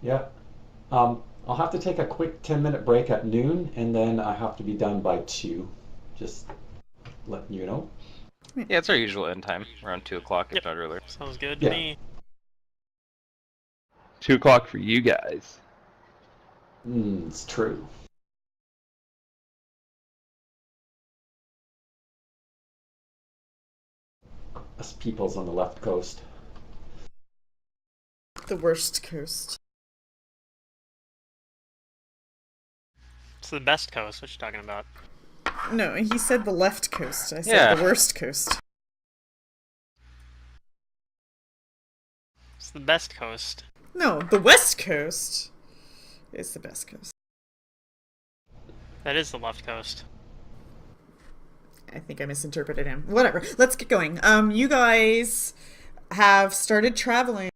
Yeah. I'll have to take a quick 10-minute break at noon, and then I have to be done by 2. Just letting you know. Yeah, it's our usual end time, around 2 o'clock, if Yep. not earlier. Sounds good to Yeah. me. 2 o'clock for you guys. It's true. Us peoples on the left coast. The worst coast. It's the best coast. What you talking about? No, he said the left coast. I said Yeah. the worst coast. It's the best coast. No, the west coast is the best coast. That is the left coast. I think I misinterpreted him. Whatever. Let's get going. You guys have started traveling,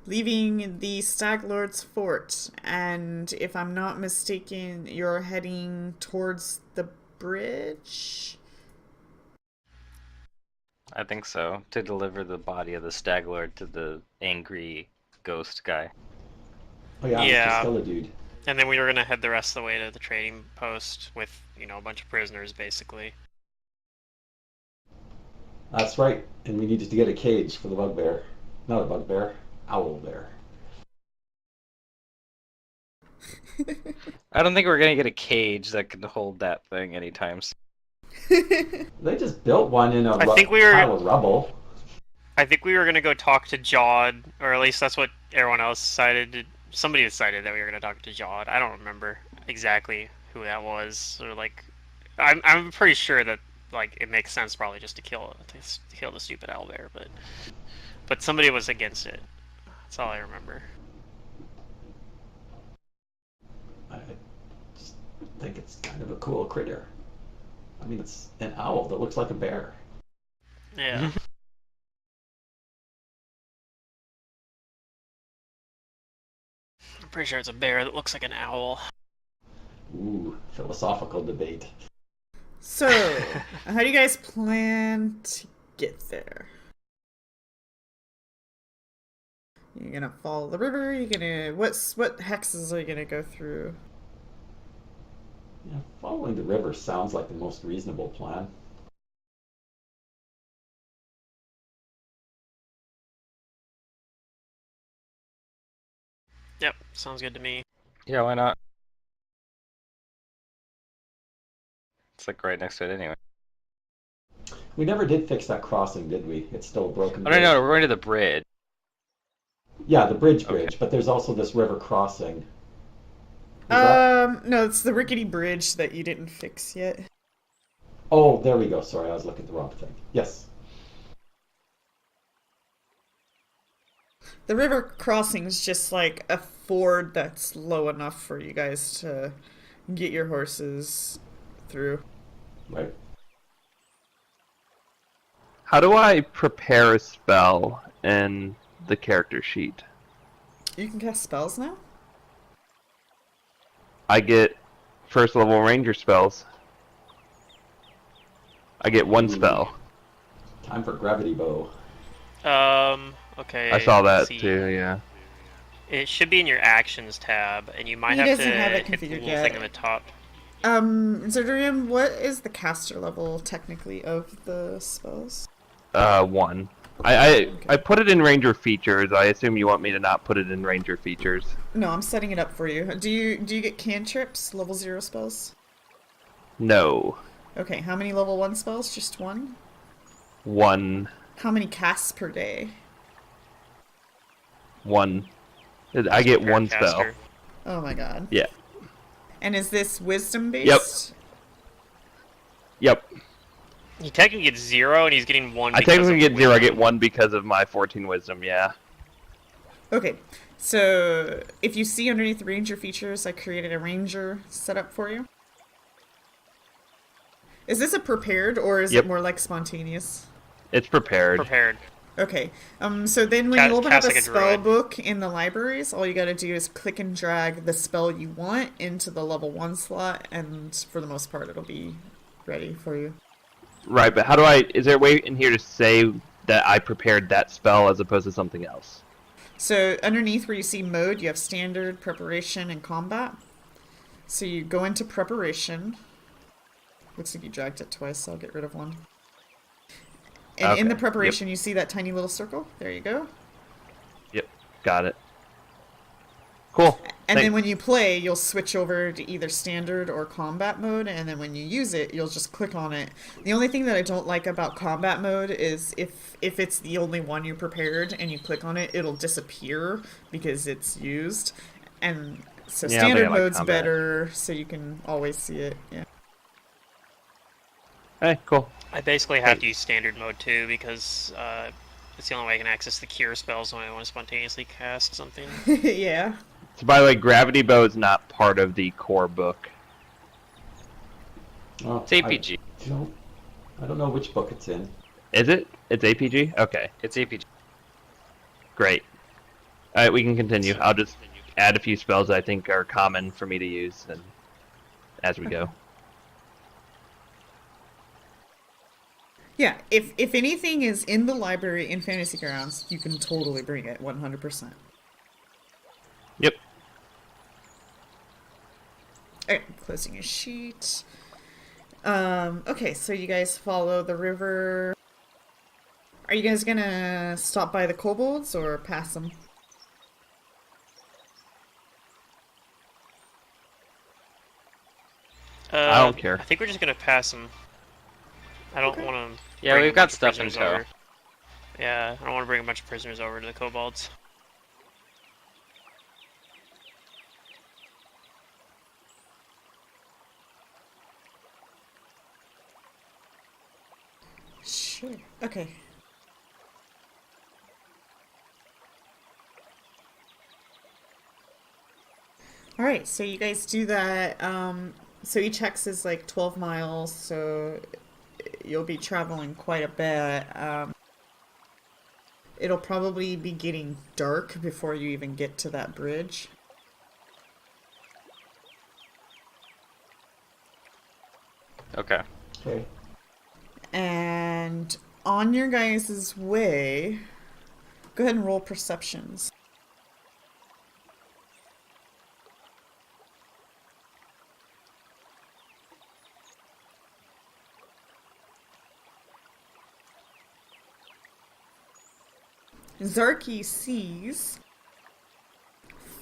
leaving the Stag Lord's fort, and if I'm not mistaken, you're heading towards the bridge. I think so. To deliver the body of the Stag Lord to the angry ghost guy. Oh yeah, Yeah. Mr. Skella dude. And then we were gonna head the rest of the way to the trading post with, a bunch of prisoners, basically. That's right. And we needed to get a cage for the bugbear. Not a bugbear, owl bear. I don't think we're gonna get a cage that can hold that thing anytime soon. They just built one in a I think we were- pile of rubble. I think we were gonna go talk to Jod, or at least that's what everyone else decided. Somebody decided that we were gonna talk to Jod. I don't remember exactly who that was, or I'm pretty sure that it makes sense probably just to kill the stupid owlbear, but somebody was against it. That's all I remember. I just think it's kind of a cool critter. I mean, it's an owl that looks like a bear. Yeah. I'm pretty sure it's a bear that looks like an owl. Ooh, philosophical debate. So, how do you guys plan to get there? You're gonna follow the river? You're gonna what hexes are you gonna go through? Yeah, following the river sounds like the most reasonable plan. Yep, sounds good to me. Yeah, why not? It's like right next to it anyway. We never did fix that crossing, did we? It's still a broken Oh, bridge. no, we're going to the bridge. Yeah, the bridge, Okay. but there's also this river crossing. Is that- No, it's the rickety bridge that you didn't fix yet. Oh, there we go. Sorry, I was looking at the wrong thing. Yes. The river crossing is just like a ford that's low enough for you guys to get your horses through. Right. How do I prepare a spell in the character sheet? You can cast spells now? I get first level ranger spells. I get one Ooh. spell. Time for gravity bow. Okay. I saw that let's see. too, yeah. It should be in your actions tab, and you might He have to doesn't have it hit the configured little yet. thing on the top. Zerdurium, what is the caster level technically of the spells? 1. I put it in ranger features. I assume you want me to not put it in ranger features. No, I'm setting it up for you. Do you get cantrips, level 0 spells? No. Okay, how many level 1 spells? Just one? 1. How many casts per day? 1. I get one spell. Caster. Oh my god. Yeah. And is this wisdom based? Yep. He technically gets 0, and he's getting 1. I because technically of get 0. I get wisdom. 1 because of my 14 wisdom, yeah. Okay, so if you see underneath ranger features, I created a ranger setup for you. Is this a prepared or is Yep. it more like spontaneous? It's prepared. Prepared. Okay, so then when you open up Cast a like a spell druid. book in the libraries, all you gotta do is click and drag the spell you want into the level 1 slot, and for the most part it'll be ready for you. Right, but how do I... Is there a way in here to say that I prepared that spell as opposed to something else? So underneath where you see mode, you have standard, preparation, and combat. So you go into preparation. Looks like you dragged it twice, so I'll get rid of one. And in the Okay, preparation, you see that tiny little circle? There you go. Yep, got it. Cool. And then Thanks. when you play, you'll switch over to either standard or combat mode, and then when you use it, you'll just click on it. The only thing that I don't like about combat mode is if it's the only one you prepared and you click on it, it'll disappear because it's used. And so Yeah, I think I standard like mode's combat. better, so you can always see it. Yeah. Hey, cool. I basically have to use standard mode too because it's the only way I can access the cure spells when I want to spontaneously cast something. Yeah. So by the way, Gravity Bow is not part of the core book. Oh, It's APG. I don't know which book it's in. Is it? It's APG? Okay, It's APG. great. Alright, we can continue. I'll just add a few spells that I think are common for me to use and as we go. Yeah, if anything is in the library in Fantasy Grounds, you can totally bring it 100%. Yep. Okay, closing a sheet. Okay, so you guys follow the river. Are you guys gonna stop by the kobolds or pass them? I don't care. I think we're just gonna pass them. I don't Okay. want to. Yeah, we've got stuff in tow. Yeah, I don't want to bring a bunch of prisoners over to the kobolds. Sure. Okay. Alright, so you guys do that. So each hex is like 12 miles, so you'll be traveling quite a bit. It'll probably be getting dark before you even get to that bridge. Okay. Okay. And on your guys' way, go ahead and roll perceptions. Zarky sees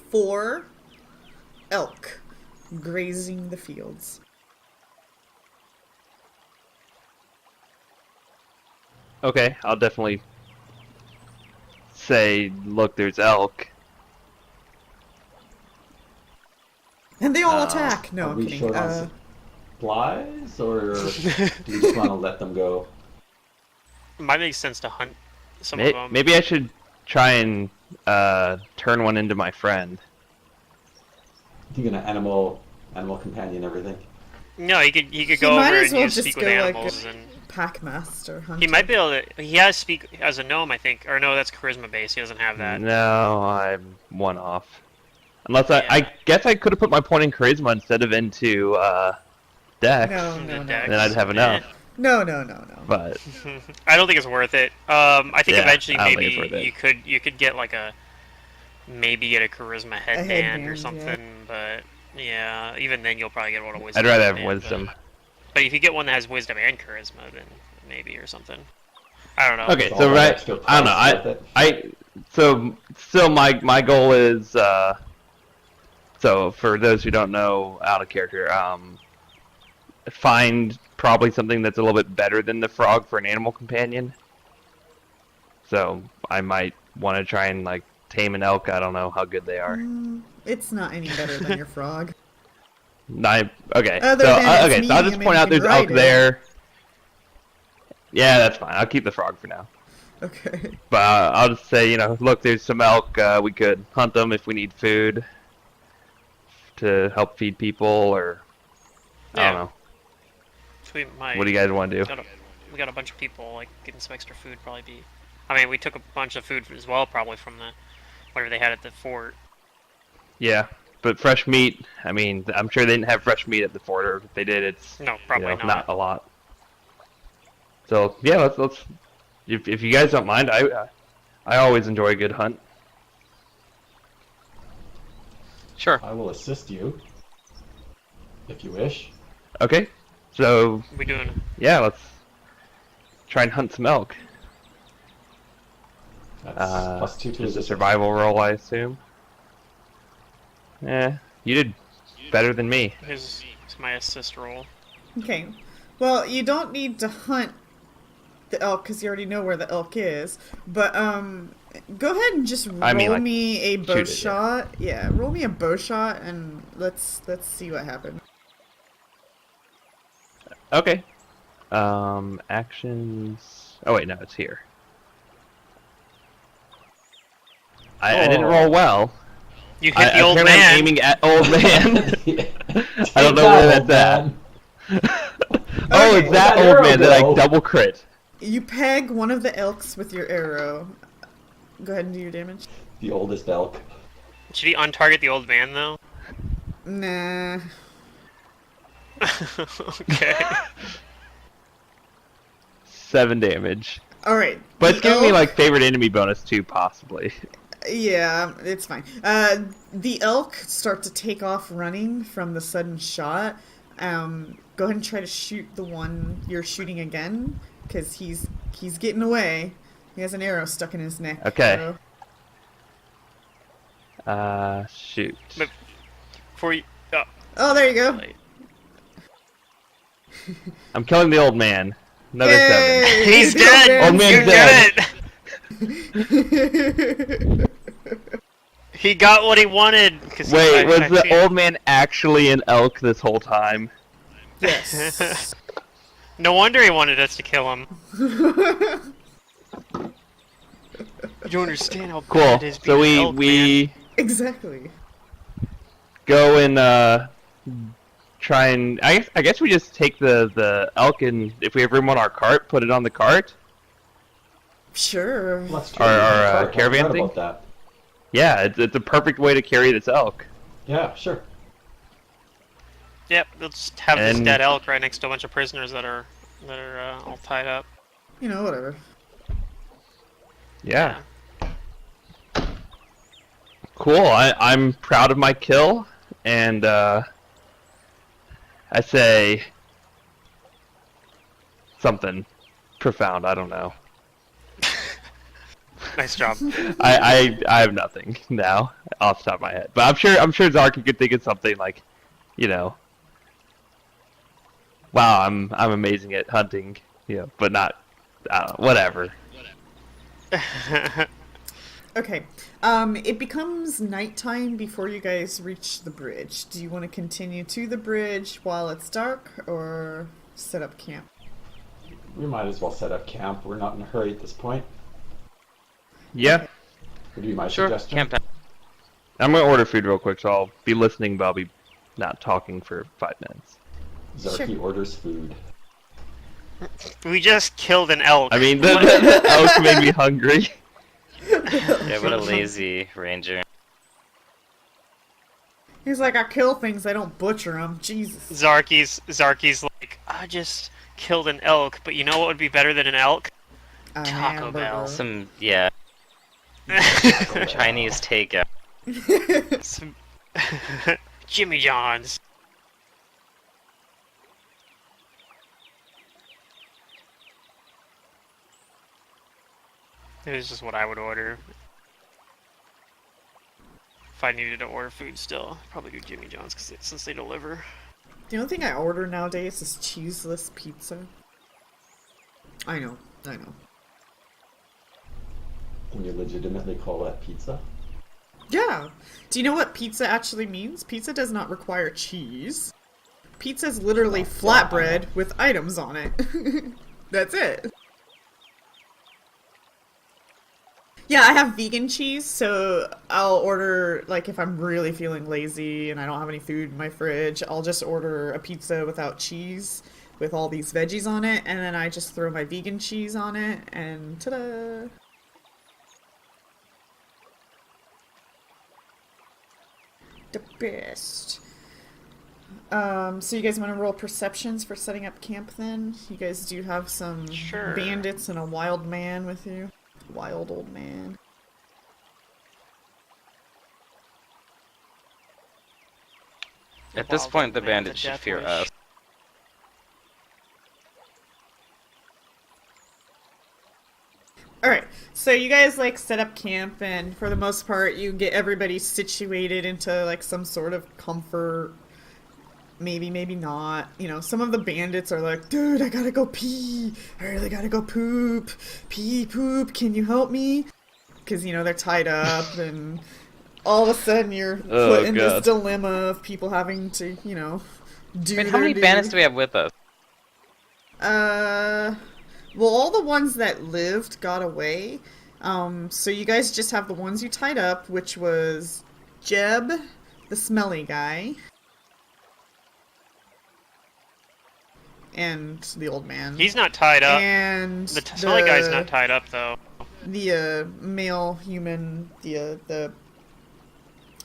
4 elk grazing the fields. Okay, I'll definitely say, look, there's elk. And they all Oh. attack! No, Are I'm we kidding. short on supplies, or do we just want to let them go? It might make sense to hunt some of them. Maybe I should try and turn one into my friend. You gonna animal companion everything? No, he could He go might over as and well use just speak with go like animals a and Packmaster hunter. he might be able to. He has speak as a gnome, I think, or no, that's charisma based. He doesn't have that. No, I'm one off. Unless Yeah. I guess I could have put my point in charisma instead of into dex. No, The no, no. dex. Then I'd have enough. No. But I don't think it's worth it. I think Yeah, eventually I don't think it's worth maybe it. you could get like a get a charisma headband or headband, something, but yeah, even then you'll probably get one of wisdom. I'd rather have headband, wisdom. But if you get one that has wisdom and charisma, then maybe or something. I don't know. Okay, It's so all that right, extra I don't know. plus with it. So still my goal is so for those who don't know out of character, find probably something that's a little bit better than the frog for an animal companion. So I might want to try and like tame an elk. I don't know how good they are. It's not any better than your frog. Okay, Other so than it's okay, so I'll just medium point and out you can there's elk ride it. there. Yeah, that's fine. I'll keep the frog for now. Okay. But I'll just say, look, there's some elk. We could hunt them if we need food to help feed people, or I Yeah. don't know. We might. What do you guys want to do? We got a bunch of people like getting some extra food. Probably be. I mean, we took a bunch of food as well, probably from the whatever they had at the fort. Yeah, but fresh meat. I mean, I'm sure they didn't have fresh meat at the fort, or if they did, it's No, probably not a lot. So yeah, let's. If you guys don't mind, I always enjoy a good hunt. Sure. I will assist you if you wish. Okay. So We doing? yeah, let's try and hunt some elk. That's plus 2 to Just a his survival roll, I assume. You did better than me. Here's my assist roll. Okay. Well, you don't need to hunt the elk because you already know where the elk is. But go ahead and just roll like, me a bow shoot it, shot. Yeah, roll me a bow shot and let's see what happens. Okay. Actions. Oh wait, no, it's here. I didn't roll well. You hit the old apparently man. I'm aiming at old man. I don't Take know where that, that's old at. man. Oh, Okay. it's that Where'd that old man arrow that I go? double crit. You peg one of the elks with your arrow. Go ahead and do your damage. The oldest elk. Should he untarget the old man though? Nah. Okay. 7 damage. Alright. But it's giving me like favorite enemy bonus too, possibly. Yeah, it's fine. The elk start to take off running from the sudden shot. Go ahead and try to shoot the one you're shooting again, because he's getting away. He has an arrow stuck in his neck. Okay. so- Shoot. But before you, Oh, there you go. late. I'm killing the old man. Another 7. Yay! He's The dead. Old man's You dead. did it. He got what he wanted. Wait, was the old man actually an elk this whole time? Yes. No wonder he wanted us to kill him. You don't understand how Cool. bad it is being So an elk, man. we Exactly. go and try and I guess we just take the elk and if we have room on our cart, put it on the cart. Sure. Let's Our, try caravan about thing? that. Yeah, it's a perfect way to carry this elk. Yeah, sure. Yep, they'll just have this And- dead elk right next to a bunch of prisoners that are all tied up. You know, whatever. Yeah. Cool. I'm proud of my kill, and I say something profound. I don't know. Nice job. I have nothing now off the top of my head, but I'm sure Zarky could think of something like, wow, I'm amazing at hunting, but not whatever. Okay. It becomes nighttime before you guys reach the bridge. Do you want to continue to the bridge while it's dark, or set up camp? We might as well set up camp. We're not in a hurry at this point. Yeah, Would be my Sure. suggestion. Camp time. I'm gonna order food real quick, so I'll be listening, but I'll be not talking for 5 minutes. Zarky Sure. orders food. We just killed an elk. I mean, the elk made me hungry. Yeah, what a lazy ranger. He's like, I kill things, I don't butcher them. Jesus. Zarky's like, I just killed an elk, but you know what would be better than an elk? A Taco hamburger. Bell. Some Chinese takeout. Some Jimmy John's. It was just what I would order. If I needed to order food still, I'd probably do Jimmy John's since they deliver. The only thing I order nowadays is cheeseless pizza. I know. Can you legitimately call that pizza? Yeah. Do you know what pizza actually means? Pizza does not require cheese. Pizza is literally flatbread with items on it. That's it. Yeah, I have vegan cheese, so I'll order, like, if I'm really feeling lazy and I don't have any food in my fridge, I'll just order a pizza without cheese with all these veggies on it, and then I just throw my vegan cheese on it, and ta-da! The best. So you guys want to roll perceptions for setting up camp then? You guys do have some Sure. bandits and a wild man with you. Wild old man. At this Wild point, the old man with bandits a should death fear wish. us. All right, so you guys like set up camp, and for the most part, you get everybody situated into like some sort of comfort. Maybe, maybe not. You know, some of the bandits are like, "Dude, I gotta go pee. I really gotta go poop. Pee, poop. Can you help me?" Because you know they're tied up, and all of a sudden you're put Oh, in this God. dilemma of people having to, you know, do Wait, how their many due. bandits do we have with us? Well, all the ones that lived got away. So you guys just have the ones you tied up, which was Jeb, the smelly guy, and the old man. He's not tied up. And The smelly guy's not tied up though. the male human, the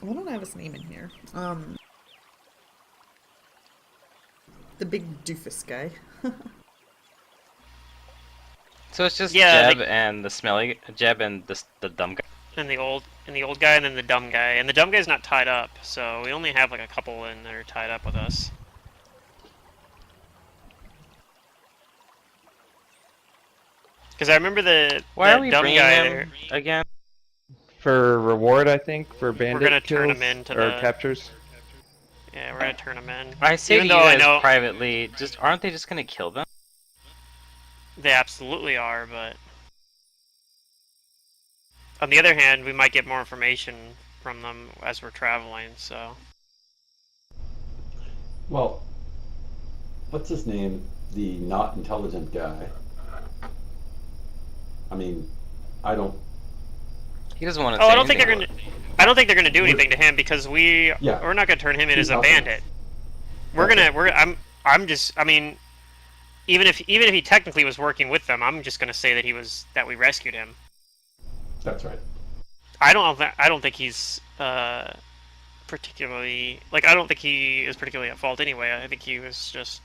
why don't I have his name in here? The big doofus guy. So it's just Yeah, Jeb and the smelly Jeb and the dumb guy. And the old guy, and then the dumb guy. And the dumb guy's not tied up, so we only have like a couple in that are tied up with us. Because I remember Why that are we dumb bringing guy them there. again? For reward, I think, for bandit gonna turn kills 'em into or the- captures. Yeah, we're gonna turn them in. I say Even to you though I guys know privately, just aren't they just gonna kill them? they absolutely are, but on the other hand, we might get more information from them as we're traveling. So Well, what's his name? The not intelligent guy. I mean, I don't. He doesn't want to oh, say I don't think anything. they're gonna. I don't think they're gonna do anything to him because we're not gonna turn him in He's as a nothing. bandit. I'm just. I mean, even if he technically was working with them, I'm just gonna say that we rescued him. That's right. I don't think he's particularly like. I don't think he is particularly at fault anyway. I think he was just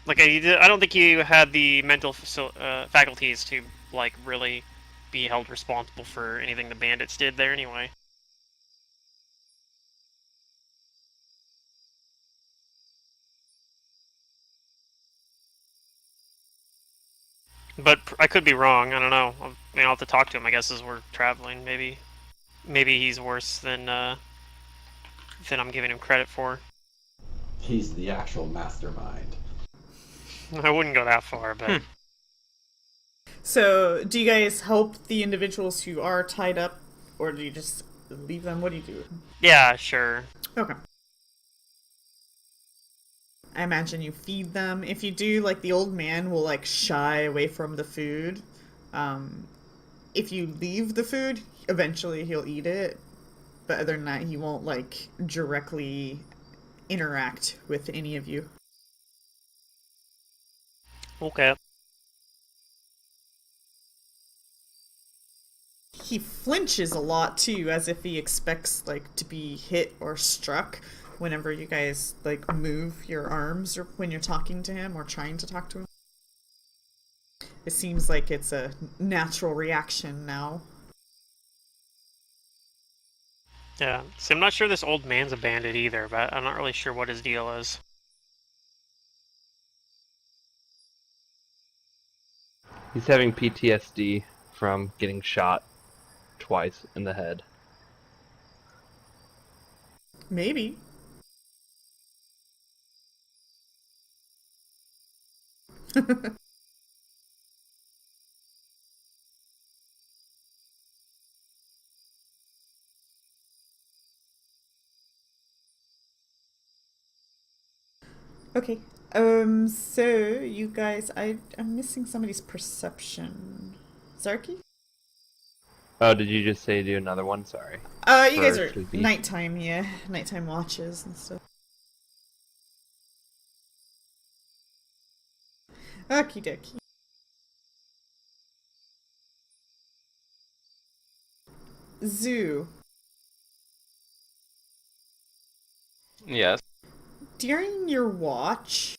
like I don't think he had the mental faculties to like really be held responsible for anything the bandits did there anyway. But I could be wrong. I don't know. I mean, I'll have to talk to him, I guess, as we're traveling. Maybe he's worse than I'm giving him credit for. He's the actual mastermind. I wouldn't go that far, but So, do you guys help the individuals who are tied up, or do you just leave them? What do you do? yeah, sure. Okay. I imagine you feed them. If you do, like, the old man will, like, shy away from the food. If you leave the food, eventually he'll eat it. But other than that, he won't, like, directly interact with any of you. Okay. He flinches a lot, too, as if he expects, like, to be hit or struck whenever you guys, like, move your arms or when you're talking to him or trying to talk to him. It seems like it's a natural reaction now. Yeah. See, I'm not sure this old man's a bandit either, but I'm not really sure what his deal is. He's having PTSD from getting shot twice in the head. Maybe. Okay. So you guys, I'm missing somebody's perception. Zarky? Oh, did you just say do another one? Sorry. You guys For are sleepy. nighttime, yeah. Nighttime watches and stuff. Okie dokie. Zoo. Yes. During your watch,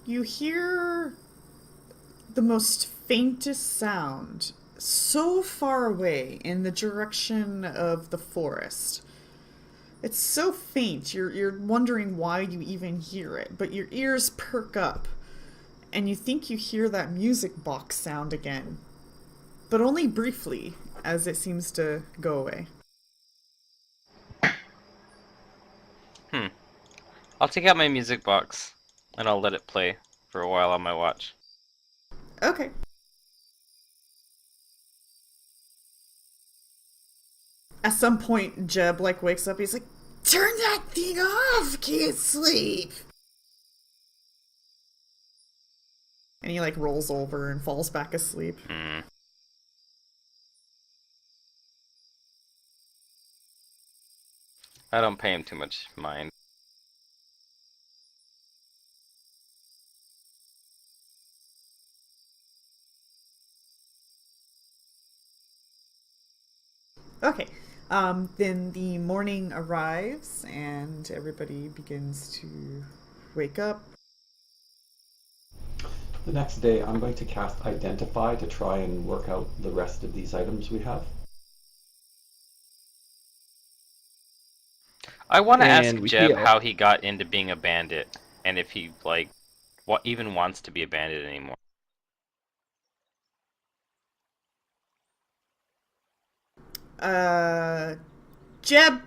you hear the most faintest sound, so far away in the direction of the forest. It's so faint, you're wondering why you even hear it, but your ears perk up, and you think you hear that music box sound again, but only briefly, as it seems to go away. I'll take out my music box and I'll let it play for a while on my watch. Okay. At some point, Jeb, like, wakes up, he's like, "Turn that thing off! Can't sleep!" And he, like, rolls over and falls back asleep. I don't pay him too much mind. Okay. Then the morning arrives and everybody begins to wake up. The next day, I'm going to cast Identify to try and work out the rest of these items we have. I want to ask And we Jeb heal. how he got into being a bandit, and if he, like, what even wants to be a bandit anymore. Jeb,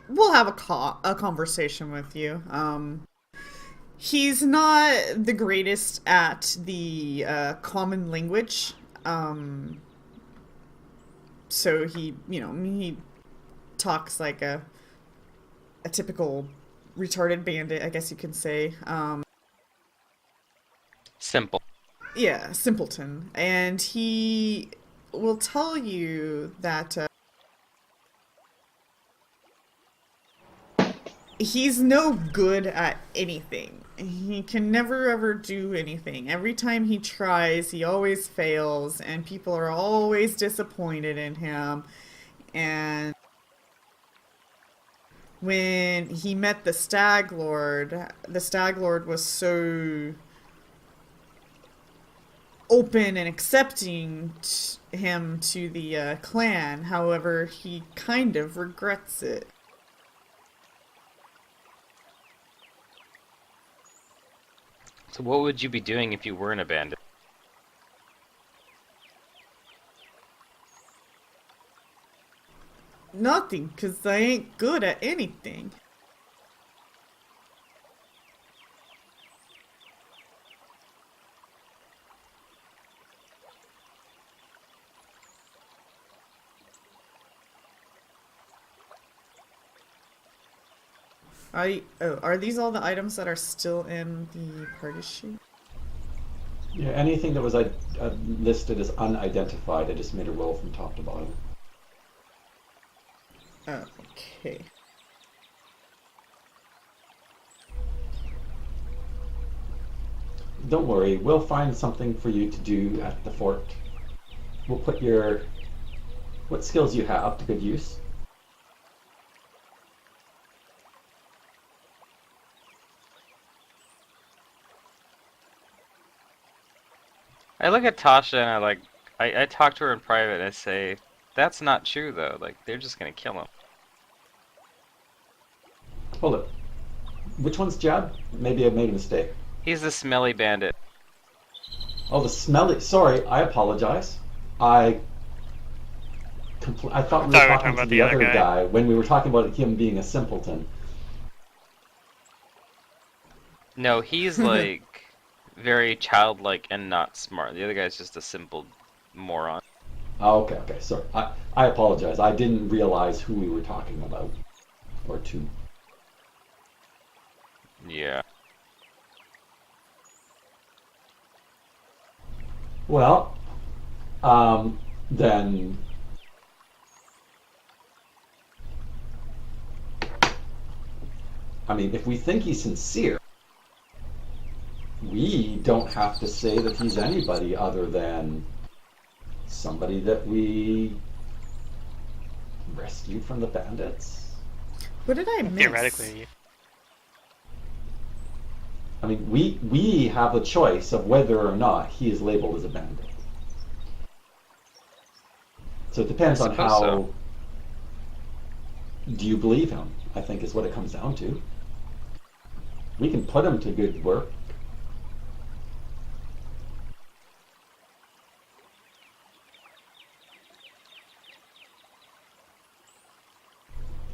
we'll have a conversation with you. He's not the greatest at the common language. So he talks like a typical retarded bandit, I guess you could say. Simple. Yeah, simpleton. And he will tell you that he's no good at anything. He can never ever do anything. Every time he tries, he always fails, and people are always disappointed in him. And when he met the Stag Lord was so open and accepting him to the clan. However, he kind of regrets it. So what would you be doing if you weren't a bandit? Nothing, 'cause I ain't good at anything. Are these all the items that are still in the party sheet? Yeah, anything that was listed as unidentified, I just made a roll from top to bottom. Okay. Don't worry, we'll find something for you to do at the fort. We'll put what skills you have to good use. I look at Tasha and I talk to her in private and I say, that's not true though, like, they're just gonna kill him. Hold it. Which one's Jab? Maybe I made a mistake. He's the smelly bandit. Oh, the smelly. Sorry, I apologize. I thought we were talking to the other guy when we were talking about him being a simpleton. No, he's like very childlike and not smart. The other guy's just a simple moron. Oh, okay. Sorry. I apologize. I didn't realize who we were talking about. Or to. Yeah. Well, then. I mean, if we think he's sincere, we don't have to say that he's anybody other than somebody that we rescued from the bandits. What did I miss? Theoretically. I mean, we have the choice of whether or not he is labeled as a bandit. So it depends I on suppose how. so. Do you believe him? I think is what it comes down to. We can put him to good work.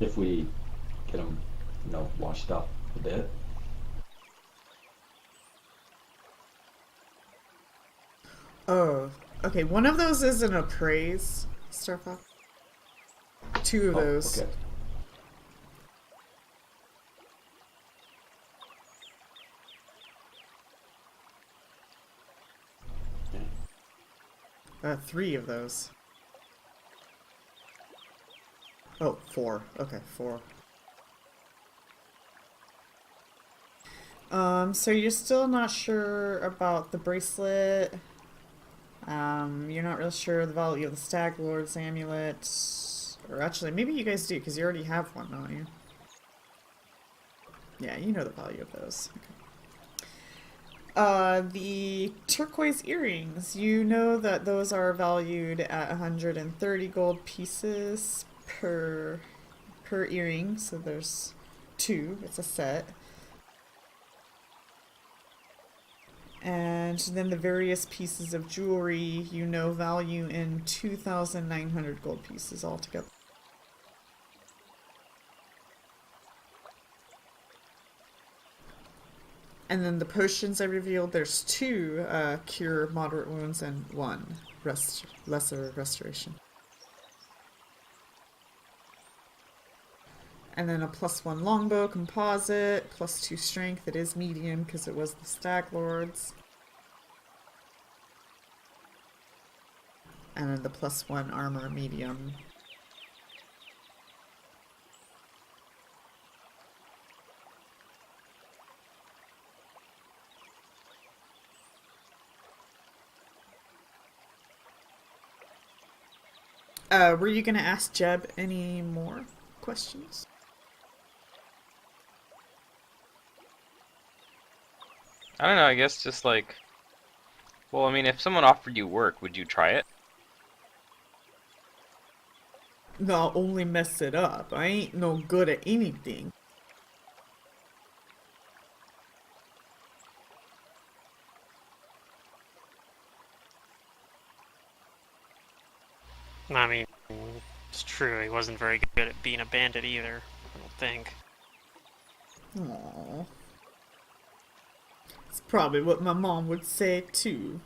If we get him, washed up a bit. Oh, okay. One of those is an appraise, Starfox. Two of Oh, those. okay. Three of those. Oh, four. Okay, four. So you're still not sure about the bracelet. You're not real sure the value of the Stag Lord's amulet. Or actually, maybe you guys do, because you already have one, don't you? Yeah, you know the value of those. Okay. The turquoise earrings. You know that those are valued at 130 gold pieces per earring, so there's two. It's a set. And then the various pieces of jewelry, you know, value in 2,900 gold pieces altogether. And then the potions I revealed, there's two cure moderate wounds and one lesser restoration. And then a +1 longbow composite, +2 strength. It is medium because it was the Stag Lord's. And then the +1 armor medium. Were you gonna ask Jeb any more questions? I don't know, I guess just like... Well, I mean, if someone offered you work, would you try it? No, I'll only mess it up. I ain't no good at anything. I mean, it's true. He wasn't very good at being a bandit either. I don't think. Aww. It's probably what my mom would say too.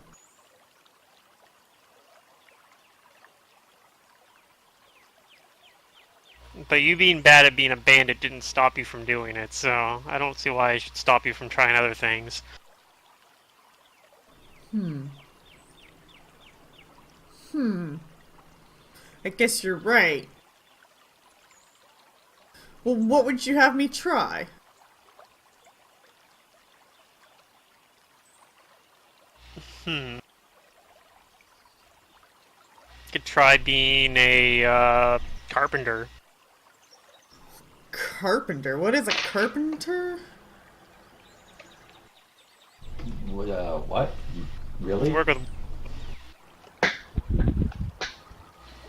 But you being bad at being a bandit didn't stop you from doing it, so I don't see why it should stop you from trying other things. I guess you're right. Well, what would you have me try? Could try being a carpenter. Carpenter? What is a carpenter? What? Really? Work with.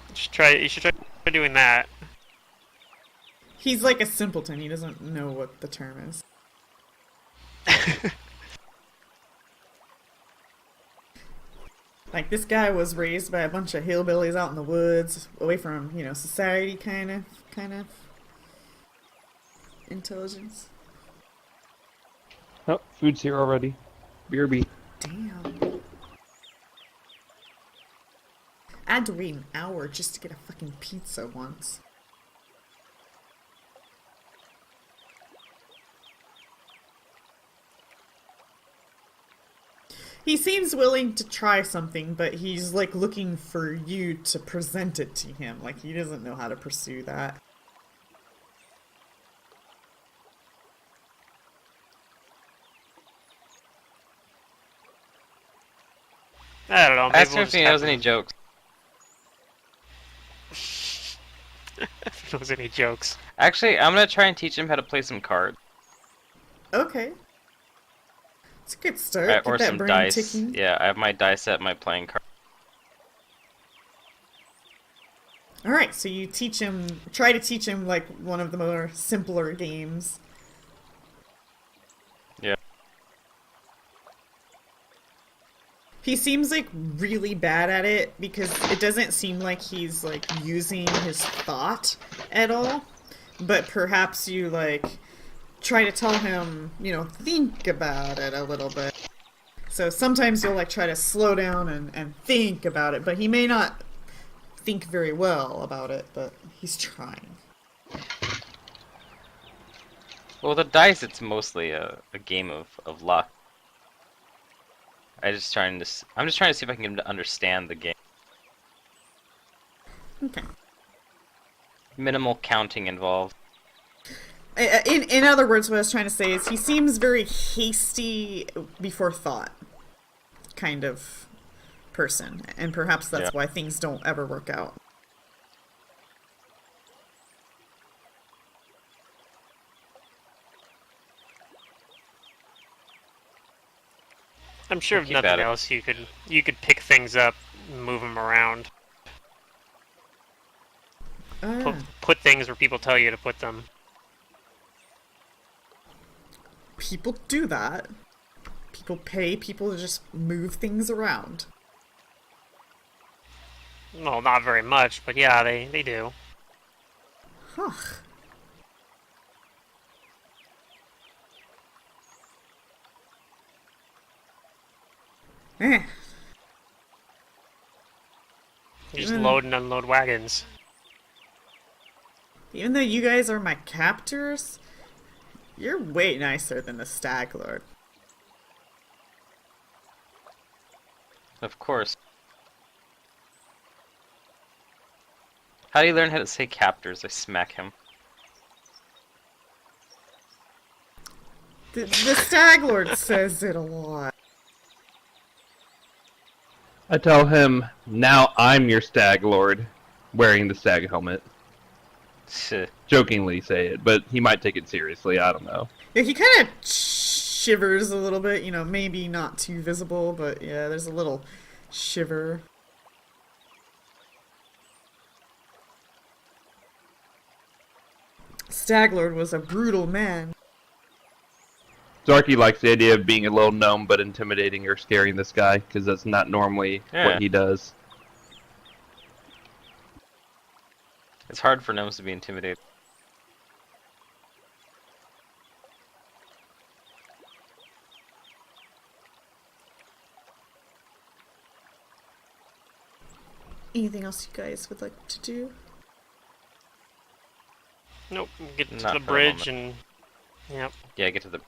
You should try doing that. He's like a simpleton. He doesn't know what the term is. Like, this guy was raised by a bunch of hillbillies out in the woods, away from, society kind of intelligence. Oh, food's here already. BRB. Damn. I had to wait an hour just to get a fucking pizza once. He seems willing to try something, but he's like looking for you to present it to him. Like, he doesn't know how to pursue that. I don't know. Maybe Ask him we'll if just he have knows any jokes. if he knows any jokes. Actually, I'm gonna try and teach him how to play some cards. Okay. It's a good start. Get Or that some brain dice. ticking. Yeah, I have my dice set, my playing card. All right, so you teach him, try to teach him like one of the more simpler games. Yeah. He seems like really bad at it because it doesn't seem like he's like using his thought at all. But perhaps you like try to tell him, think about it a little bit. So sometimes you'll like try to slow down and think about it, but he may not think very well about it, but he's trying. Well, the dice, it's mostly a game of luck. I'm just trying to see if I can get him to understand the game. Okay. Minimal counting involved. In other words, what I was trying to say is he seems very hasty before thought kind of person, and perhaps that's why things don't ever work out. I'm sure if nothing else, you could pick things up, move them around, put things where people tell you to put them. People do that. People pay people to just move things around. Well, not very much, but yeah, they do. Huh. Eh. Just load and unload wagons. Even though you guys are my captors, you're way nicer than the Stag Lord. Of course. How do you learn how to say captors? I smack him. The Stag Lord says it a lot. I tell him, now I'm your Stag Lord, wearing the stag helmet. Jokingly say it, but he might take it seriously, I don't know. Yeah, he kind of shivers a little bit, maybe not too visible, but yeah, there's a little shiver. Staglord was a brutal man. Zarky likes the idea of being a little gnome but intimidating or scaring this guy, because that's not normally what he does. It's hard for gnomes to be intimidated. Anything else you guys would like to do? Nope, get to the bridge and... Yep. Yeah, get to the...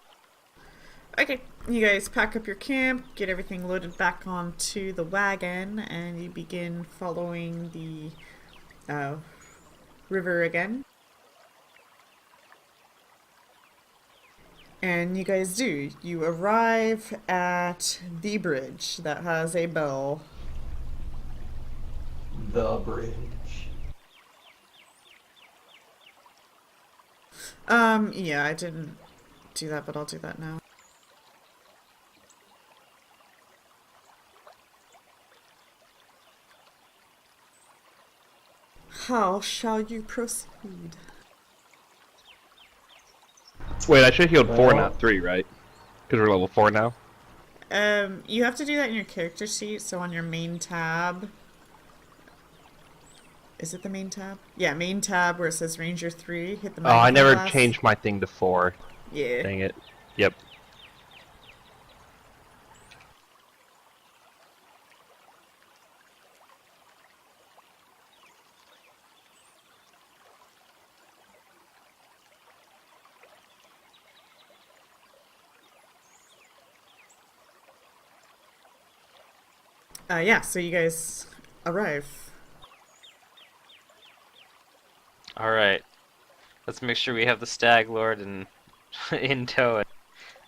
Okay, you guys pack up your camp, get everything loaded back onto the wagon, and you begin following the river again. And you guys do. You arrive at the bridge that has a bell. The bridge. Yeah, I didn't do that, but I'll do that now. How shall you proceed? Wait, I should have healed 4, not 3, right? Because we're level 4 now? You have to do that in your character sheet, so on your main tab. Is it the main tab? Yeah, main tab where it says Ranger 3, hit the Oh, I never glass. changed my thing to 4. Yeah. Dang it. Yep. Yeah, so you guys arrive. Alright. Let's make sure we have the Stag Lord in tow.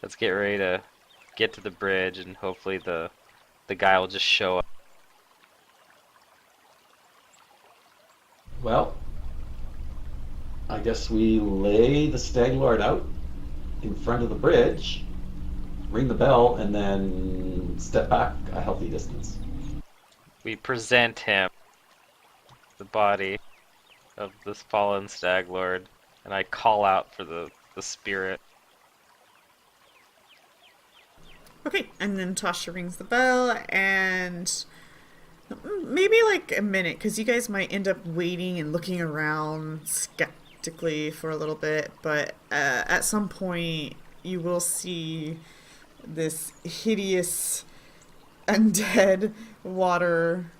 Let's get ready to get to the bridge, and hopefully the guy will just show up. Well, I guess we lay the Stag Lord out in front of the bridge, ring the bell, and then step back a healthy distance. We present him the body. of this fallen stag lord, and I call out for the spirit. Okay, and then Tasha rings the bell, and maybe like a minute, because you guys might end up waiting and looking around skeptically for a little bit, but at some point you will see this hideous undead water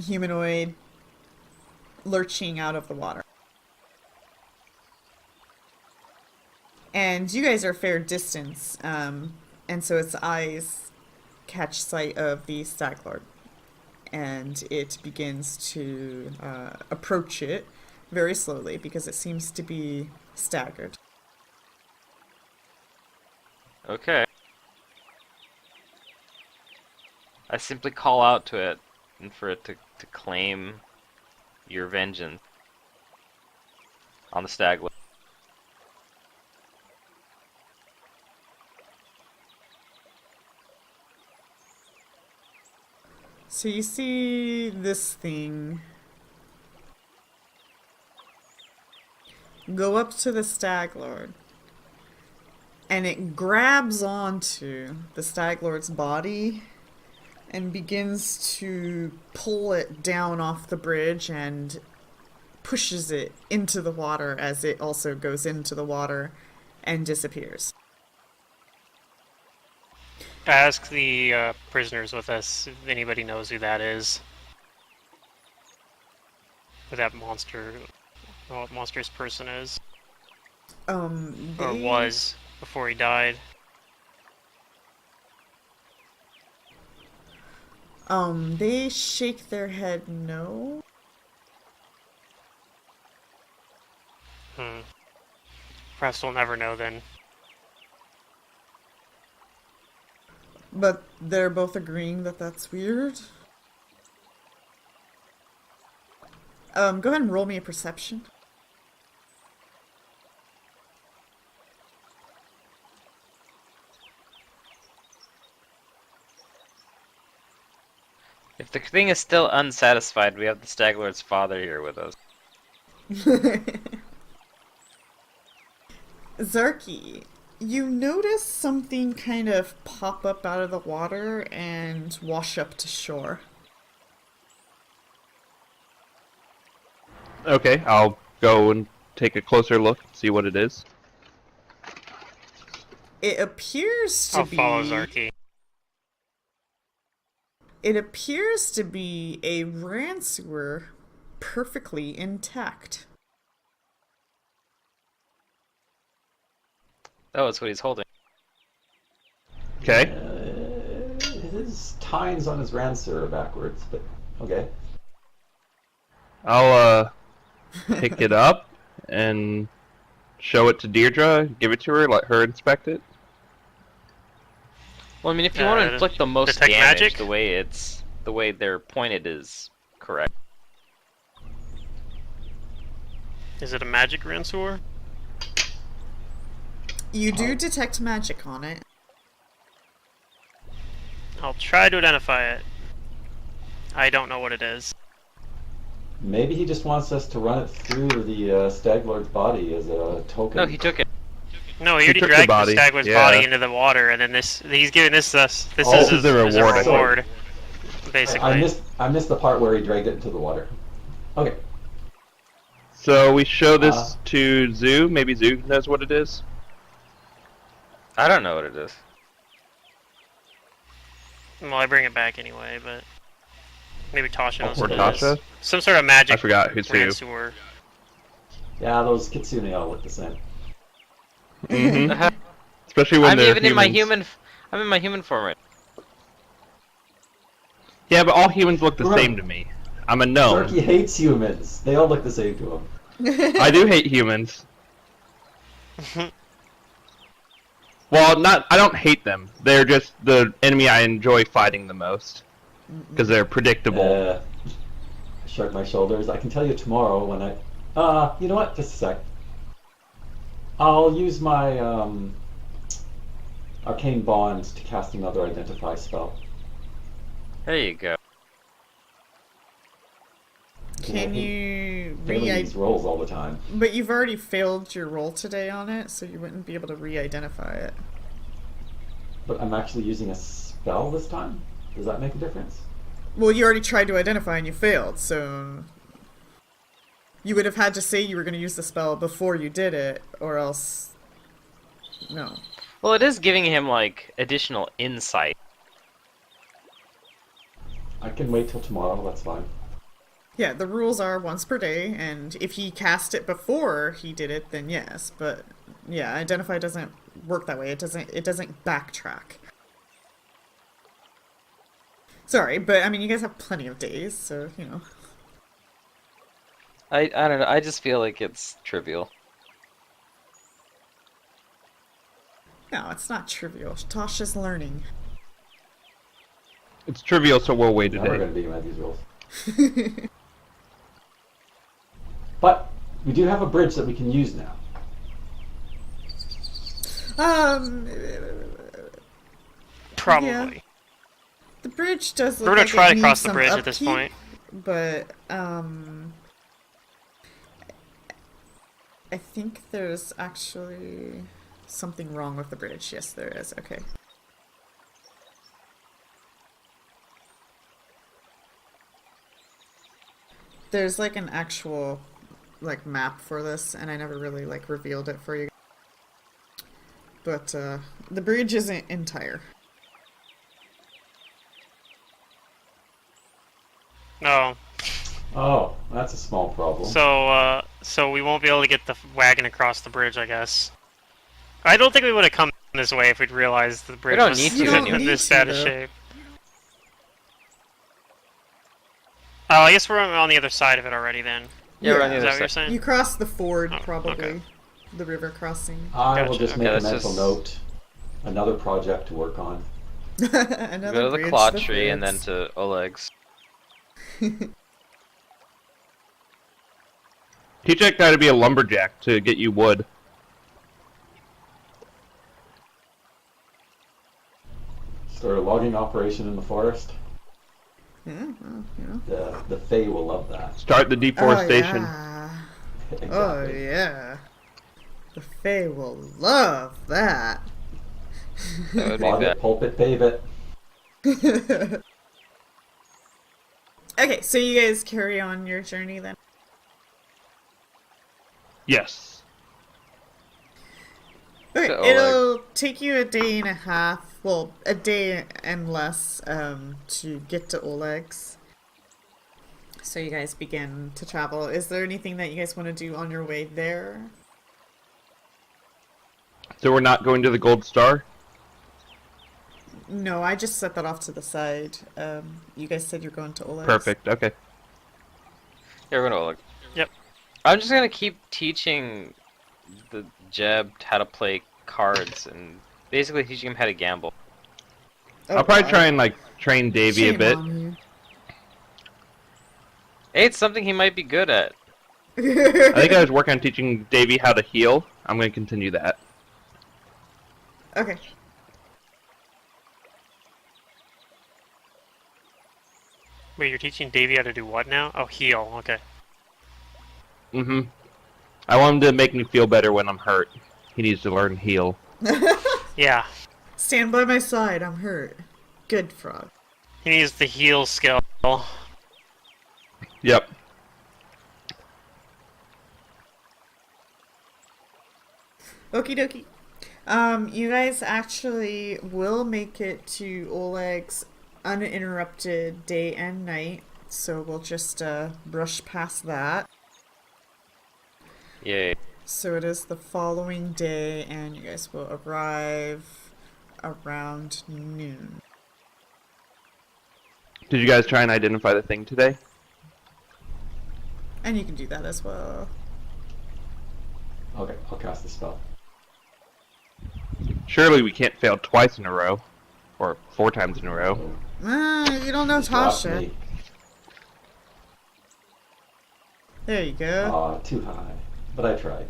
humanoid lurching out of the water. And you guys are a fair distance, and so its eyes catch sight of the stag lord, and it begins to approach it very slowly because it seems to be staggered. Okay. I simply call out to it, and for it to claim your vengeance on the stag lord. So you see this thing go up to the stag lord, and it grabs onto the stag lord's body and begins to pull it down off the bridge and pushes it into the water as it also goes into the water and disappears. I ask the prisoners with us if anybody knows who that is. Who that what monstrous person is. Or was, before he died. They shake their head no. Perhaps we'll never know then. But they're both agreeing that that's weird. Go ahead and roll me a perception. If the thing is still unsatisfied, we have the stag lord's father here with us. Zarky, you notice something kind of pop up out of the water and wash up to shore. Okay, I'll go and take a closer look, see what it is. It appears to I'll be... follow Zarky. It appears to be a ransuer perfectly intact. Oh, that's what he's holding. Okay. His tines on his rancer are backwards, but okay. I'll pick it up and show it to Deirdre, give it to her, let her inspect it. Well, I mean, if you want to inflict the most detect damage, magic? the way they're pointed is correct. Is it a magic Ransour? You do detect magic on it. I'll try to identify it. I don't know what it is. Maybe he just wants us to run it through the stag lord's body as a token. No, he took it. No, he already took the dragged the body, Stagler's yeah. body into the water, and then he's giving this us. This Oh, is this is a as a reward, I think. reward, basically. I missed the part where he dragged it into the water. Okay. So we show this to Zoo. Maybe Zoo knows what it is. I don't know what it is. Well, I bring it back anyway, but maybe Tasha knows Or what it Tasha? is. Some sort of magic I forgot who's who. Ransour. Yeah, those kitsune all look the same. Mm-hmm. Especially when I'm they're even in my humans. I'm in my human form right. Yeah, but all humans look the same to me. I'm a gnome. Zarky hates humans. They all look the same to him. I do hate humans. Well, I don't hate them. They're just the enemy I enjoy fighting the most. Because they're predictable. I shrug my shoulders. I can tell you tomorrow when I... you know what? Just a sec. I'll use my arcane bond to cast another identify spell. There you go. Can you failing these rolls all the time. But you've already failed your roll today on it, so you wouldn't be able to re-identify it. But I'm actually using a spell this time? Does that make a difference? Well, you already tried to identify and you failed, so... You would have had to say you were going to use the spell before you did it, or else... No. Well, it is giving him, like, additional insight. I can wait till tomorrow, that's fine. Yeah, the rules are once per day, and if he cast it before he did it, then yes. But yeah, identify doesn't work that way. It doesn't backtrack. Sorry, but I mean, you guys have plenty of days, so you know. I don't know. I just feel like it's trivial. No, it's not trivial. Tasha's learning. It's trivial, so we'll wait a Never day. going to beat him at these rolls. But we do have a bridge that we can use now. Probably. Yeah. The bridge does look We're gonna like try it to cross needs the some bridge at this upkeep, point. But I think there's actually something wrong with the bridge. Yes, there is. Okay. There's like an actual like map for this, and I never really like revealed it for you. But the bridge isn't entire. No. Oh, that's a small problem. So we won't be able to get the wagon across the bridge, I guess. I don't think we would have come this way if we'd realized the bridge don't was need to You don't in need this to, bad of though. shape. Oh, I guess we're on the other side of it already then. Yeah, we're on Yeah. the Is that other what you're side. saying? You cross the ford, Oh, probably. okay. The river crossing. I will Gotcha. just Okay, make a let's mental just- note. Another project to work on. Another Go to the bridge claw that tree and then fits. to Oleg's. Teach that guy to be a lumberjack to get you wood. Start a logging operation in the forest. Yeah, well, you know. The Fae will love that. Start the deforestation. Oh, yeah. Exactly. Oh, yeah. The Fae will love that. That would be Log bad. it, pulp it, pave it. Okay, so you guys carry on your journey then? Yes. Okay, To Oleg. it'll take you a day and a half, well, a day and less, to get to Oleg's. So you guys begin to travel. Is there anything that you guys want to do on your way there? So we're not going to the Gold Star? No, I just set that off to the side. You guys said you're going to Oleg's. Perfect, okay. Yeah, we're gonna Oleg. Yep. I'm just gonna keep teaching the Jeb how to play cards and basically teaching him how to gamble. Oh, I'll probably God. try and like train Davey Shame a bit. on you. Hey, it's something he might be good at. I think I was working on teaching Davey how to heal. I'm going to continue that. Okay. Wait, you're teaching Davey how to do what now? Oh, heal. Okay. Mm-hmm. I want him to make me feel better when I'm hurt. He needs to learn heal. Yeah. Stand by my side, I'm hurt. Good frog. He needs the heal skill. Yep. Okie dokie. You guys actually will make it to Oleg's uninterrupted day and night, so we'll just brush past that. Yay. So it is the following day, and you guys will arrive around noon. Did you guys try and identify the thing today? And you can do that as well. Okay, I'll cast the spell. Surely we can't fail twice in a row. Or 4 times in a row. You don't know Just dropped Tasha. me. There you go. Too high. But I tried.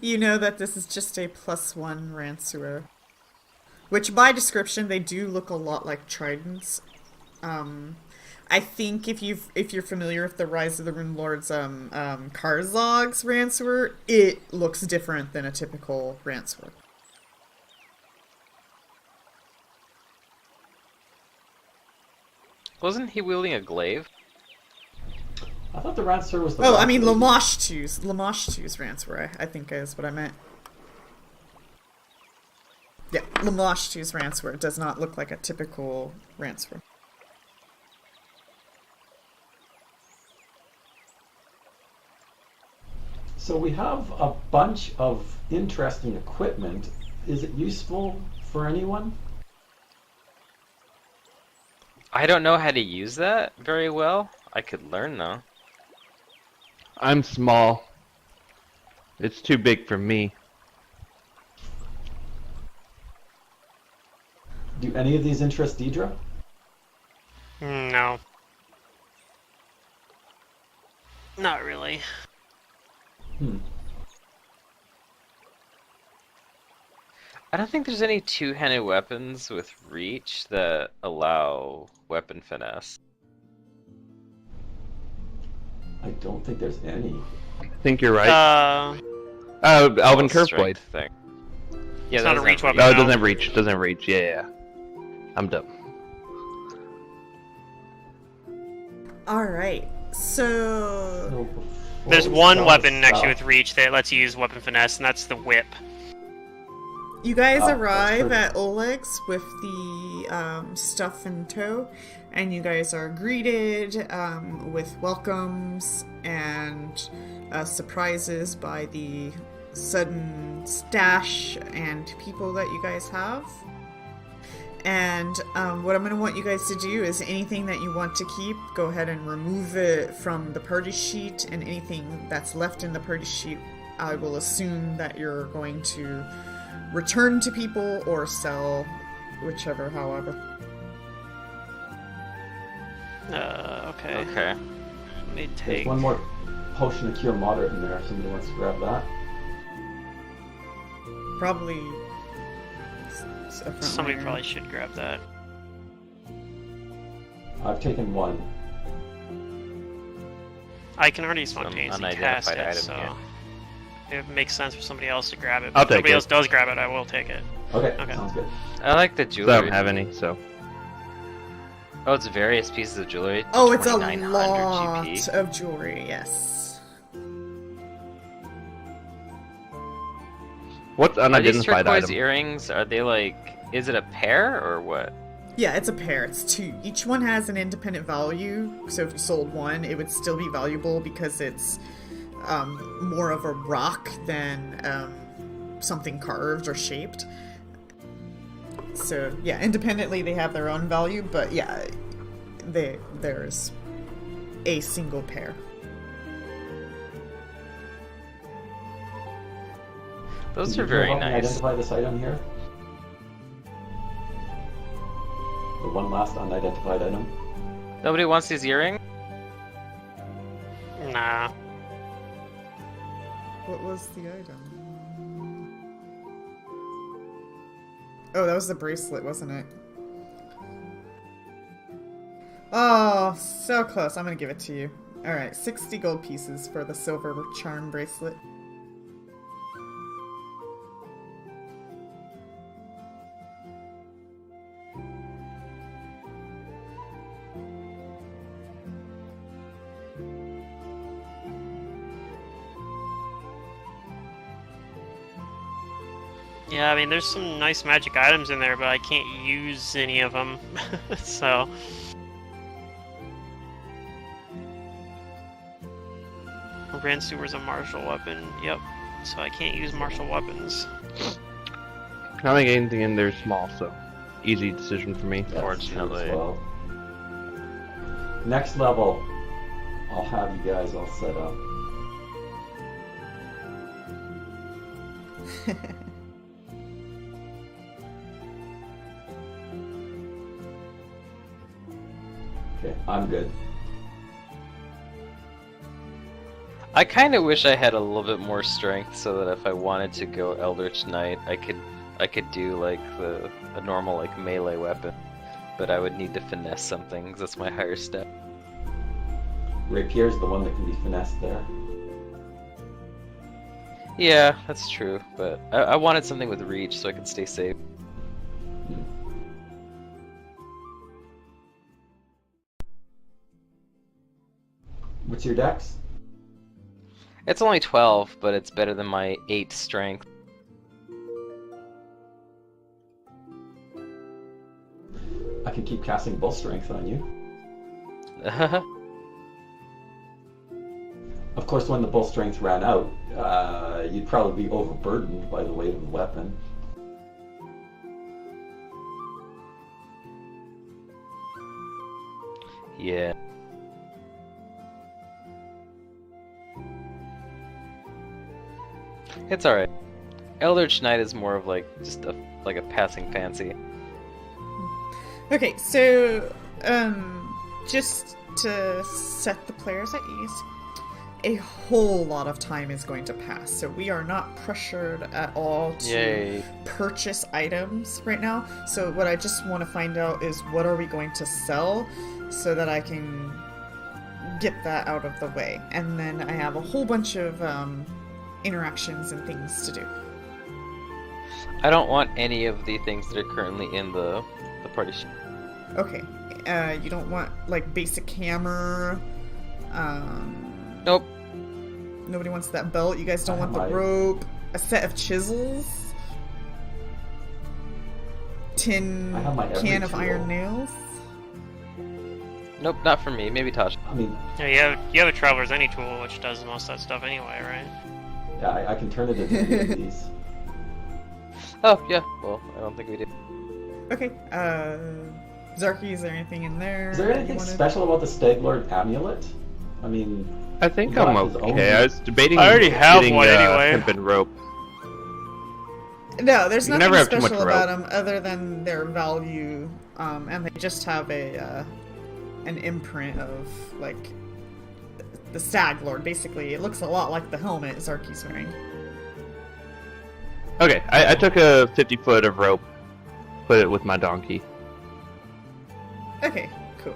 You know that this is just a +1 Ransuer. Which, by description, they do look a lot like tridents. I think if you're familiar with the Rise of the Rune Lords Karzog's Ransour, it looks different than a typical Ransour. Wasn't he wielding a glaive? I thought the Rancer was the. Oh, I mean Rancer. Lamashtu's Ransour, I think is what I meant. Yeah, Lamashtu's Ransour does not look like a typical Ransour. So we have a bunch of interesting equipment. Is it useful for anyone? I don't know how to use that very well. I could learn though. I'm small. It's too big for me. Do any of these interest Deidre? No. Not really. I don't think there's any two-handed weapons with reach that allow weapon finesse. I don't think there's any. I think you're right. Elven Well, Curve strength Blade. thing. Yeah, It's not that a doesn't reach have weapon. No, it No. doesn't have reach. Doesn't have reach. Yeah. I'm dumb. Alright, so... So before There's we one sell weapon next to stuff- with reach that lets you use weapon finesse, and that's the whip. You guys Oh, that's arrive perfect. at Oleg's with the stuff in tow, and you guys are greeted with welcomes and surprises by the sudden stash and people that you guys have. And what I'm going to want you guys to do is anything that you want to keep, go ahead and remove it from the party sheet, and anything that's left in the party sheet, I will assume that you're going to return to people or sell, whichever, however. Okay. Okay. Let me There's take. one more potion of cure moderate in there. If somebody wants to grab that. Probably. A front Somebody liner. probably should grab that. I've taken one. I can already spontaneously cast unidentified it, item so here. it makes sense for somebody else to grab it. I'll But if take somebody it. else does grab it, I will take it. Okay, Okay. sounds good. I like the So I jewelry. don't have any, so. Oh, it's various pieces of jewelry. Oh, it's a 2900 lot GP. of jewelry, yes. What's Are these unidentified turquoise item? earrings? Are they like? Is it a pair or what? Yeah, it's a pair. It's two. Each one has an independent value, so if you sold one, it would still be valuable because it's more of a rock than something carved or shaped. So, yeah, independently they have their own value, but yeah, there's a single pair. Those Did are you very help me nice. Identify this item here. The one last unidentified item. Nobody wants these earrings? Nah. What was the item? Oh, that was the bracelet, wasn't it? Oh, so close. I'm gonna give it to you. Alright, 60 gold pieces for the silver charm bracelet. Yeah, I mean, there's some nice magic items in there, but I can't use any of them. So. Ransour's a martial weapon. Yep. So I can't use martial weapons. I don't think anything in there is small, so easy decision for me. That's true Fortunately. as well. Next level, I'll have you guys all set up. Okay, I'm good. I kind of wish I had a little bit more strength so that if I wanted to go Eldritch Knight, I could do like a normal like melee weapon, but I would need to finesse something 'cause that's my higher step. Rapier's the one that can be finessed there. Yeah, that's true, but I wanted something with reach so I could stay safe. What's your dex? It's only 12, but it's better than my 8 strength. I can keep casting bull strength on you. Of course, when the bull strength ran out, you'd probably be overburdened by the weight of the weapon. Yeah. It's alright. Eldritch Knight is more of like just like a passing fancy. Okay, so just to set the players at ease, a whole lot of time is going to pass, so we are not pressured at all to purchase items right now. So what I just want to find out is what are we going to sell so that I can get that out of the way, and then I have a whole bunch of interactions and things to do. I don't want any of the things that are currently in the party sheet. Okay, you don't want like basic hammer. Nope. Nobody wants that belt. You guys don't want the rope. A set of chisels. Tin can of iron nails. Nope, not for me. Maybe Tasha. I mean, Yeah, you have a Traveler's Any tool, which does most of that stuff anyway, right? yeah, I can turn it into any of these. Oh, yeah. Well, I don't think we did. Okay, Zarky, is there anything in there? Is there anything special about the Stag Lord amulet? I mean, I think he got I'm his own- okay. I was debating. I already have getting, one anyway. Hemp and rope. No, there's You can nothing never have too much special about rope. them other than their value, and they just have an imprint of like the Stag Lord. Basically, it looks a lot like the helmet Zarky's wearing. Okay, I took a 50 foot of rope, put it with my donkey. Okay, cool.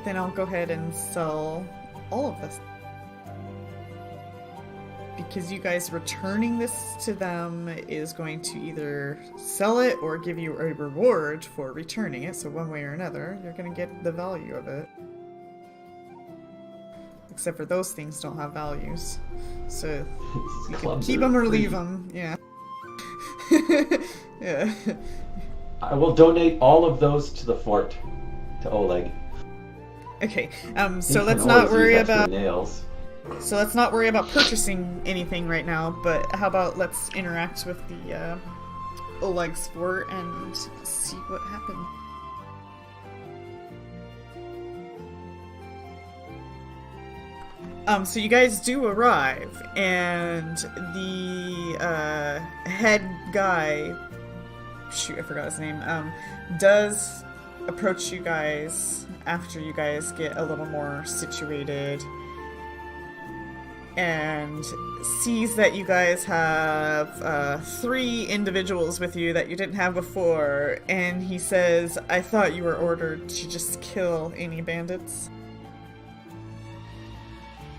Then I'll go ahead and sell all of this. Because you guys returning this to them is going to either sell it or give you a reward for returning it. So one way or another, you're going to get the value of it. Except for those things don't have values. So you can keep them or leave them. Yeah. Yeah. I will donate all of those to the fort, to Oleg. Okay. He So can let's always not use worry extra about. nails. So let's not worry about purchasing anything right now, but how about let's interact with the Oleg's fort and see what happened. So you guys do arrive, and the head guy, shoot, I forgot his name, does approach you guys after you guys get a little more situated, and sees that you guys have 3 individuals with you that you didn't have before, and he says, I thought you were ordered to just kill any bandits.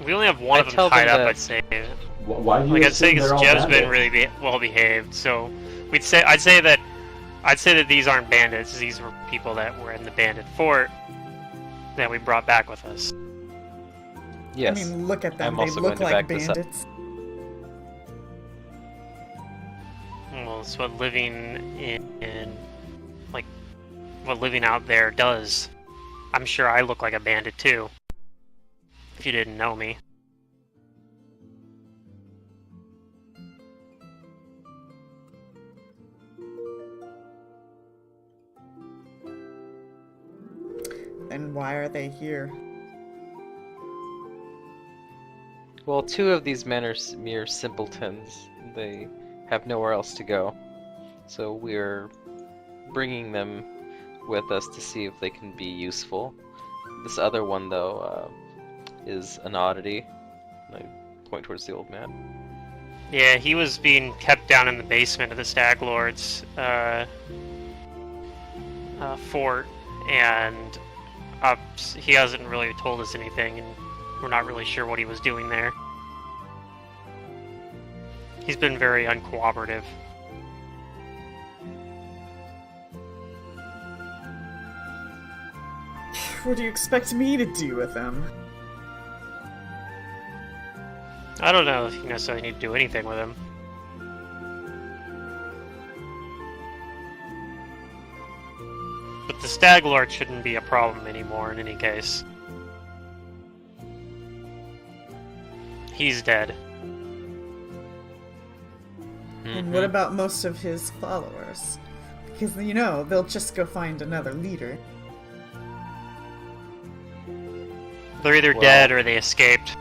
We only have one I of them tell them tied up, that- I'd say. Why do you Like I'd say, assume because they're all Jeb's been bandits? really well behaved, so I'd say that these aren't bandits. These were people that were in the bandit fort that we brought back with us. Yes. I mean, look at them. I'm They also look going to like back this up. bandits. Well, it's what living in like what living out there does. I'm sure I look like a bandit too. If you didn't know me. Then why are they here? Well, 2 of these men are mere simpletons. They have nowhere else to go. So we're bringing them with us to see if they can be useful. This other one, though, is an oddity. I point towards the old man. Yeah, he was being kept down in the basement of the Stag Lord's fort, and He hasn't really told us anything, and we're not really sure what he was doing there. He's been very uncooperative. What do you expect me to do with him? I don't know if you necessarily need to do anything with him. But the Stag Lord shouldn't be a problem anymore in any case. He's dead. And what about most of his followers? Because, you know, they'll just go find another leader. They're either dead or they escaped.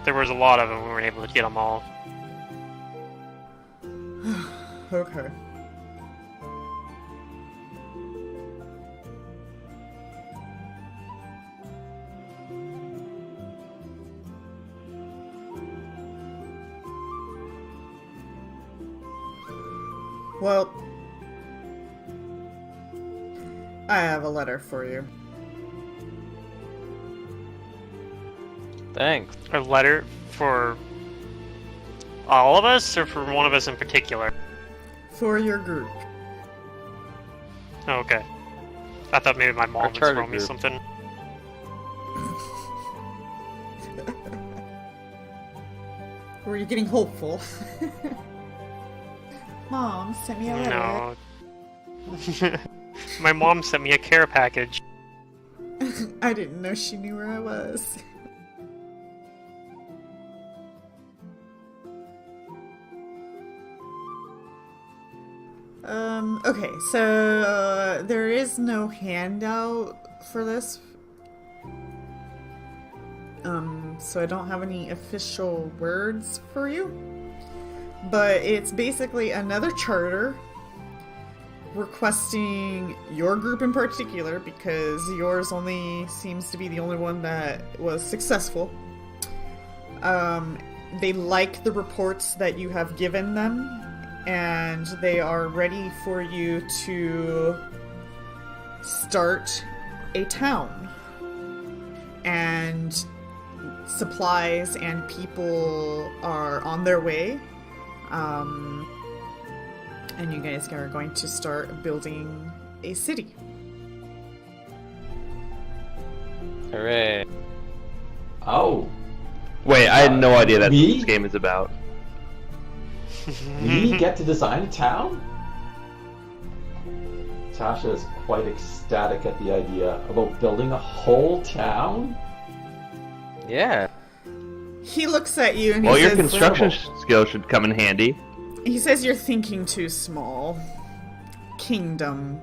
There was a lot of them, we weren't able to get them all. Okay. Well, I have a letter for you. Thanks. A letter for all of us, or for one of us in particular? For your group. Oh, okay. I thought maybe my mom Our was charter throwing me group. something. Were you getting hopeful? Mom, send me a letter. No. My mom sent me a care package. I didn't know she knew where I was. Okay, so there is no handout for this. So I don't have any official words for you. But it's basically another charter requesting your group in particular, because yours only seems to be the only one that was successful. They like the reports that you have given them, and they are ready for you to start a town. And supplies and people are on their way. And you guys are going to start building a city. Hooray. Oh, Wait, I had no idea that's what Me? this game is about. we get to design a town? Tasha is quite ecstatic at the idea about building a whole town. Yeah. He looks at you and Well, he your says, construction skills should come in handy. he says you're thinking too small. Kingdom.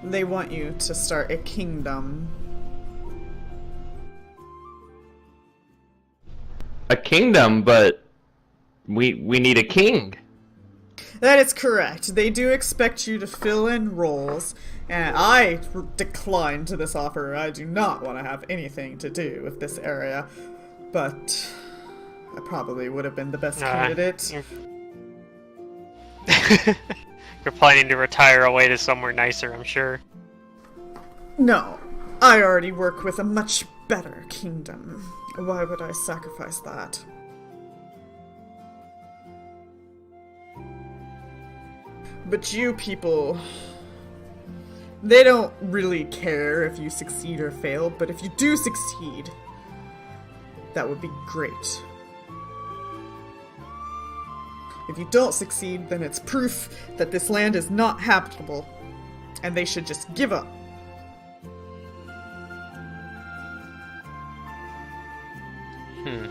They want you to start a kingdom. A kingdom, but we need a king. That is correct. They do expect you to fill in roles, and I decline to this offer. I do not want to have anything to do with this area, but I probably would have been the best candidate. You're planning to retire away to somewhere nicer, I'm sure. No, I already work with a much better kingdom. Why would I sacrifice that? But you people, they don't really care if you succeed or fail, but if you do succeed, that would be great. If you don't succeed, then it's proof that this land is not habitable, and they should just give up.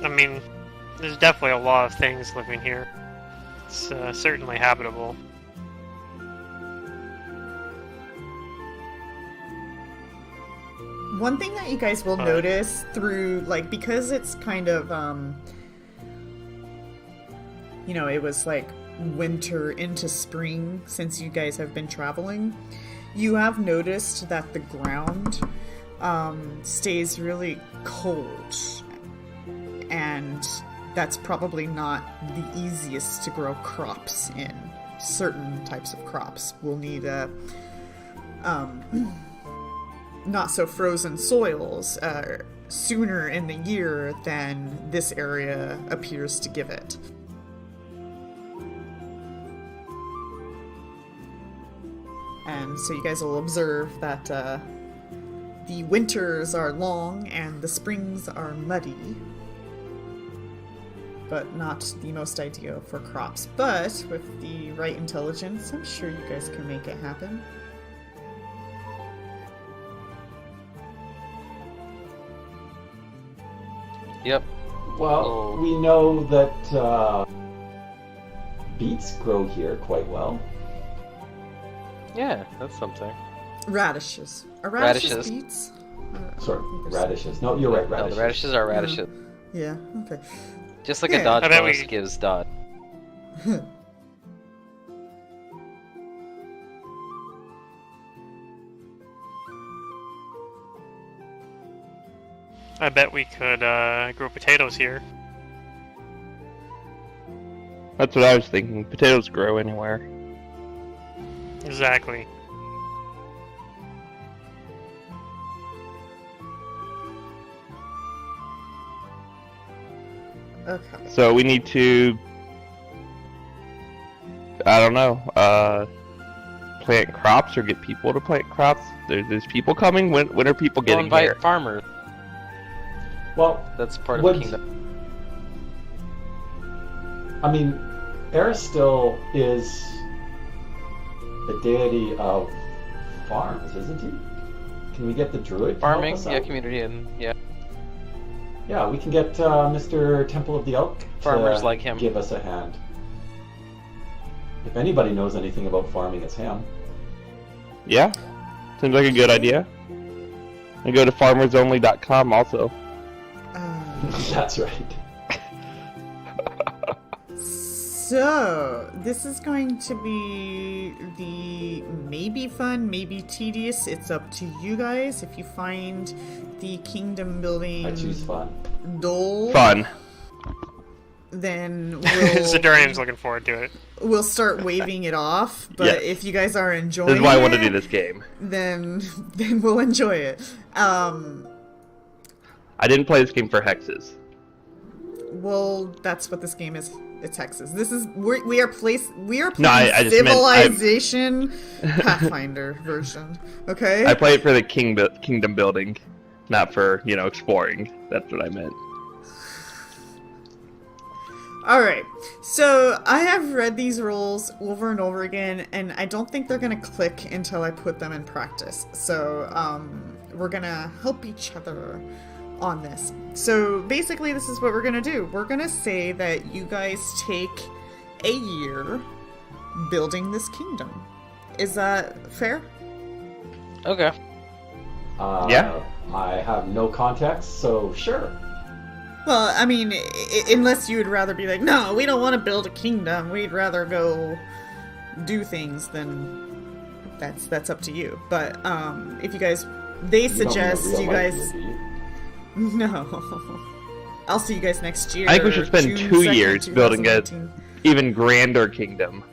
I mean, there's definitely a lot of things living here. It's certainly habitable. One thing that you guys will notice through, like, because it's kind of, you know, it was like winter into spring since you guys have been traveling, you have noticed that the ground stays really cold. And that's probably not the easiest to grow crops in. Certain types of crops will need a not so frozen soils sooner in the year than this area appears to give it. And so you guys will observe that the winters are long and the springs are muddy, but not the most ideal for crops. But with the right intelligence, I'm sure you guys can make it happen. Yep. Well, we know that beets grow here quite well. Yeah, that's something. Radishes. Are radishes Radishes. beets? Sorry, I think there's- radishes. No, you're right, No, radishes. the radishes are radishes. Yeah, okay. Just like Yeah. a dodge I bet bonus we- gives dodge. I bet we could grow potatoes here. That's what I was thinking. Potatoes grow anywhere. Exactly. Okay. So we need to, I don't know, plant crops or get people to plant crops. There's people coming. When are people We'll getting invite here? farmers. Well, That's part of Would- the kingdom. I mean, Aristil is the deity of farms, isn't he? Can we get the druid to Farming, help us yeah, out? community, and yeah. Yeah, we can get Mr. Temple of the Elk Farmers to like him. give us a hand. If anybody knows anything about farming, it's him. Yeah, seems like a good idea. And go to farmersonly.com also. That's right. So, this is going to be the maybe fun, maybe tedious. It's up to you guys. If you find the kingdom building I choose fun. dull, Fun. then Zidarian's looking forward to it. we'll start waving it off. But Yes. if you guys are enjoying This is why I it, want to do this game. then we'll enjoy it. I didn't play this game for hexes. Well, that's what this game is. It's hexes. This is we are playing No, I just meant- Civilization Pathfinder version. Okay. I play it for the kingdom building, not for exploring. That's what I meant. All right. So I have read these rules over and over again, and I don't think they're gonna click until I put them in practice. So we're gonna help each other on this. So basically, this is what we're gonna do. We're gonna say that you guys take a year building this kingdom. Is that fair? Okay. Yeah. I have no context, so sure. Well, I mean, unless you would rather be like, no, we don't want to build a kingdom. We'd rather go do things. Then that's up to you. But if you guys, they You don't mean a suggest real you life guys. year, do you? No. I'll see you guys next year. I think we should spend June 2 2nd, years building a 2019. even grander kingdom.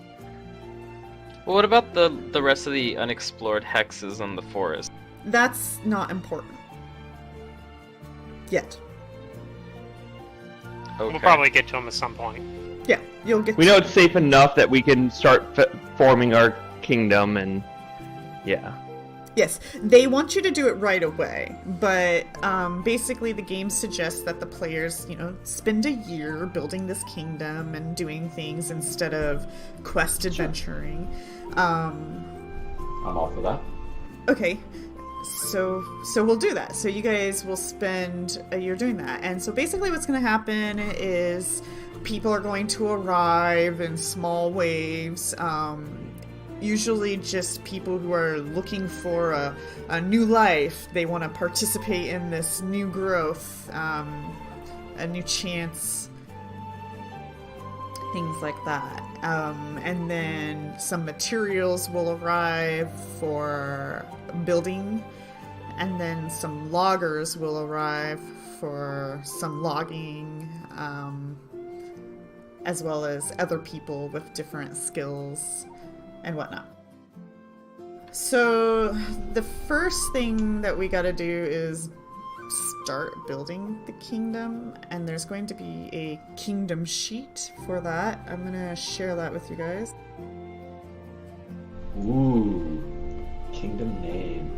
Well, what about the rest of the unexplored hexes in the forest? That's not important. Yet. Okay. We'll probably get to him at some point. Yeah, you'll get We know it's safe enough that we can start forming our kingdom, and yeah. Yes, they want you to do it right away, but basically the game suggests that the players, spend a year building this kingdom and doing things instead of quest adventuring. I'm all for that. Okay, so we'll do that. So you guys will spend a year doing that, and so basically what's going to happen is people are going to arrive in small waves. Usually just people who are looking for a new life. They want to participate in this new growth, a new chance, things like that. And then some materials will arrive for building, and then some loggers will arrive for some logging, as well as other people with different skills and whatnot. So the first thing that we gotta do is start building the kingdom, and there's going to be a kingdom sheet for that. I'm gonna share that with you guys. Ooh, kingdom name.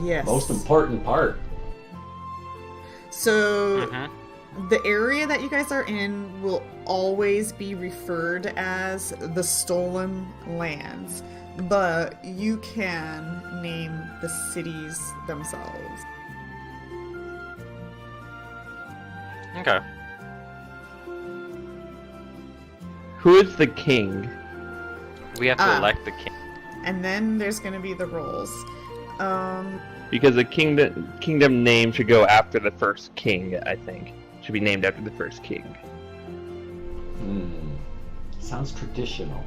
Yes. Most important part. So the area that you guys are in will always be referred as the Stolen Lands, but you can name the cities themselves. Okay. Who is the king? We have to elect the king. And then there's going to be the roles. Because the kingdom name should go after the first king, I think. Should be named after the first king. Sounds traditional.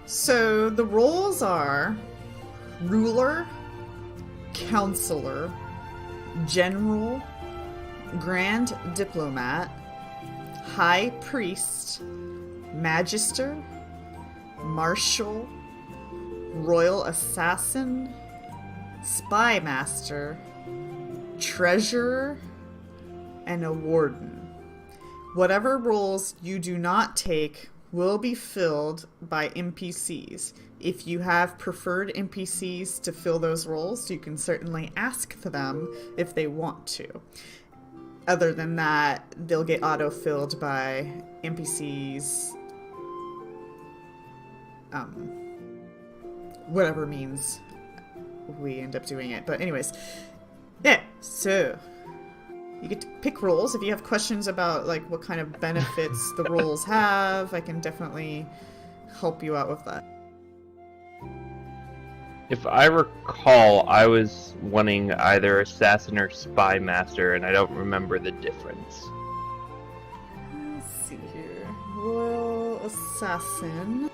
So the roles are ruler, counselor, general, grand diplomat, high priest, magister, marshal, royal assassin, spy master, treasurer, and a warden. Whatever roles you do not take will be filled by NPCs. If you have preferred NPCs to fill those roles, you can certainly ask for them if they want to. Other than that, they'll get auto-filled by NPCs. Whatever means we end up doing it. But anyways, yeah, so you get to pick roles. If you have questions about like what kind of benefits the roles have, I can definitely help you out with that. If I recall, I was wanting either assassin or spy master, and I don't remember the difference. Let's see here. Royal Assassin.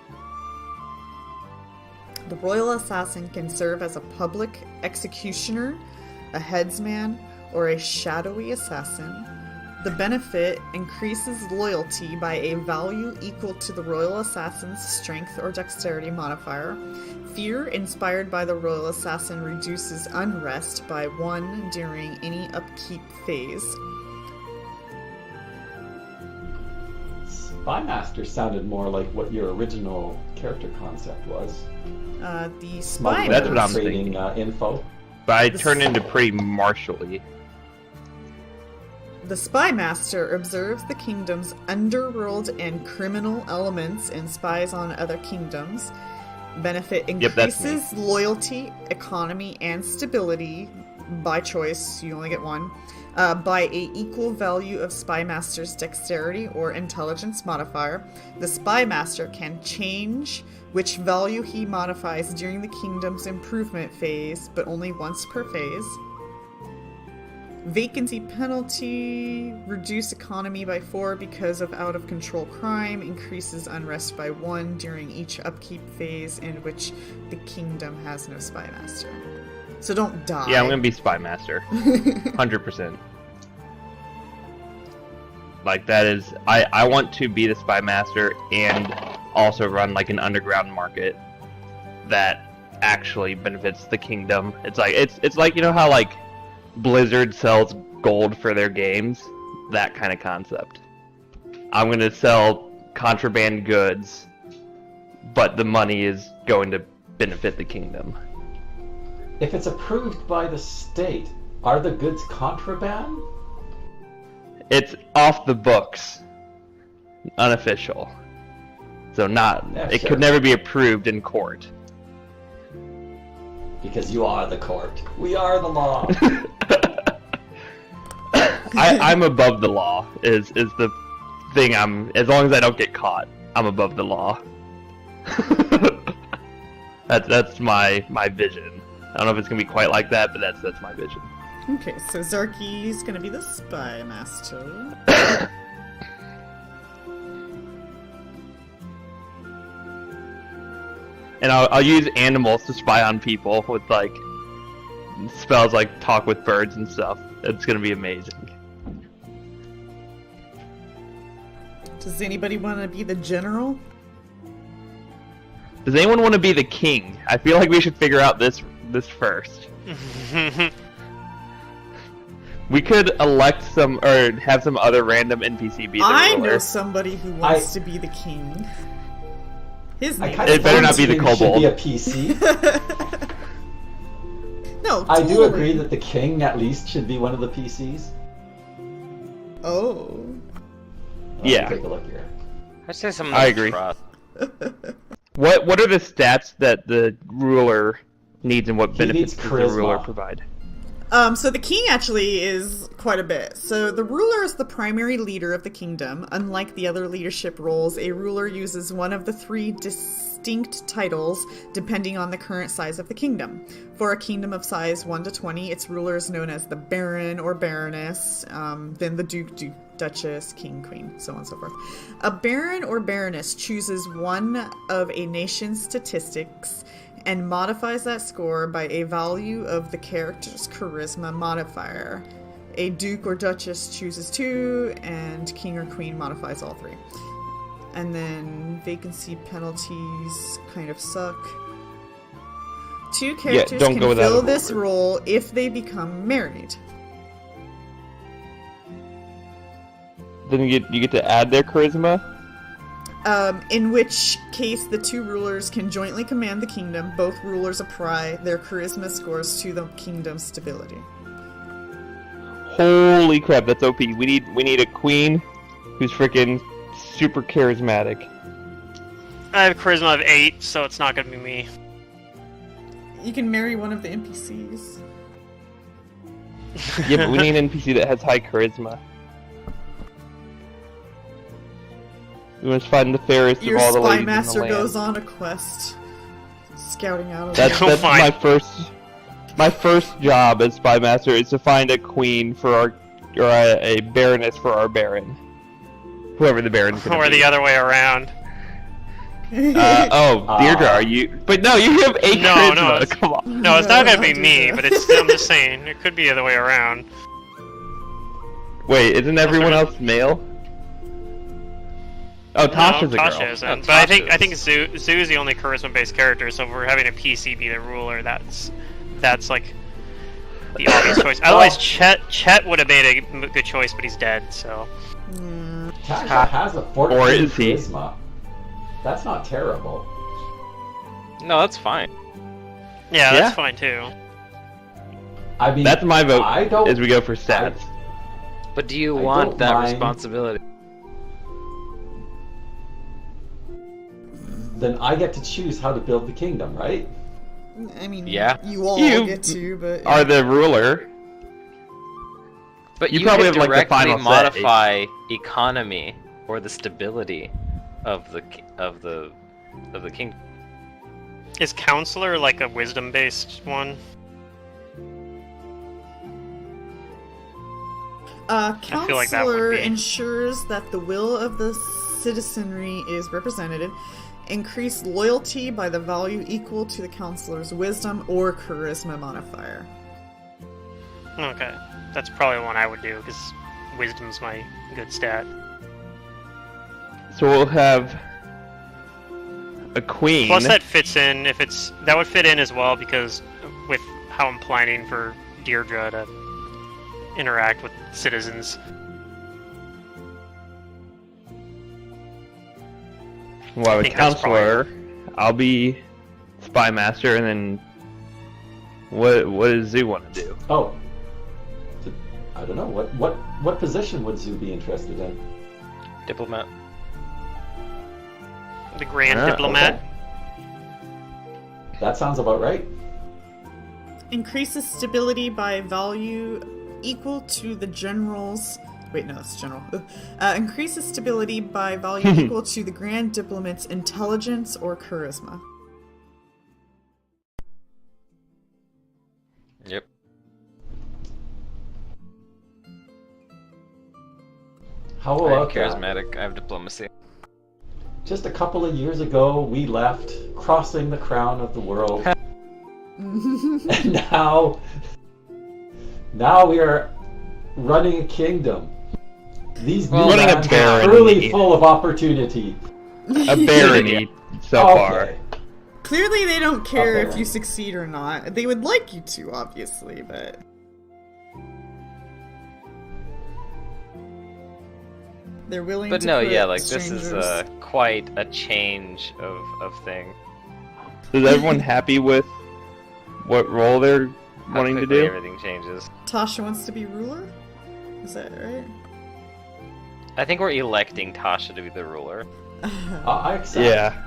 The Royal Assassin can serve as a public executioner, a headsman, or a shadowy assassin. The benefit increases loyalty by a value equal to the Royal Assassin's strength or dexterity modifier. Fear inspired by the Royal Assassin reduces unrest by 1 during any upkeep phase. Spy Master sounded more like what your original character concept was. The Spy That's what I'm Master. trading info. But I turned into pretty martially. The Spy Master observes the kingdom's underworld and criminal elements and spies on other kingdoms. Benefit Yep, that's me. increases loyalty, economy, and stability by choice. You only get one. By a equal value of Spy Master's dexterity or intelligence modifier. The Spy Master can change which value he modifies during the kingdom's improvement phase, but only once per phase. Vacancy penalty, reduce economy by 4 because of out-of-control crime, increases unrest by 1 during each upkeep phase in which the kingdom has no spy master. So don't die. Yeah, I'm gonna be spy master. 100%. Like, that is... I want to be the spy master and also run, like, an underground market that actually benefits the kingdom. It's like, you know how, like, Blizzard sells gold for their games? That kind of concept. I'm going to sell contraband goods, but the money is going to benefit the kingdom. If it's approved by the state, are the goods contraband? It's off the books. Unofficial. So not... Yeah, it sure. could never be approved in court. Because you are the court. We are the law. I'm above the law, is the thing. As long as I don't get caught, I'm above the law. That's my vision. I don't know if it's gonna be quite like that, but that's my vision. Okay, so Zarky's gonna be the spy master. And I'll use animals to spy on people with like spells like talk with birds and stuff. It's gonna be amazing. Does anybody want to be the general? Does anyone want to be the king? I feel like we should figure out this first. We could elect some, or have some other random NPC be the I ruler. know somebody who wants to be the king. His name. It better not be the kobold. Should be a PC. No, I totally. do agree that the king at least should be one of the PCs. Oh. Yeah. Take a look here. I'd say some. I agree. What are the stats that the ruler needs and what benefits needs does the ruler charisma. provide? So the king actually is quite a bit. So the ruler is the primary leader of the kingdom. Unlike the other leadership roles, a ruler uses one of the 3 distinct titles depending on the current size of the kingdom. For a kingdom of size 1 to 20, its ruler is known as the Baron or Baroness, then the Duke, Duchess, King, Queen, so on and so forth. A Baron or Baroness chooses one of a nation's statistics and modifies that score by a value of the character's charisma modifier. A duke or duchess chooses 2, and king or queen modifies all 3. And then vacancy penalties kind of suck. 2 characters don't can go without fill a this ruler. role if they become married. Then you get to add their charisma. In which case the 2 rulers can jointly command the kingdom. Both rulers apply their charisma scores to the kingdom's stability. Holy crap, that's OP. We need a queen who's freaking super charismatic. I have charisma of 8, so it's not gonna be me. You can marry one of the NPCs. Yeah, but we need an NPC that has high charisma. We must find the fairest Your of all the spy ladies in the master land. goes on a quest, scouting out. That's Go find- my first job as spy master is to find a queen for our, or a baroness for our baron. Whoever the baron's gonna Or be. the other way around. Deirdre, are you? But no, you have 8 No, charisma. no, it's- Come on. No, it's not No, gonna be don't do me, that. but it's. I'm just saying it could be the other way around. Wait, isn't everyone else male? Oh, Tasha's a girl. Tasha isn't. Oh, But I think Tasha's- Zoo is the only charisma-based character. So if we're having a PC be the ruler, that's like the obvious choice. Otherwise, Chet would have made a good choice, but he's dead. So Tasha has a 14 Or is he? charisma. That's not terrible. No, that's fine. yeah, Yeah. that's fine too. I mean, That's my vote. I don't. As we go for stats. But do you I want don't that mind. responsibility? Then I get to choose how to build the kingdom, right? I mean, Yeah. you all You get to, but Are the ruler? But You you, probably could have, like, the directly final say. modify economy or the stability of the king. Is counselor like a wisdom-based one? counselor feel like that would be- ensures that the will of the citizenry is represented. Increase loyalty by the value equal to the counselor's wisdom or charisma modifier. Okay, that's probably one I would do because wisdom's my good stat. So we'll have a queen. Plus that fits in if it's that would fit in as well because with how I'm planning for Deirdre to interact with citizens. We'll have a think that's counselor. I'll be spy master, and then what does Zoo want to do? Oh, I don't know. What position would Zoo be interested in? Diplomat. The Grand Ah, Diplomat. Okay. That sounds about right. Increases stability by value equal to the general's. Wait, no, it's general. Increases stability by value equal to the Grand Diplomat's intelligence or charisma. Yep. How I'm about that? charismatic. I have diplomacy. Just a couple of years ago, we left, crossing the crown of the world, and now we are running a kingdom. These new Running a lands are barony. truly full of opportunity. A barony so far. Okay. Clearly they don't care Okay. if you succeed or not. They would like you to, obviously, but... They're willing But to no, put yeah, like this strangers... is quite a change of thing. Is everyone happy with what role they're How wanting to quickly do? everything changes. Tasha wants to be ruler? Is that right? I think we're electing Tasha to be the ruler. I accept. Yeah.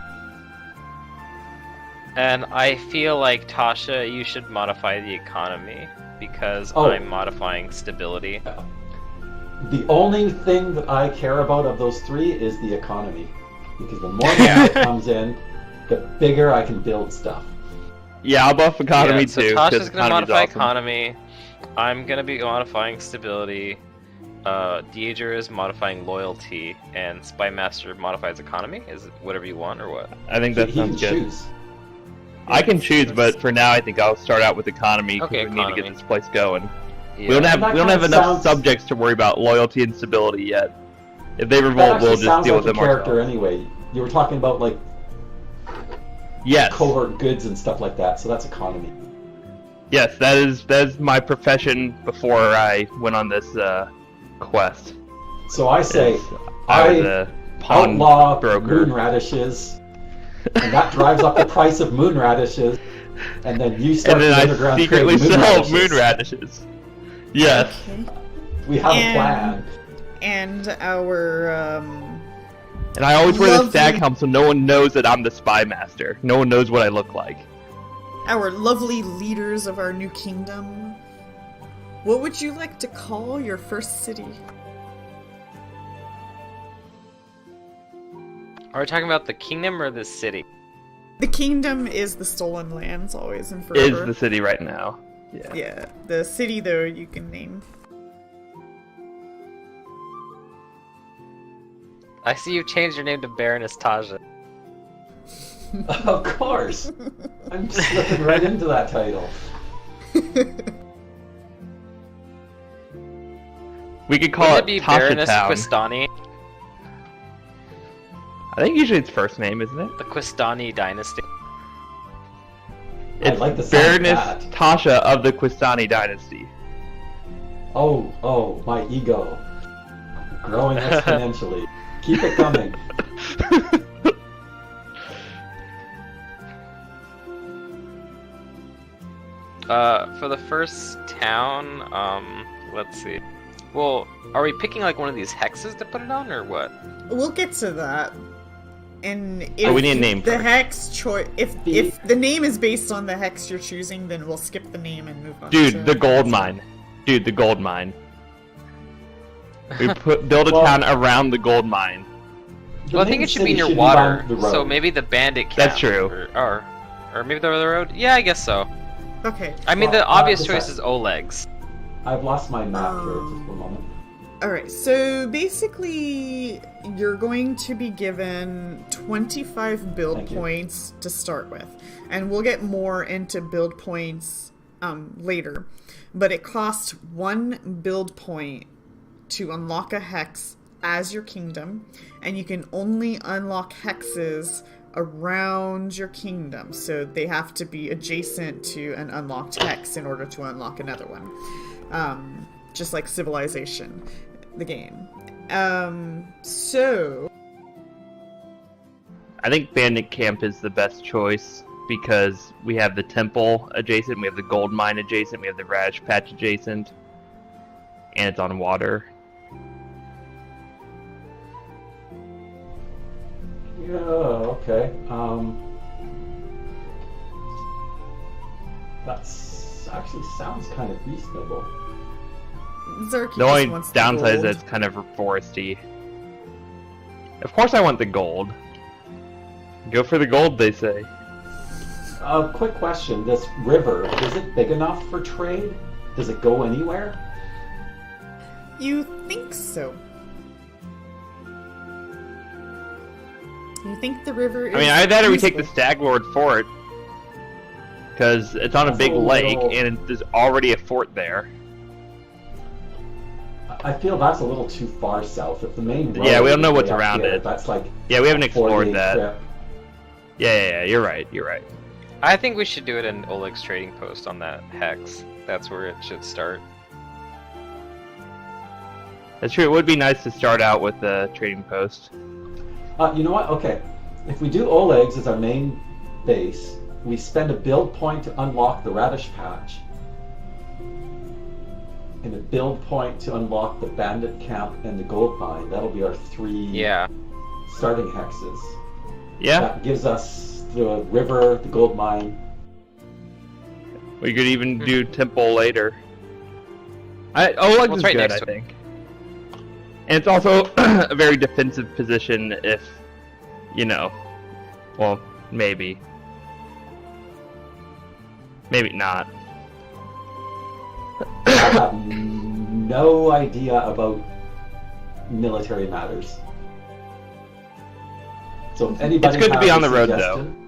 And I feel like, Tasha, you should modify the economy, because Oh. I'm modifying stability. The only thing that I care about of those three is the economy. Because the more money that comes in, the bigger I can build stuff. Yeah, I'll buff economy Yeah, so too. Tasha's 'cause gonna economy's modify awesome. economy. I'm gonna be modifying stability. Deidre is modifying loyalty, and Spymaster modifies economy. Is it whatever you want or what? I think that He can sounds good. choose. I can choose, but for now, I think I'll start out with economy because Okay, we need to economy. get this place going. Yeah. We don't have That enough kinda sounds- subjects to worry about loyalty and stability yet. If they That revolt, actually we'll just sounds deal like with a them character ourselves. anyway. You were talking about like Yes, covert goods and stuff like that, so that's economy. yes, that is my profession before I went on this quest. So I say, I was I a pawn outlaw broker. moon radishes, and that drives up the price of moon radishes, and then you start And then the I underground secretly trade sell moon moon radishes. radishes. Yes. Okay. We have And- a plan. And our, And I always wear the Lovely. stag helm so no one knows that I'm the spy master. No one knows what I look like. our lovely leaders of our new kingdom. What would you like to call your first city? Are we talking about the kingdom or the city? The kingdom is the stolen lands, always and Is forever. the city right now. Yeah. Yeah, the city, though, you can name. I see you've changed your name to Baroness Taja. Of course. I'm slipping right into that title. We could call Wouldn't it it be Tasha Baroness Town. Quistani? I think usually it's first name, isn't it? The Quistani dynasty. I It's like the sound of Baroness that. Tasha of the Quistani dynasty. Oh, my ego. Growing exponentially. Keep it coming. For the first town, let's see. Well, are we picking like one of these hexes to put it on, or what? We'll get to that. And if Oh, we need a name the first. hex choice, if the name is based on the hex you're choosing, then we'll skip the name and move on. to Dude, the gold mine. Dude, the gold mine. We build a Well- town around the gold mine. The Well, I think main it should be city near should water, on the road. so maybe the bandit camp. That's true. Or maybe the other road. Yeah, I guess so. Okay. I mean, Well, the obvious just choice that- is Oleg's. I've lost my map here just for a moment. Alright, so basically, you're going to be given 25 build Thank you. points to start with. And we'll get more into build points later. But it costs 1 build point to unlock a hex as your kingdom. And you can only unlock hexes around your kingdom. So they have to be adjacent to an unlocked hex in order to unlock another one. Just like Civilization, the game. So I think Bandit Camp is the best choice because we have the temple adjacent, we have the gold mine adjacent, we have the radish patch adjacent, and it's on water. Yeah, okay. That's actually sounds kind of reasonable. Zarky The only just wants the downside is gold. that it's kind of foresty. Of course I want the gold. Go for the gold, they say. Quick question. This river, is it big enough for trade? Does it go anywhere? You think so? You think the river is I mean, either that or we take the usable? Stag Lord Fort. Because it's on a That's big a lake little- and there's already a fort there. I feel that's a little too far south. If the main road Yeah, we don't know is what's way up around here, it. That's like Yeah, we haven't a explored 40-day that. trip. Yeah, you're right. You're right. I think we should do it in Oleg's trading post on that hex. That's where it should start. That's true. It would be nice to start out with the trading post. You know what? Okay. If we do Oleg's as our main base, we spend a build point to unlock the radish patch. And a build point to unlock the bandit camp and the gold mine. That'll be our 3 starting hexes. Yeah. That gives us the river, the gold mine. We could even do temple later. Oleg is right good, next I to it. think. And it's also a very defensive position if, well, maybe. Maybe not. I have no idea about military matters. So if anybody It's good to be has on a the road, suggestion-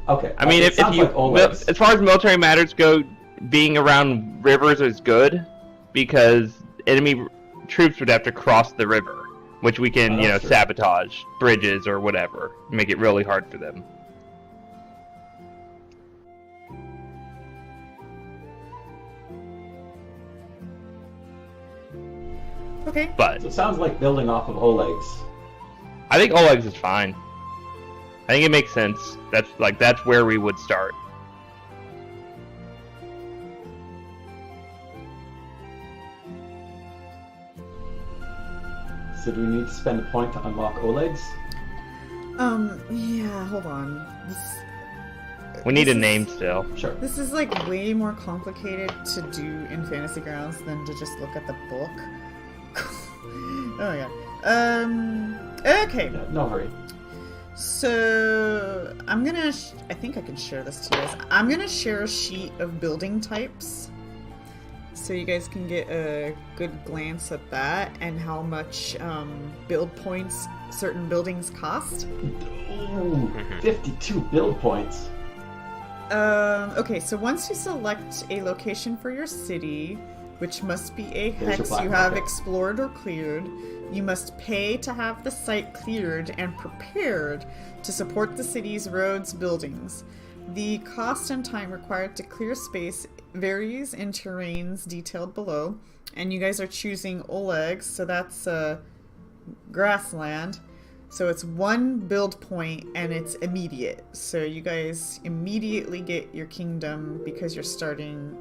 Okay. I mean, it if sounds you, like Oleg's. as far as military matters go, being around rivers is good because enemy troops would have to cross the river, which we can, Oh, sure. sabotage bridges or whatever, make it really hard for them. Okay. But So it sounds like building off of Oleg's. I think Oleg's is fine. I think it makes sense. That's where we would start. So do we need to spend a point to unlock Oleg's? Yeah, hold on. We need a This is- name still. Sure. This is like way more complicated to do in Fantasy Grounds than to just look at the book. Oh yeah. Okay. Yeah, no hurry. So I'm gonna. I think I can share this to you guys. I'm gonna share a sheet of building types, so you guys can get a good glance at that and how much build points certain buildings cost. Ooh, 52 build points. Okay, so once you select a location for your city, which must be a There's your hex black you have market. explored or cleared, you must pay to have the site cleared and prepared to support the city's roads, buildings. The cost and time required to clear space varies in terrains detailed below, and you guys are choosing Oleg, so that's grassland. So it's 1 build point and it's immediate. So you guys immediately get your kingdom because you're starting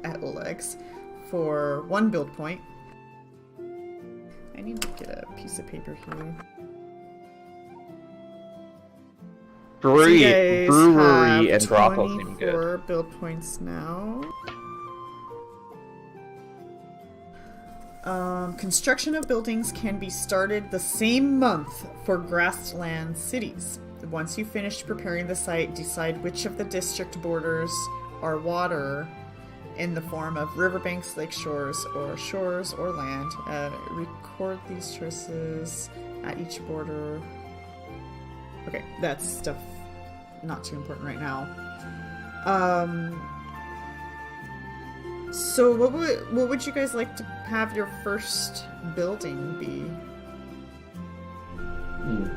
at Oleg's for 1 build point. I need to get a piece of paper here. So you guys Brewery have and brothel seem good. 24 build points now. Construction of buildings can be started the same month for grassland cities. Once you've finished preparing the site, decide which of the district borders are water in the form of riverbanks, lake shores, or land. Record these choices at each border. Okay, that's stuff not too important right now. So what would you guys like to have your first building be?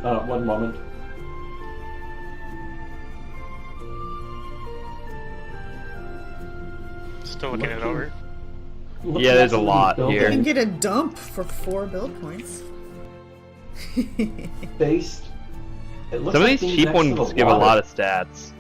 One moment. Still looking it over. Looking Yeah, at there's a some of these lot here. You can buildings get a dump for 4 build points. Based. It looks Some of like these being cheap next to ones the give a water. lot of stats.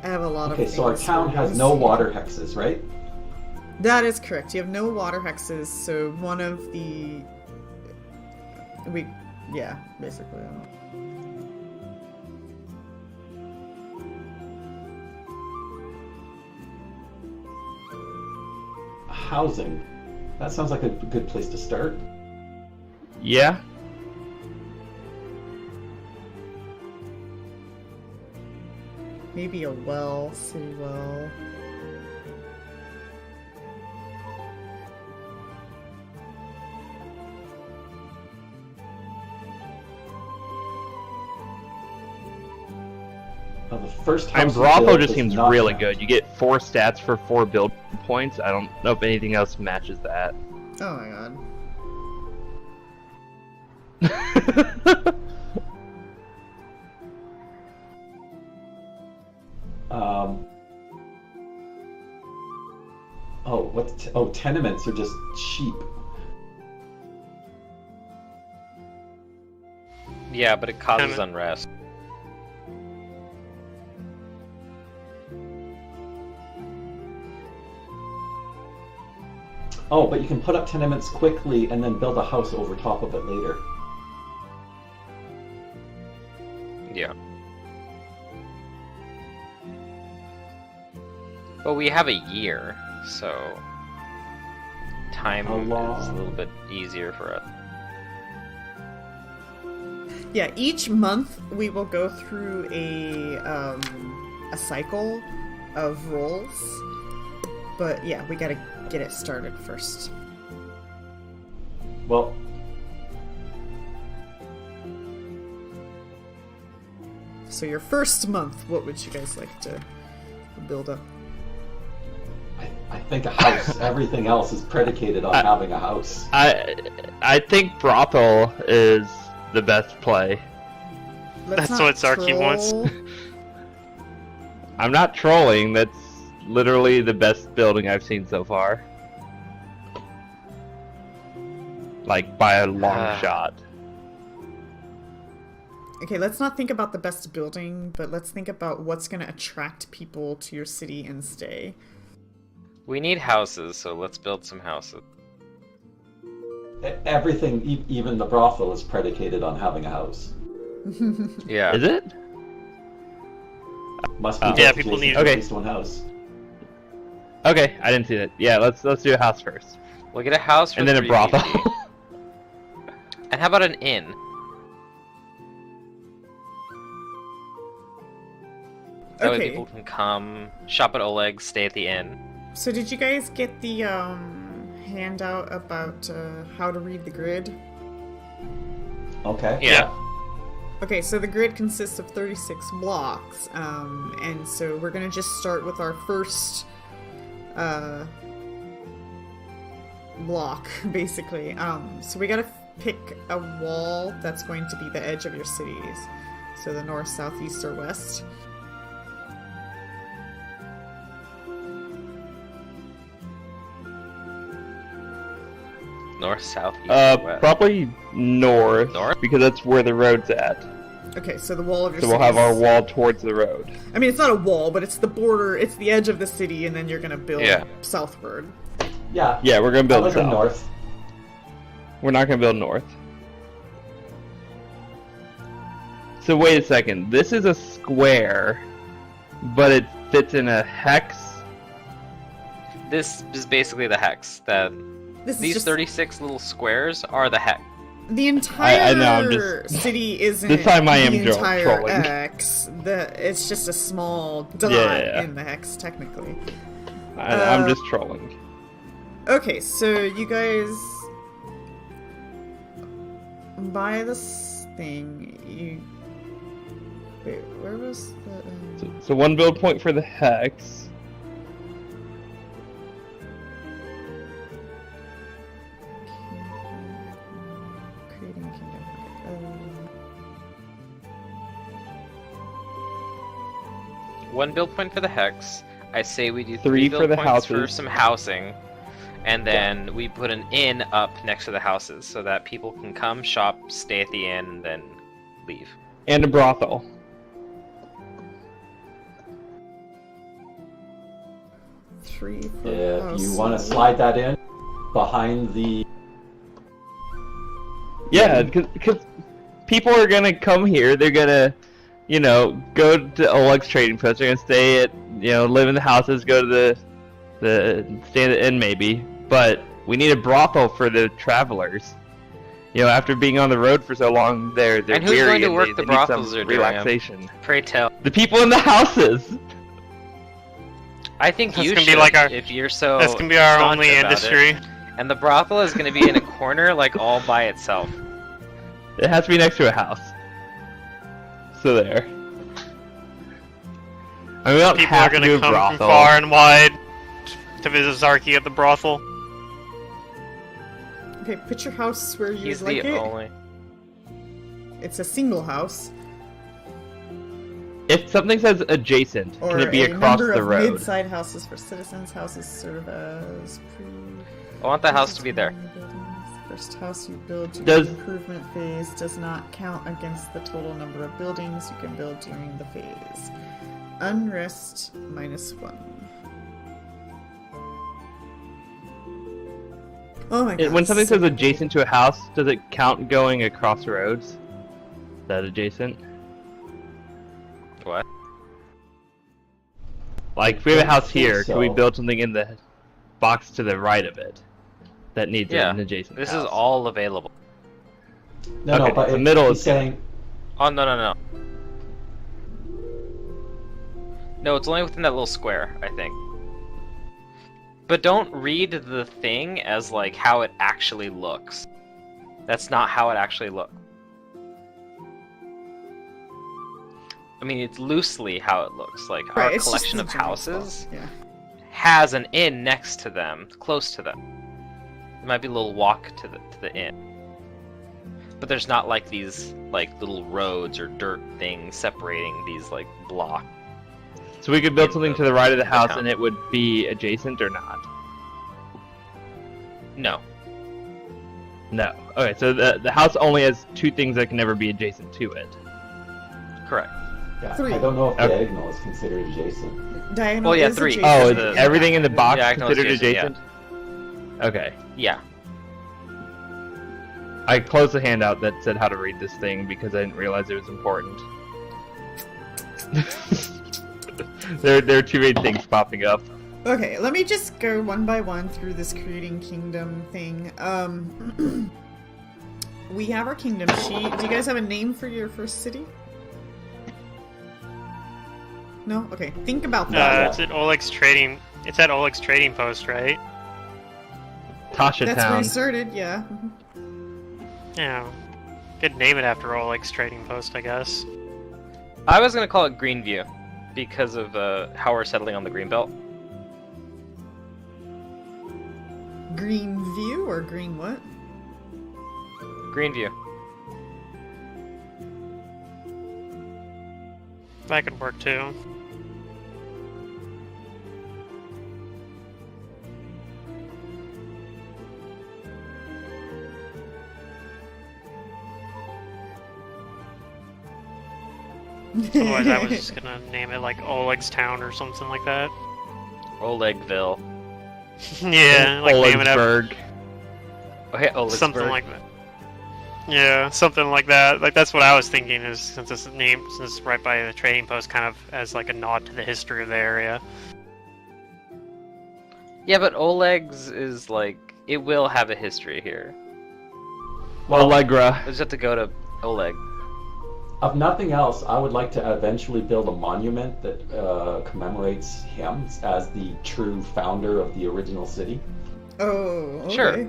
I have a lot of Okay, so our things town for has this. no water hexes, right? That is correct. You have no water hexes, so one of the... Yeah, basically. I don't know. Housing. That sounds like a good place to start. Yeah. Maybe a well, city well. The first And house you brothel build just does seems not really count. good. You get 4 stats for 4 build points. I don't know if anything else matches that. Oh my god. Tenements are just cheap. Yeah, but it causes Tenement. unrest. Oh, but you can put up tenements quickly and then build a house over top of it later. Yeah. But we have a year, so time How is long? a little bit easier for us. Yeah, each month we will go through a cycle of rolls. But yeah, we gotta get it started first. Well, So your first month, what would you guys like to build up? I think a house. Everything else is predicated on having a house. I think brothel is the best play. Let's That's not what Zarky wants. troll. I'm not trolling. That's literally the best building I've seen so far. Like by a long shot. Okay, let's not think about the best building, but let's think about what's going to attract people to your city and stay. We need houses, so let's build some houses. Everything, even the brothel, is predicated on having a house. Yeah. Is it? Must be Yeah, just people adjacent need- to Okay. at least one house. Okay, I didn't see that. Yeah, let's do a house first, We'll get a house for and then a 3 brothel. BG. And how about an inn? That way Okay. people can come, shop at Oleg's, stay at the inn. So did you guys get the handout about how to read the grid? Okay. Yeah. Okay, so the grid consists of 36 blocks, and so we're gonna just start with our first block, basically. So we gotta pick a wall that's going to be the edge of your cities. So the north, south, east, or west. North, south, east, or west. Probably north. North? Because that's where the road's at. Okay, so the wall of your So city. we'll have our wall towards the road. I mean, it's not a wall, but it's the border, it's the edge of the city, and then you're gonna build Yeah. southward. Yeah. Yeah, we're gonna I build live in south. north. We're not gonna build north. So wait a second. This is a square, but it fits in a hex. This is basically the hex. That This is these just 36 little squares are the hex. the entire I know, I'm just- city isn't This time I am the entire trolling. X. It's just a small dot Yeah. in the hex, technically. I'm just trolling. Okay, so you guys buy this thing. You wait. Where was the? So 1 build point for the hex. Creating kingdom. 1 build point for the hex. I say we do 3 3 for build the points for houses. some housing. And then we put an inn up next to the houses so that people can come, shop, stay at the inn, and then leave. And a brothel. Three. For If you houses. want to slide that in behind the Yeah, because people are gonna come here. They're gonna, go to Oleg's trading post. They're gonna stay at, live in the houses. Go to the stay at the inn maybe. But we need a brothel for the travelers. After being on the road for so long, they're And who's weary going to and work they the need brothels some are doing 'em? relaxation. Pray tell. The people in the houses. I think That's you gonna should, be like our- if you're so That's gonna be our staunch only about industry. it. And the brothel is going to be in a corner, like, all by itself. It has to be next to a house. So there. I mean, we don't People are have to gonna do a come from brothel. far and wide to visit Zarky at the brothel. Okay, put your house where you He's would like the it. only. It's a single house. If something says adjacent, Or can it be a across number the of road? mid-side houses for citizens. Houses serve as I want the house to be there. First house you build during Does- the improvement phase does not count against the total number of buildings you can build during the phase. Unrest -1. Oh my god. When something so says adjacent to a house, does it count going across roads? Is that adjacent? What? Like, if we have a Don't house think here, can we so. build something in the box to the right of it that needs Yeah, an adjacent This house? is all available. No, Okay, no, but the if middle he's is- saying Oh, no. No, it's only within that little square, I think. But don't read the thing as, like, how it actually looks. That's not how it actually looks. I mean, it's loosely how it looks. Like, Right, our it's just collection the of general houses stuff, Yeah. has an inn next to them, close to them. There might be a little walk to the inn. But there's not, like, these, like, little roads or dirt things separating these, like, blocks. So we could build in something the- to the right of the the house town. and it would be adjacent or not? No. No. Okay, so the house only has two things that can never be adjacent to it. Correct. yeah, 3. I don't know if Okay. diagonal is considered adjacent. Diagonal Well, yeah, is 3. adjacent. Oh, is the- everything in the box Diagonal is considered adjacent, adjacent? Okay. Yeah. I closed the handout that said how to read this thing because I didn't realize it was important. there are too many things popping up. Okay, let me just go one by one through this creating kingdom thing. We have our kingdom sheet. Do you guys have a name for your first city? No? Okay, think about that. It's at Oleg's trading. It's at Oleg's trading post, right? Tasha That's where Town. I started, yeah. Yeah. Could name it after Oleg's trading post, I guess. I was gonna call it Greenview because of how we're settling on the Greenbelt. Green view or green what? Greenview. That could work too. Otherwise, I was just gonna name it like Oleg's Town or something like that. Olegville. Yeah, like name it after Olendsburg. Okay, Olegsburg. something like that. Yeah, something like that. Like that's what I was thinking. Is since it's right by the trading post, kind of as like a nod to the history of the area. Yeah, but Oleg's is like it will have a history here. Allegra. We just have to go to Oleg. Of nothing else, I would like to eventually build a monument that commemorates him as the true founder of the original city. Oh, okay. Sure.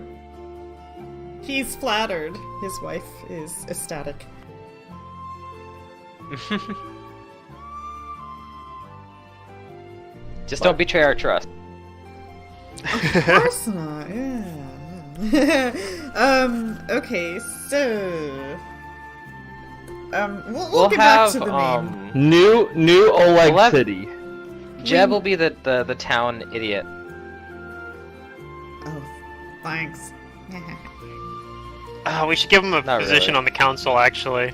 He's flattered. His wife is ecstatic. Just don't betray our trust. Of course not, yeah. Okay, so... we'll get back have to the name. New Oleg We'll have- City. Jeb will be the town idiot. Oh, thanks. We should give him a Not position really. on the council, actually.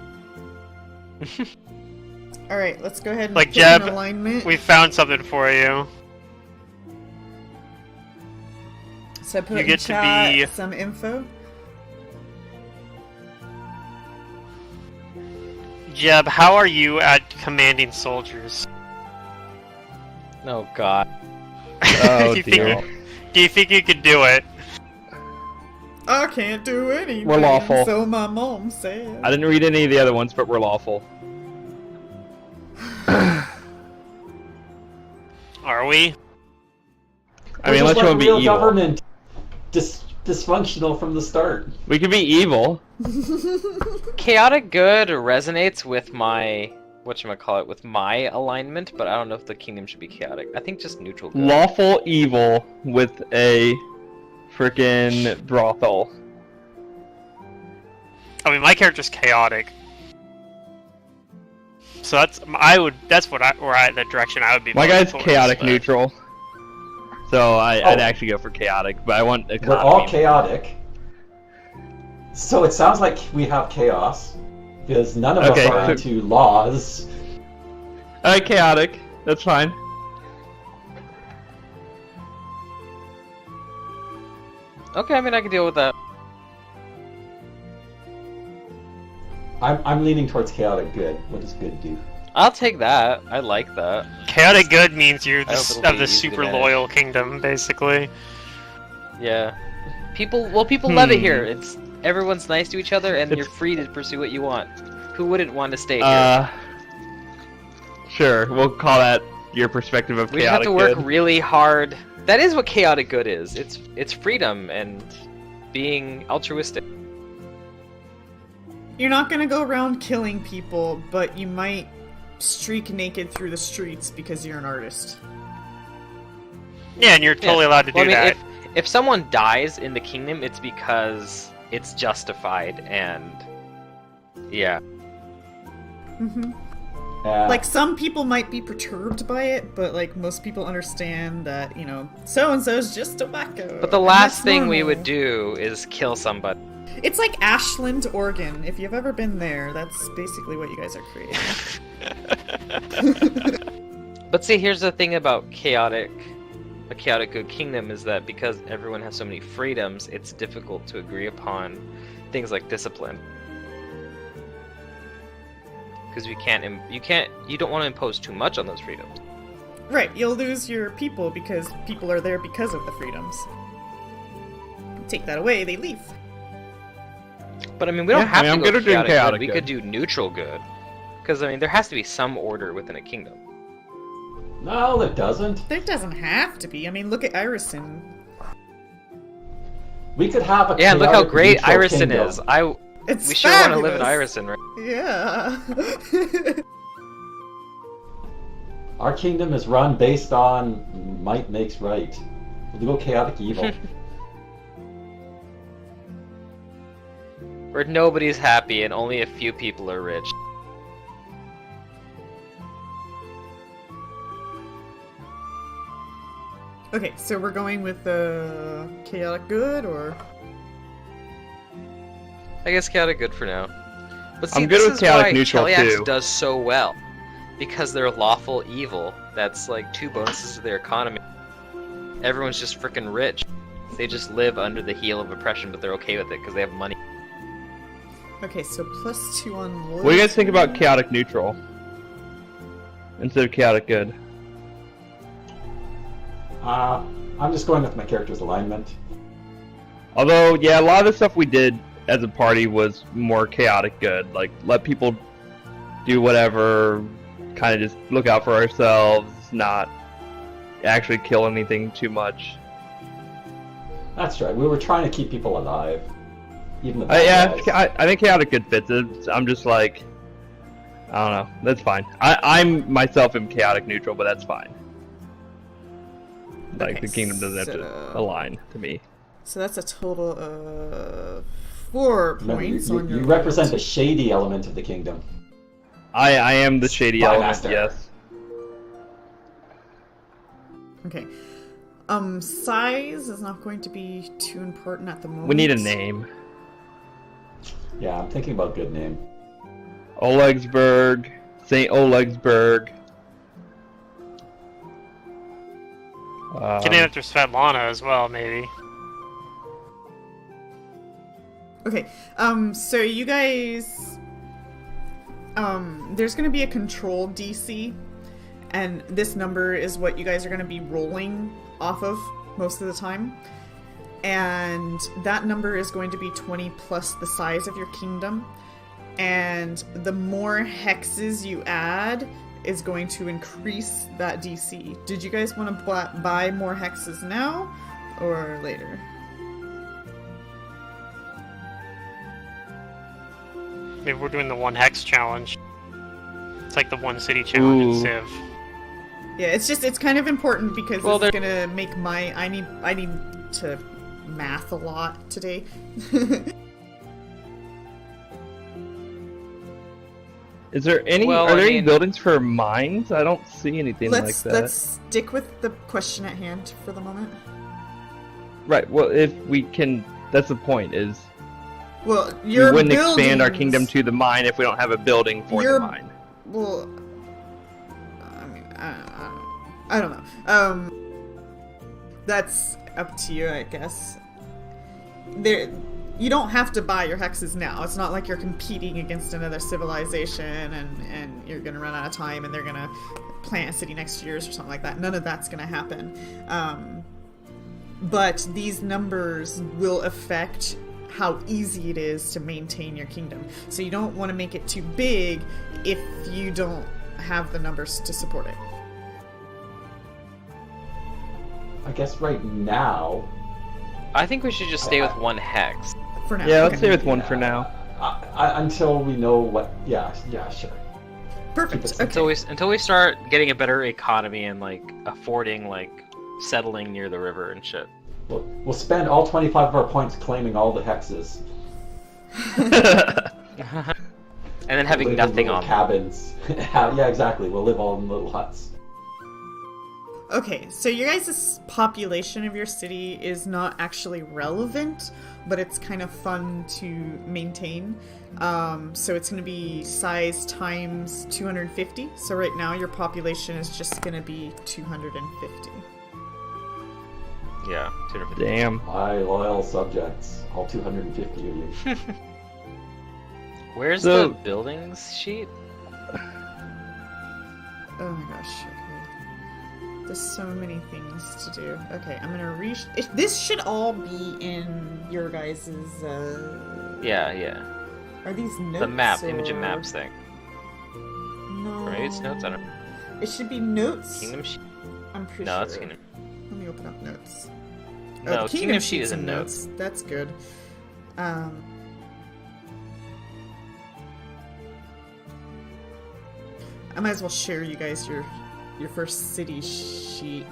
Alright, let's go ahead and Like, put Jeb, an alignment. We found something for you. So I put you in get to chat be- some info. Jeb, how are you at commanding soldiers? Oh God. Oh do, you think dear. do you think you could do it? I can't do anything. We're lawful. So my mom said. I didn't read any of the other ones, but we're lawful. Are we? I mean, We're unless just you like want to be real evil. government, dysfunctional from the start. We could be evil. Chaotic good resonates with whatchamacallit, with my alignment, but I don't know if the kingdom should be chaotic. I think just neutral good. Lawful evil with a freaking brothel. I mean, my character's chaotic. So that's the direction I would be. My voting guy's towards, chaotic but- neutral. So I'd actually go for chaotic, but I want We're economy. all chaotic. So it sounds like we have chaos, because none of Okay, us are so- into laws. Alright, chaotic. That's fine. Okay, I mean, I can deal with that. I'm leaning towards chaotic good. What does good do? I'll take that. I like that. Chaotic good means you're I hope it'll of be the easy to super manage. loyal kingdom, basically. Yeah. People love it here. It's everyone's nice to each other, and you're free to pursue what you want. Who wouldn't want to stay here? Sure. We'll call that your perspective of We have chaotic to work good. really hard. That is what chaotic good is. It's freedom and being altruistic. You're not gonna go around killing people, but you might streak naked through the streets because you're an artist. Yeah, and you're totally allowed to do Well, I mean, that. if someone dies in the kingdom, it's because it's justified and yeah. Mm-hmm. Uh, Like, some people might be perturbed by it, but, like, most people understand that, you know, so-and-so's just tobacco. But the and last that's thing we normal. would do is kill somebody. It's like Ashland, Oregon. If you've ever been there, that's basically what you guys are creating. But see, here's the thing about a chaotic good kingdom is that because everyone has so many freedoms, it's difficult to agree upon things like discipline. Because you don't want to impose too much on those freedoms. Right, you'll lose your people because people are there because of the freedoms. Take that away, they leave. But I mean, we don't Yeah, have I mean, I'm to go good at doing chaotic chaotic good. We good. could do neutral good. Because I mean, there has to be some order within a kingdom. no, there doesn't. There doesn't have to be. I mean, look at Irison. We could have a Yeah, look how chaotic great neutral Irison kingdom. is. It's We sure want to live in fabulous. Irison, right? Yeah. Our kingdom is run based on might makes right. We'll go chaotic evil. Where nobody's happy and only a few people are rich. Okay, so we're going with the chaotic good, or I guess chaotic good for now. But see, I'm good this with is chaotic why neutral, Cheliax too. does so well. Because they're lawful evil. That's like 2 bonuses to their economy. Everyone's just freaking rich. They just live under the heel of oppression, but they're okay with it because they have money. okay, so +2 on loyalty. What do you guys think about chaotic neutral instead of chaotic good? I'm just going with my character's alignment. Although, yeah, a lot of the stuff we did as a party was more chaotic good. Like, let people do whatever, kind of just look out for ourselves, not actually kill anything too much. That's right. We were trying to keep people alive. Even the bad Yeah, guys. I think chaotic good fits it. I'm just like, I don't know. That's fine. I'm myself am chaotic neutral, but that's fine. Like, Okay, the kingdom doesn't have to so- align to me. So that's a total of 4 Remember, points you, on your you represent the loyalty. shady element of the kingdom. I am the shady Spy element, master. yes. Okay. Size is not going to be too important at the moment. We need a name. Yeah, I'm thinking about good name. Olegsburg, St. Olegsburg. Get in after Svetlana as well, maybe. Okay, so you guys, there's gonna be a control DC, and this number is what you guys are gonna be rolling off of most of the time. And that number is going to be 20 plus the size of your kingdom. And the more hexes you add is going to increase that DC. Did you guys want to buy more hexes now or later? Maybe we're doing the 1 hex challenge. It's like the one city challenge in Ooh. Civ. Yeah, it's kind of important because Well, it's gonna make my I need to math a lot today. Is there any? Well, are there I any mean- buildings for mines? I don't see anything like that. Let's stick with the question at hand for the moment. Right. Well, if we can, that's the point. Is Well, we your wouldn't expand our buildings- kingdom to the mine if we don't have a building for Your- the mine. Well, I mean, I don't know. That's up to you, I guess. You don't have to buy your hexes now. It's not like you're competing against another civilization and you're gonna run out of time and they're gonna plant a city next to yours or something like that. None of that's gonna happen. But these numbers will affect how easy it is to maintain your kingdom. So you don't want to make it too big if you don't have the numbers to support it. I guess right now. I think we should just stay with one hex. For now. Yeah, let's Okay. stay with one for now. Until we know what. Yeah, sure. Perfect. Keep it Okay. Until we start getting a better economy and like affording like settling near the river and shit. We'll spend all 25 of our points claiming all the hexes. And then having Live in nothing little on them. cabins. Yeah, exactly. We'll live all in little huts. Okay, so your guys' population of your city is not actually relevant, but it's kind of fun to maintain. So it's going to be size times 250. So right now your population is just going to be 250. Yeah, 250. Damn. My loyal subjects, all 250 of you. Where's So- the buildings sheet? Oh my gosh, okay. There's so many things to do. Okay, I'm gonna this should all be in your guys' Yeah. Are these notes? The map, or... image and maps thing. No. Right? It's notes on it. It should be notes. Kingdom sheet. I'm pretty No, sure. it's kingdom. Let me open up notes. No, the kingdom sheet sheet's is in notes. That's good. I might as well share you guys your first city sheet.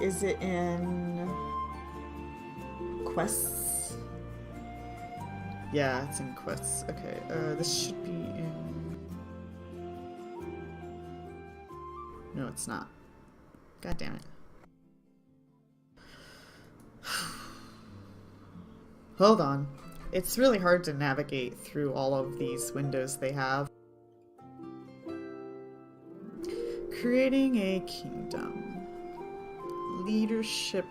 Is it in quests? Yeah, it's in quests. Okay, this should be in... No, it's not. God damn it. Hold on. It's really hard to navigate through all of these windows they have. Creating a kingdom. Leadership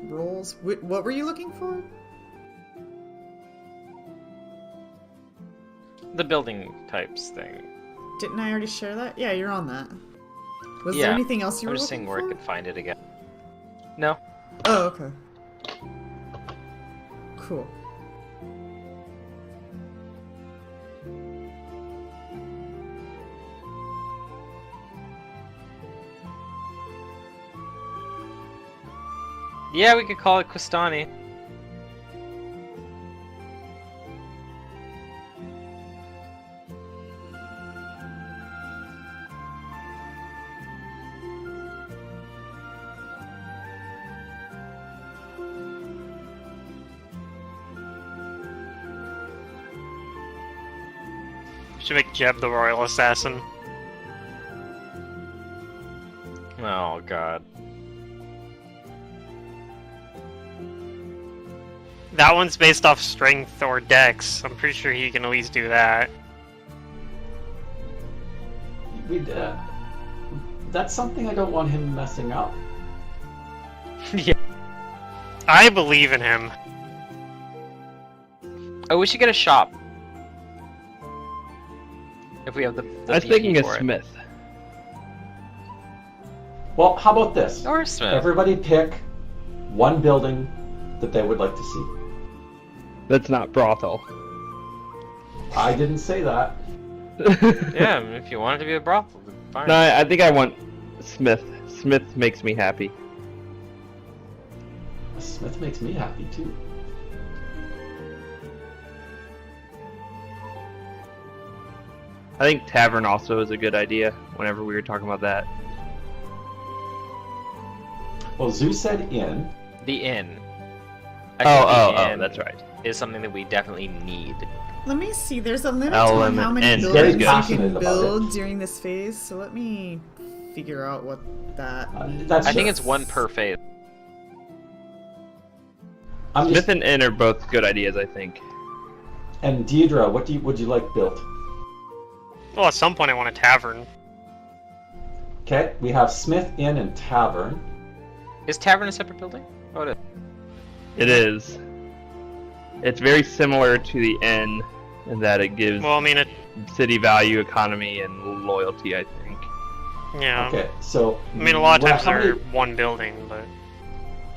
roles. What were you looking for? The building types thing. Didn't I already share that? Yeah, you're on that. Was Yeah, there anything else you I'm were just looking seeing where for? I could find it again. No. Oh, okay. Cool. Yeah, we could call it Quistani. Should make Jeb the royal assassin. Oh god. That one's based off strength or dex. I'm pretty sure he can at least do that. That's something I don't want him messing up. Yeah. I believe in him. Oh, we should get a shop. If we have the I was BP thinking a for it. smith. Well, how about this? Or a smith. Everybody pick one building that they would like to see. That's not brothel. I didn't say that. Yeah, I mean, if you want it to be a brothel, then fine. No, I think I want smith. Smith makes me happy. A smith makes me happy too. I think tavern also is a good idea. Whenever we were talking about that. Well, Zeus said inn. The inn. I think the inn that's right. is something that we definitely need. Let me see. There's a limit on how many and buildings you passionate can about build it. during this phase. So let me figure out what that means. That's I think just- it's one per phase. I'm Smith just, and inn are both good ideas, I think. and Deidre, what would you like built? Well, at some point I want a tavern. Okay, we have smith, inn, and tavern. Is tavern a separate building? Oh, it is. It is. It's very similar to the inn in that it gives Well, I mean, it. city value, economy, and loyalty, I think. Yeah. Okay, so I mean, a lot of well, times they're one building, but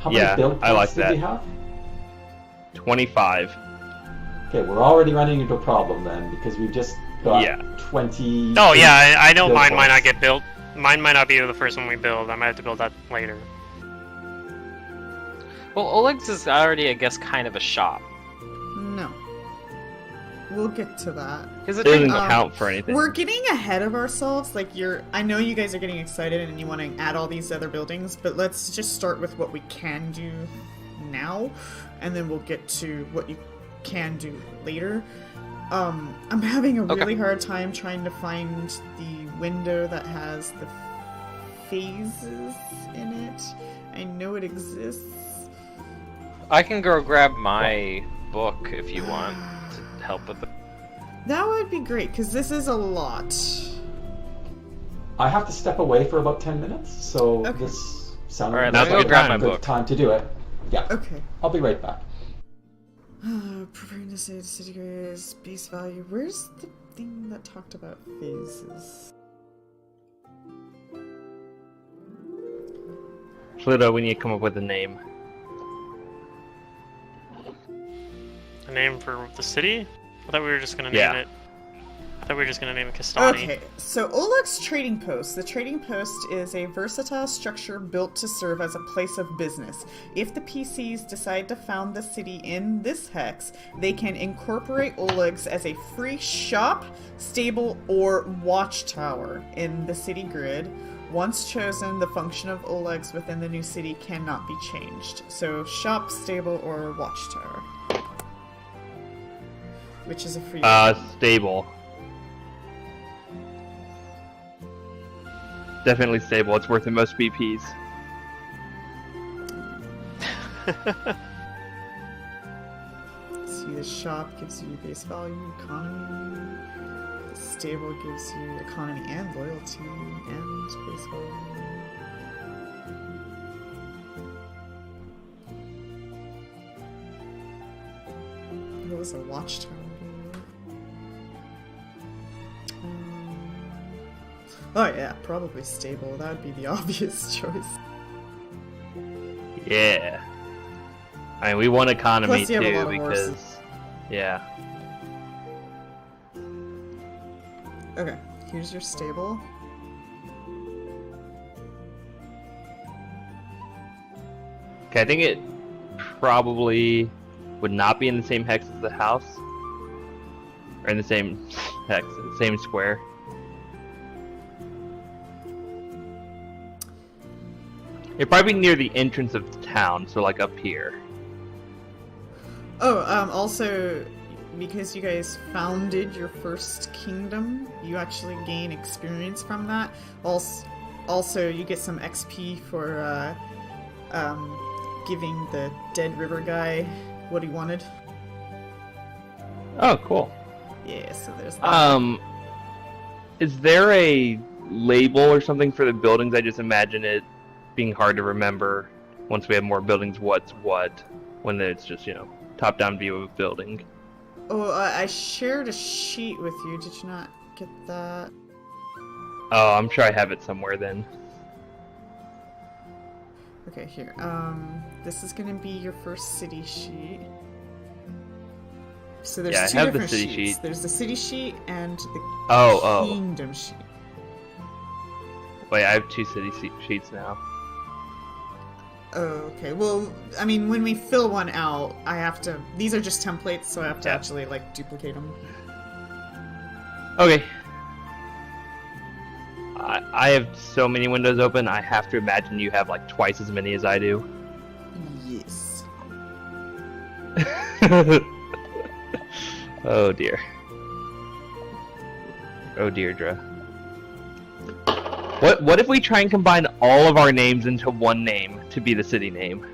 how many Yeah, build I like points did that. we have? 25. Okay, we're already running into a problem then because we've just got Yeah. 20. oh yeah, I know build mine might not points. get built. Mine might not be the first one we build. I might have to build that later. Well, Oleg's is already, I guess, kind of a shop. No. We'll get to that. Because It doesn't Um, count for anything. We're getting ahead of ourselves. Like I know you guys are getting excited and you want to add all these other buildings, but let's just start with what we can do now, and then we'll get to what you can do later. I'm having a really hard time trying to find the window that has the phases in it. I know it exists. I can go grab my book if you want to help with it. That would be great, because this is a lot. I have to step away for about 10 minutes, so Okay. this sounds Alright, let's like go grab a my good book. time to do it. Yeah, Okay. I'll be right back. Preparing to say the city grades base value. Where's the thing that talked about phases? Pluto, we need to come up with a name. A name for the city? I thought we were just gonna name Yeah. it. I thought we were just gonna name it Kastani. Okay, so Oleg's Trading Post. The Trading Post is a versatile structure built to serve as a place of business. If the PCs decide to found the city in this hex, they can incorporate Oleg's as a free shop, stable, or watchtower in the city grid. Once chosen, the function of Oleg's within the new city cannot be changed. So, shop, stable, or watchtower. Which is a free Stable. Definitely stable. It's worth the most BPs. See, the shop gives you base value, economy. The stable gives you economy and loyalty and base value. What was a watchtower? Oh yeah, probably stable. That would be the obvious choice. Yeah. I mean, we want economy Plus you have a too lot of because, horses. yeah. Okay, here's your stable. Okay, I think it probably would not be in the same hex as the house, or in the same hex, the same square. It'd probably be near the entrance of the town, so like up here. Oh, also, because you guys founded your first kingdom, you actually gain experience from that. Also, you get some XP for giving the dead river guy what he wanted. Oh, cool. Yeah, so there's that. Is there a label or something for the buildings? I just imagine it being hard to remember once we have more buildings what's what, when it's just, top-down view of a building. Oh, I shared a sheet with you. Did you not get that? Oh, I'm sure I have it somewhere then. Okay, here. This is gonna be your first city sheet. So there's Yeah, I two have the different city sheets. sheet. There's the city sheet and the Oh. kingdom sheet. Wait, I have two city sheets now. Oh, okay. Well, I mean, when we fill one out, I have to... These are just templates, so I have to Yeah. actually, like, duplicate them. Okay. I have so many windows open, I have to imagine you have like twice as many as I do. Yes. Oh dear. Oh Deirdre. What if we try and combine all of our names into one name to be the city name?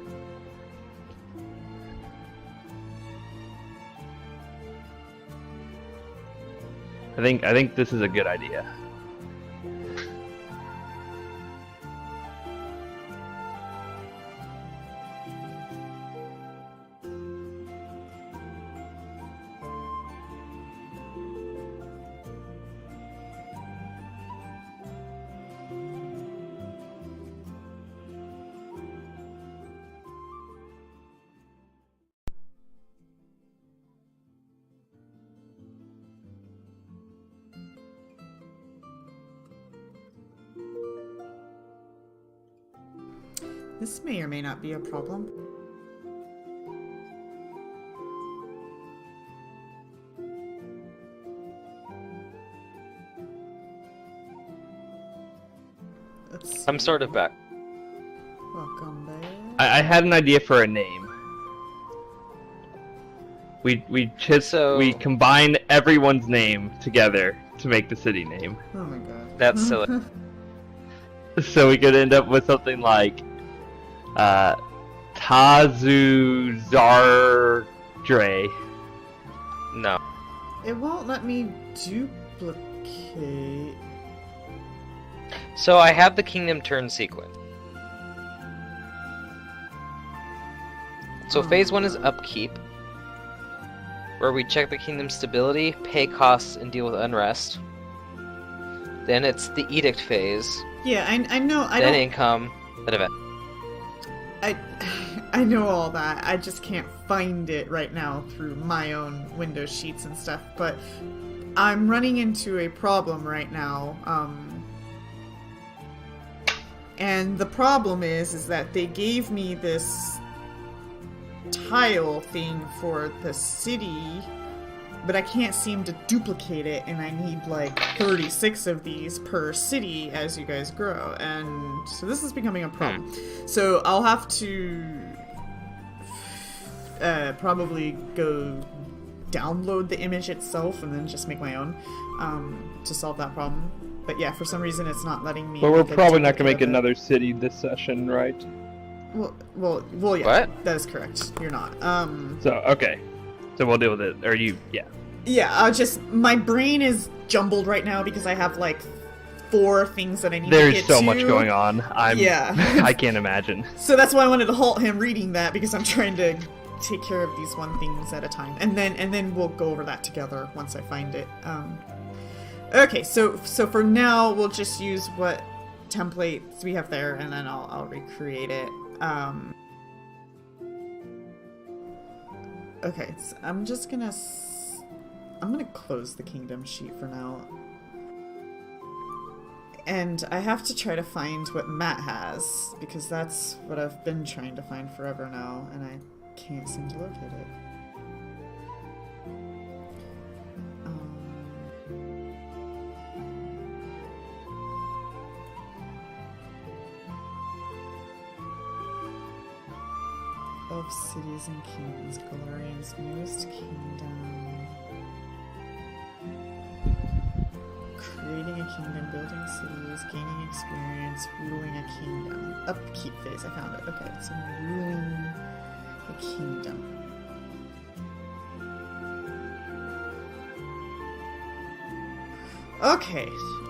I think this is a good idea. This may or may not be a problem. Let's see. I'm sort of back. Welcome back. I had an idea for a name. We combine everyone's name together to make the city name. Oh my god. That's silly. So we could end up with something like Tazu Zardre. No. It won't let me duplicate. So I have the kingdom turn sequence. So phase 1 is upkeep, where we check the kingdom's stability, pay costs, and deal with unrest. Then it's the edict phase. Yeah, I know. Then income. Then event. I know all that. I just can't find it right now through my own Windows sheets and stuff. But I'm running into a problem right now. And the problem is that they gave me this tile thing for the city, but I can't seem to duplicate it, and I need like 36 of these per city as you guys grow, and so this is becoming a problem. So I'll have to probably go download the image itself and then just make my own to solve that problem. But yeah, for some reason it's not letting me. But we're make a probably not gonna duplicate make of it. another city this session, right? Well, yeah. What? That is correct. You're not. So okay. So we'll deal with it. Or you yeah. Yeah, my brain is jumbled right now because I have like 4 things that I need to There's get so to. much going on. Yeah. I can't imagine. So that's why I wanted to halt him reading that, because I'm trying to take care of these one things at a time. And then we'll go over that together once I find it. Okay, so for now we'll just use what templates we have there, and then I'll recreate it. Okay, so I'm gonna close the kingdom sheet for now. And I have to try to find what Matt has, because that's what I've been trying to find forever now, and I can't seem to locate it. Of cities and kings, Galarian's newest kingdom. Creating a kingdom, building cities, gaining experience, ruling a kingdom. Upkeep phase, I found it. Okay, so I'm ruling a kingdom. Okay,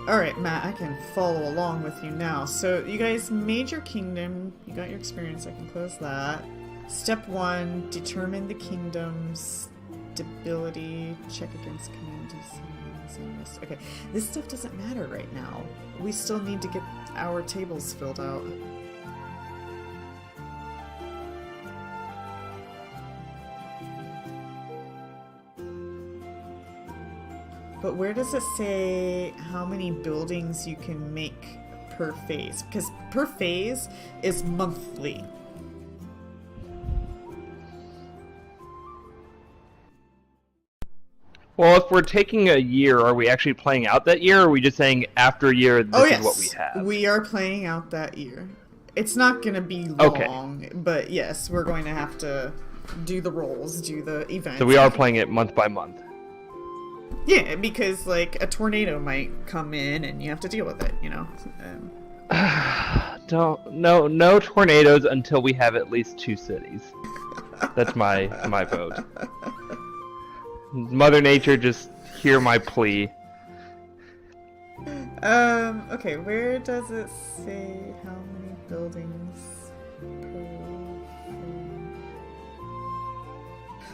alright Matt, I can follow along with you now. So you guys made your kingdom, you got your experience, I can close that. Step 1, determine the kingdom's stability, check against command DCs. Okay, this stuff doesn't matter right now. We still need to get our tables filled out. But where does it say how many buildings you can make per phase? Because per phase is monthly. Well, if we're taking a year, are we actually playing out that year, or are we just saying after a year, this yes. is what we have? We are playing out that year. It's not going to be Okay. long, but yes, we're going to have to do the rolls, do the events. So we are playing it month by month. Yeah, because, like, a tornado might come in and you have to deal with it, you know? No tornadoes until we have at least 2 cities. That's my vote. Mother Nature, just hear my plea. Okay, where does it say how many buildings per...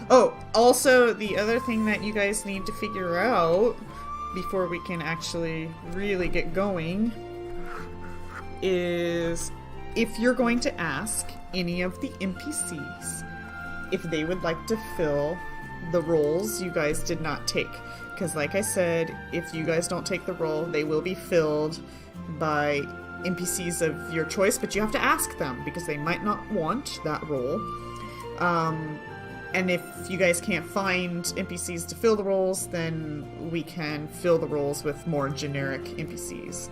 Oh, also, the other thing that you guys need to figure out before we can actually really get going is if you're going to ask any of the NPCs if they would like to fill the roles you guys did not take. Because like I said, if you guys don't take the role, they will be filled by NPCs of your choice, but you have to ask them because they might not want that role. And if you guys can't find NPCs to fill the roles, then we can fill the roles with more generic NPCs.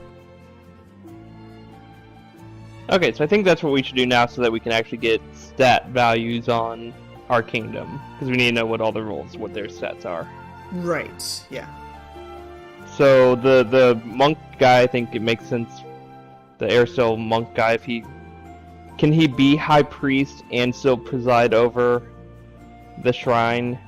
Okay, so I think that's what we should do now so that we can actually get stat values on our kingdom. Because we need to know what all the roles, what their stats are. Right, yeah. So the monk guy, I think it makes sense. The Airsteel monk guy, can he be high priest and still preside over the shrine?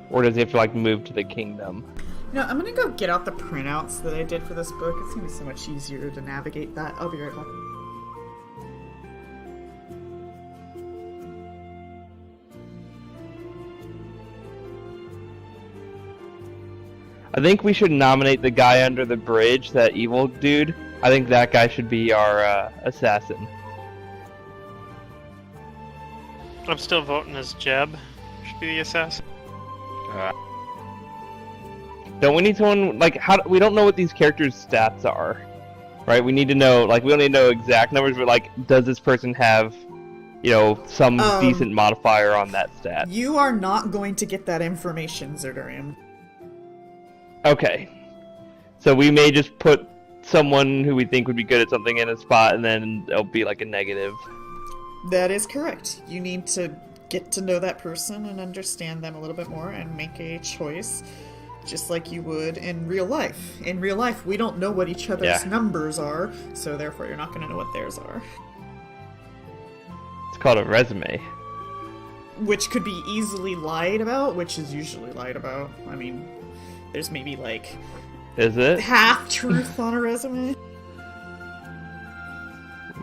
Or does he have to like move to the kingdom? No, I'm gonna go get out the printouts that I did for this book. It's gonna be so much easier to navigate that. I'll be right back. I think we should nominate the guy under the bridge, that evil dude. I think that guy should be our assassin. I'm still voting as Jeb. Should be the assassin. Don't we need someone, like, we don't know what these characters' stats are, right? We need to know, like, we don't need to know exact numbers, but, like, does this person have, you know, some decent modifier on that stat? You are not going to get that information, Zerdurium. Okay. So we may just put someone who we think would be good at something in a spot, and then it'll be, like, a negative. That is correct. You need to get to know that person and understand them a little bit more and make a choice. Just like you would in real life. In real life, we don't know what each other's numbers are, so therefore you're not going to know what theirs are. It's called a resume. Which could be easily lied about, which is usually lied about. I mean, there's maybe like... Is it? half-truth on a resume.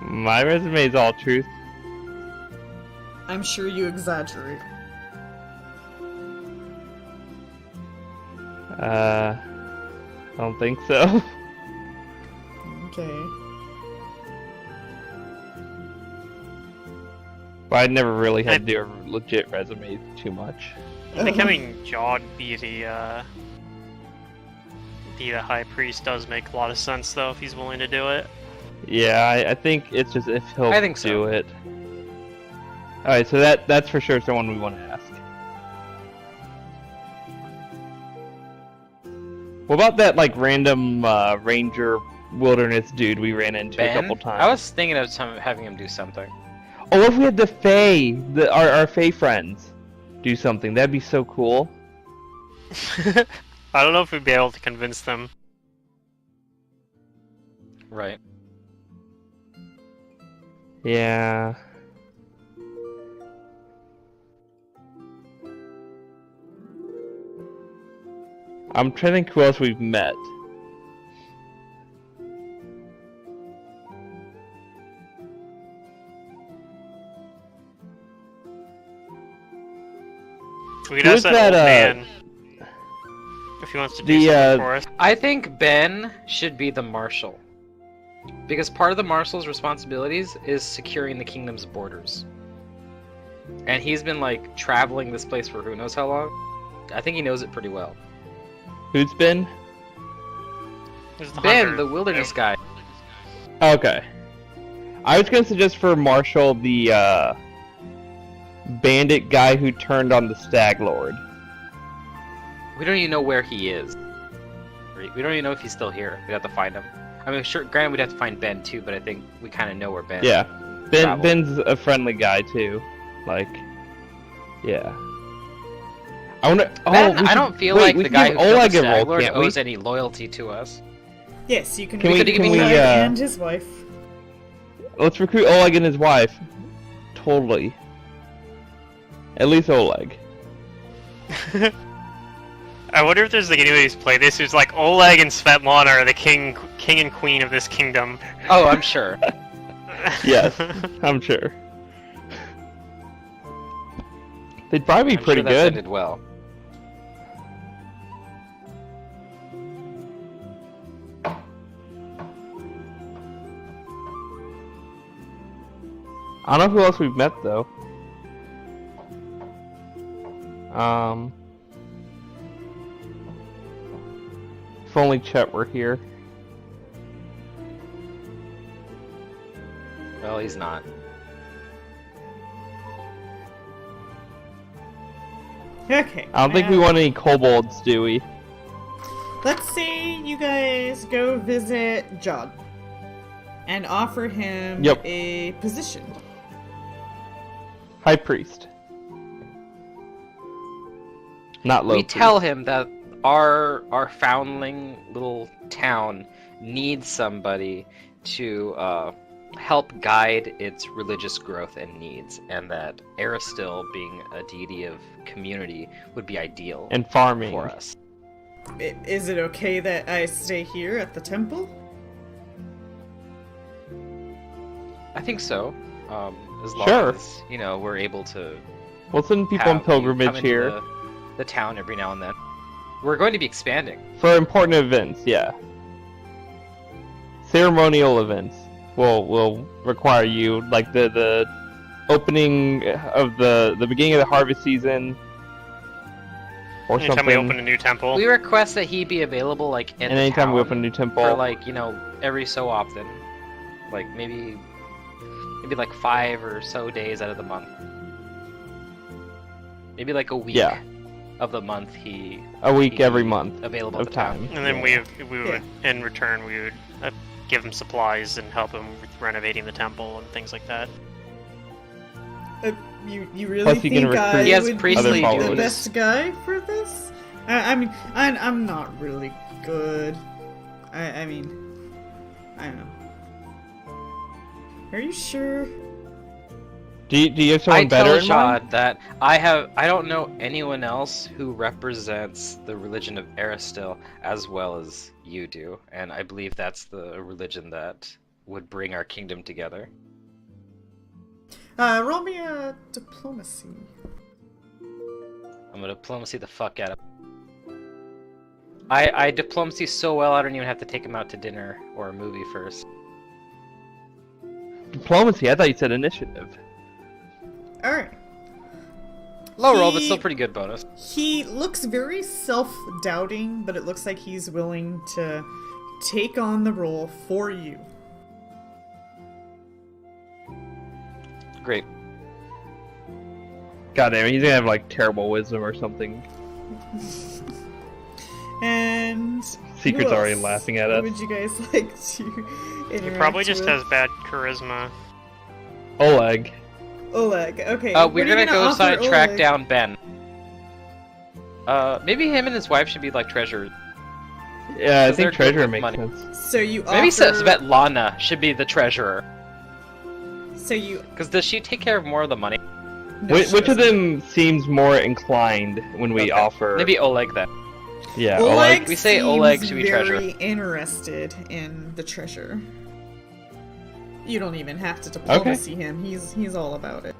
My resume is all truth. I'm sure you exaggerate. I don't think so. Okay. But I never really had to do a legit resume too much. I think having Jod be the high priest does make a lot of sense, though, if he's willing to do it. Yeah, I think it's just if he'll do it. Alright, so that's for sure someone we want to ask. What about that, like, random ranger wilderness dude we ran into a couple times? I was thinking of having him do something. Oh, what if we had the Fae, our Fae friends, do something? That'd be so cool. I don't know if we'd be able to convince them. Right. Yeah. I'm trying to think who else we've met. We could ask that old man if he wants to do something for us. I think Ben should be the marshal. Because part of the marshal's responsibilities is securing the kingdom's borders. And he's been, like, traveling this place for who knows how long. I think he knows it pretty well. Who's Ben? Ben, the wilderness guy. Okay. I was gonna suggest for Marshall the bandit guy who turned on the Stag Lord. We don't even know where he is. We don't even know if he's still here. We'd have to find him. I mean, sure, granted, we'd have to find Ben too, but I think we kind of know where Ben. Yeah, traveled. Ben's a friendly guy too. Like, yeah. I wonder. Ben, we I should- don't feel wait, like we the could guy give who killed Oleg the a Stag roll, Lord can't we? owes any loyalty to us. Yes, you can Can we- recruit can we, Oleg uh, and his wife. Let's recruit Oleg and his wife. Totally. At least Oleg. I wonder if there's like anybody who's played this who's like Oleg and Svetlana are the king and queen of this kingdom. Oh, I'm sure. Yes, I'm sure. They'd probably be I'm pretty sure that's good. ended well. I don't know who else we've met though. If only Chet were here. Well, he's not. Okay. I don't think we want any kobolds, do we? Let's say you guys go visit Jod and offer him Yep. a position. High priest. Not low We priest. tell him that our foundling little town needs somebody to help guide its religious growth and needs, and that Aristil, being a deity of community, would be ideal and farming. for us. Is it okay that I stay here at the temple? I think so. As long Sure. as we're able to We'll send people on have you come pilgrimage into here the town every now and then. We're going to be expanding. for important events. Yeah. Ceremonial events will require you, like the opening of the beginning of the harvest season, or Anytime something. we open a new temple. We request that he be available like in and the anytime town we open a new temple. for like every so often, like maybe like 5 or so days out of the month. Maybe like a week Yeah. of the month a week he every month available of at the town. time. And then Yeah. we would, in return, we would give him supplies and help him with renovating the temple and things like that. You really Plus you can think I recruit He has would priestly be the followers. best guy for this? I mean, I'm not really good. I mean, I don't know. Are you sure? Do you have someone I better tell in mind? Shad that I don't know anyone else who represents the religion of Aristil as well as you do, and I believe that's the religion that would bring our kingdom together. Roll me a diplomacy. I'm gonna diplomacy the fuck out of. I diplomacy so well I don't even have to take him out to dinner or a movie first. Diplomacy. I thought you said initiative. Alright. Low roll, but still pretty good bonus. He looks very self-doubting, but it looks like he's willing to take on the role for you. Great. God damn, he's gonna have like terrible wisdom or something. And Secret's who already else laughing at us. would you guys like to He interact probably just with? has bad charisma. Oleg. Oleg. Okay. We're what are you gonna go offer track Oleg? down Ben. Maybe him and his wife should be like treasurers. Yeah, I Because they're think good treasure with makes money. sense. So you Maybe offer. Svetlana should be the treasurer. So you. Because does she take care of more of the money? No, she Which of doesn't. them seems more inclined when we Okay. offer? Maybe Oleg then. Yeah, Oleg We say seems Oleg should be very treasurer. interested in the treasure. You don't even have to diplomacy him. He's all about it.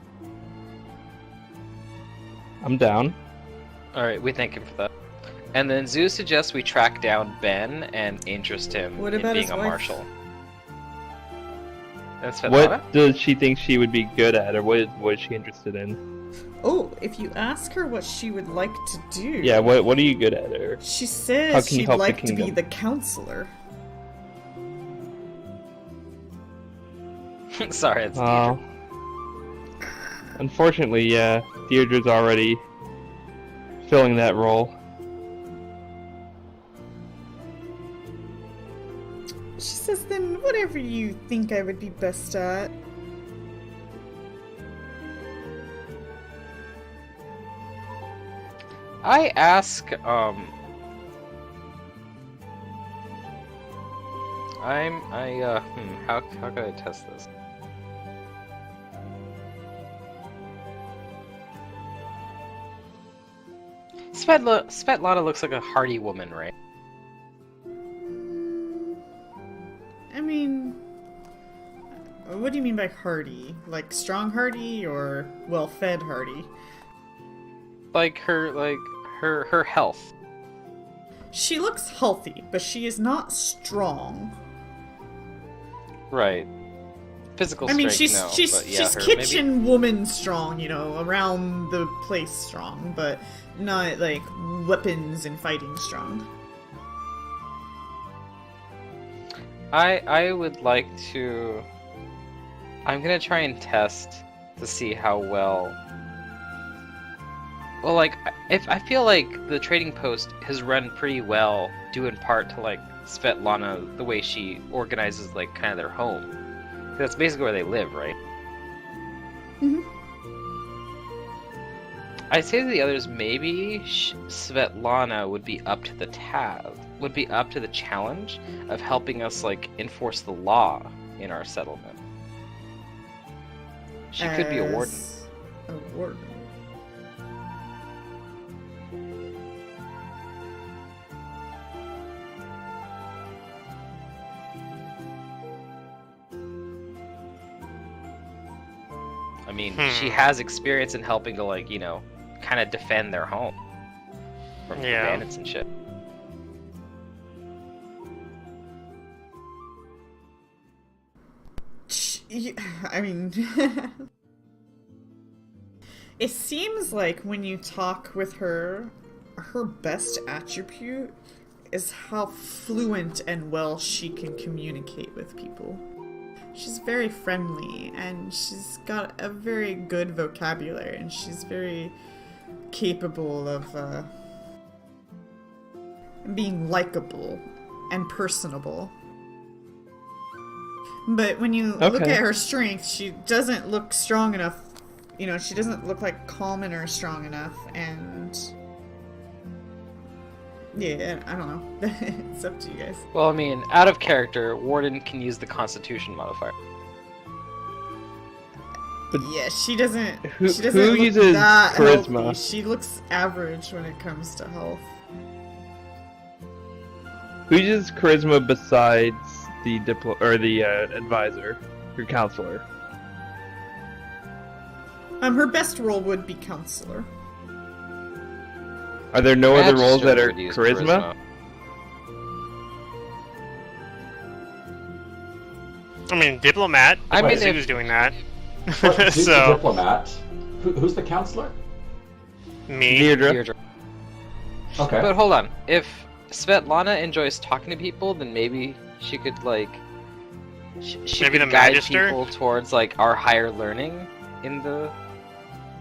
I'm down. Alright, we thank him for that. And then Zeus suggests we track down Ben and interest him What in about being his a wife? marshal. And Svetlana? What does she think she would be good at, or what is she interested in? Oh, if you ask her what she would like to do. Yeah, what are you good at, or She How says can you she'd help the like to be kingdom? the counselor. Sorry, it's Oh. Unfortunately, yeah, Deirdre's already filling that role. She says, then whatever you think I would be best at. I ask, how could I test this? Svetlana looks like a hardy woman, right? I mean, what do you mean by hardy? Like strong hardy or well-fed hardy? Like her health. She looks healthy, but she is not strong. Right. Physical I mean, strength, she's but yeah, her, kitchen woman strong, you know, around the place strong, but not like weapons and fighting strong. I would like to. I'm gonna try and test to see how well. Well, like, if I feel like the trading post has run pretty well, due in part to like Svetlana, the way she organizes like kind of their home. That's basically where they live, right? Mm-hmm. I'd say to the others, maybe Svetlana would be up to the challenge of helping us like enforce the law in our settlement. She could be a warden. A warden. I mean, she has experience in helping to, like, you know, kind of defend their home from bandits and shit. I mean, it seems like when you talk with her, her best attribute is how fluent and well she can communicate with people. She's very friendly, and she's got a very good vocabulary, and she's very capable of being likable and personable. But when you look at her strength, she doesn't look strong enough. You know, she doesn't look like common or strong enough, and yeah, I don't know. It's up to you guys. Well, I mean, out of character, Warden can use the Constitution modifier. Yeah, she doesn't. Who She doesn't look uses that charisma? healthy. She looks average when it comes to health. Who uses charisma besides the advisor, your counselor? Her best role would be counselor. Are there no other roles that are would use charisma? I mean, diplomat. I mean, he was doing that. Who's the So diplomat? Who's the counselor? me. Deirdre. Okay. But hold on, if Svetlana enjoys talking to people, then maybe she could like, she Maybe could the guide Magister? people towards like our higher learning in the,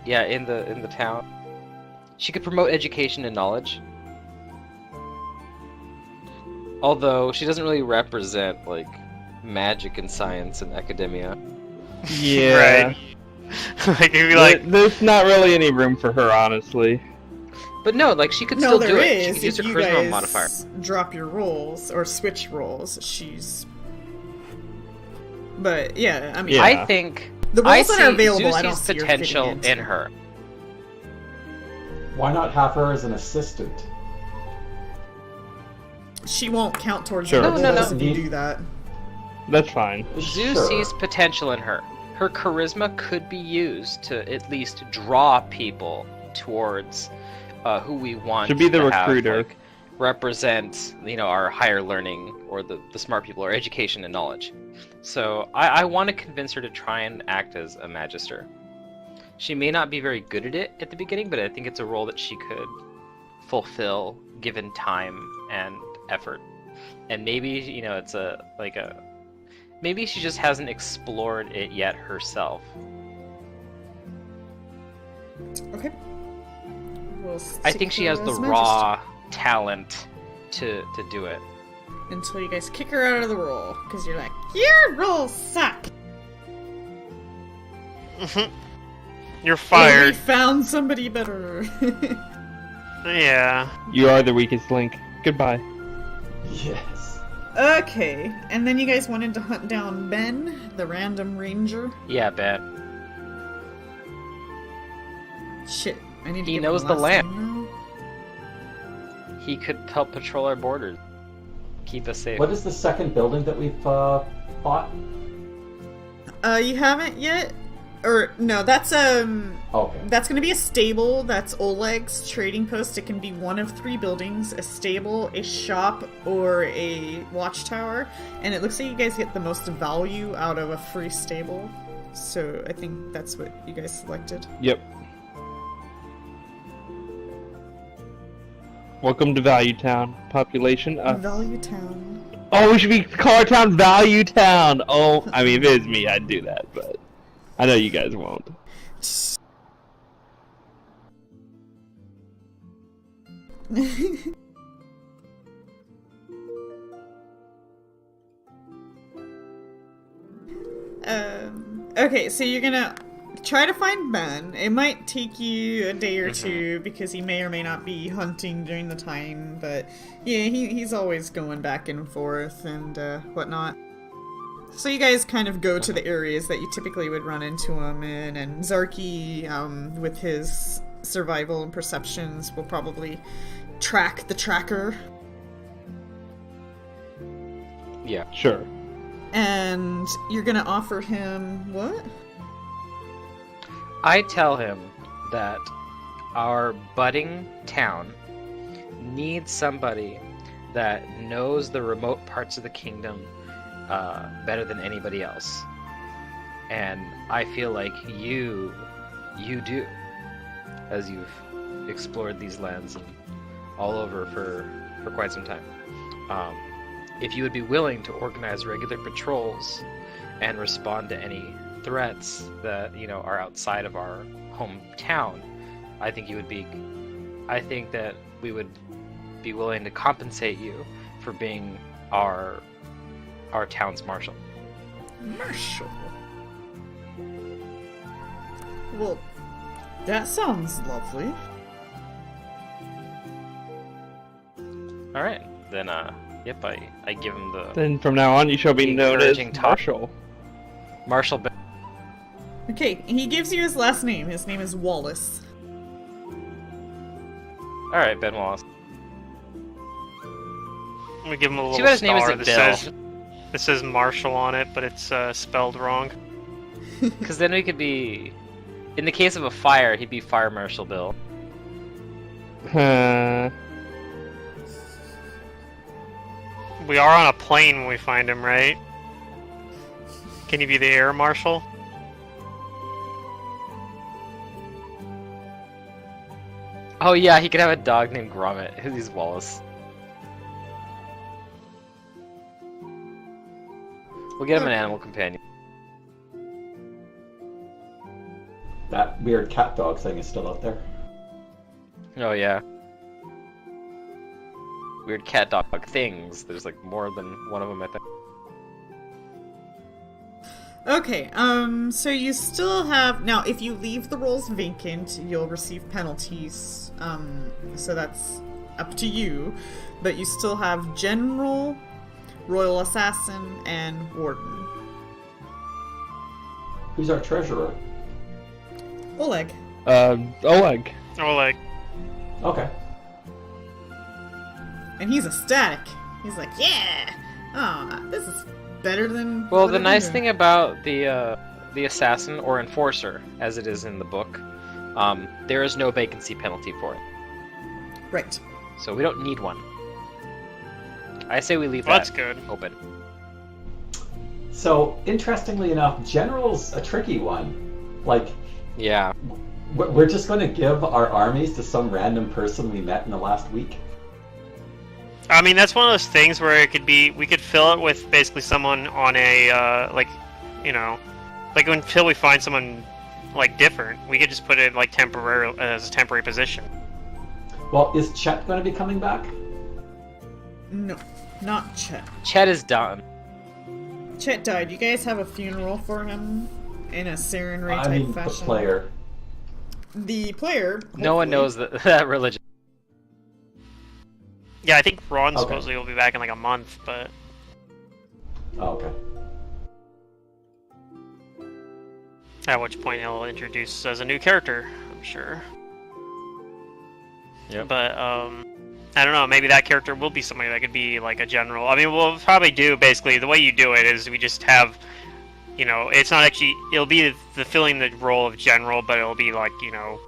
in the town. She could promote education and knowledge. Although she doesn't really represent like magic and science and academia. Yeah. Right. Like, you'd be like, There's not really any room for her, honestly. But no, like she could No, still there do it. She is. could use If her you charisma guys modifier. drop your roles or switch roles, she's. But yeah, I mean, Yeah. I think the I roles that are see available, I don't Zusie's see her potential fitting into. in her. Why not have her as an assistant? She won't count towards Sure. your No, roles no. if you do that. That's fine. Zeus Sure. sees potential in her. Her charisma could be used to at least draw people towards who we want Should be the to have, recruiter. like, represent, you know, our higher learning or the smart people, or education and knowledge. So I want to convince her to try and act as a magister. She may not be very good at it at the beginning, but I think it's a role that she could fulfill given time and effort. And maybe, you know, it's maybe she just hasn't explored it yet herself. Okay. We'll I stick think she her has the as raw talent to do it. until you guys kick her out of the roll, because you're like, your rolls suck! You're We fired. found somebody better. Yeah. You are the weakest link. Goodbye. Yes. Okay, and then you guys wanted to hunt down Ben, the random ranger. Yeah, bet. Shit, I need to He give knows him the last land. name He could help patrol our borders. Keep us safe. What is the second building that we've bought? now. You haven't yet? Or, no, that's, Okay. that's gonna be a stable. That's Oleg's trading post. It can be one of 3 buildings: a stable, a shop, or a watchtower. And it looks like you guys get the most value out of a free stable. So I think that's what you guys selected. Yep. Welcome to Value Town. Population us. Value Town. Oh, we should call our town Value Town. Oh, I mean, if it was me, I'd do that, but I know you guys won't. Okay, so you're gonna try to find Ben. It might take you a day or two because he may or may not be hunting during the time, but yeah, he's always going back and forth and whatnot. So you guys kind of go to the areas that you typically would run into him in, and Zarky, with his survival and perceptions, will probably track the tracker. Yeah. Sure. And you're gonna offer him what? I tell him that our budding town needs somebody that knows the remote parts of the kingdom better than anybody else. And I feel like you do, as you've explored these lands and all over for quite some time. If you would be willing to organize regular patrols and respond to any threats that, you know, are outside of our hometown, I think that we would be willing to compensate you for being our town's marshal. Marshal. Well, that sounds lovely. All right, then yep, I give him the Then from now on, you shall be known as Encouraging talk. Marshall. marshal. Okay, he gives you his last name. His name is Wallace. All right, Ben Wallace. I'm gonna give him a little Too bad his name star isn't that Bill. says Marshall on it, but it's spelled wrong. Because then we could be, in the case of a fire, he'd be Fire Marshal Bill. We are on a plane when we find him, right? Can you be the air marshal? Oh yeah, he could have a dog named Gromit. He's Wallace. We'll get him an animal companion. That weird cat dog thing is still out there. Oh yeah. Weird cat dog things. There's like more than one of them, I think. Okay, so you still have... Now, if you leave the roles vacant, you'll receive penalties. So that's up to you. But you still have General, Royal Assassin, and Warden. Who's our treasurer? Oleg. Oleg. Oh, like, Okay. And he's ecstatic. He's like, yeah! Ah, this is better than... Well, what the I've nice been thing about the assassin or enforcer, as it is in the book, there is no vacancy penalty for it. doing. Right. So we don't need one. I say we leave well, that that's good. open. So, interestingly enough, General's a tricky one. Like, Yeah. we're just going to give our armies to some random person we met in the last week? I mean, that's one of those things where it could be, we could fill it with basically someone on a, like, you know, like until we find someone, like, different, we could just put it, like, temporary, as a temporary position. Well, is Chet going to be coming back? No, not Chet. Chet is done. Chet died. You guys have a funeral for him in a Sarenrae I type mean, the fashion. player. The player. No one hopefully- knows that religion. Yeah, I think Ron Okay. supposedly will be back in like a month, but Oh, okay. at which point he'll introduce as a new character, I'm sure. Yep. But I don't know. Maybe that character will be somebody that could be like a general. I mean, we'll probably do basically the way you do it is we just have, you know, it's not actually. It'll be the filling the role of general, but it'll be like, you know,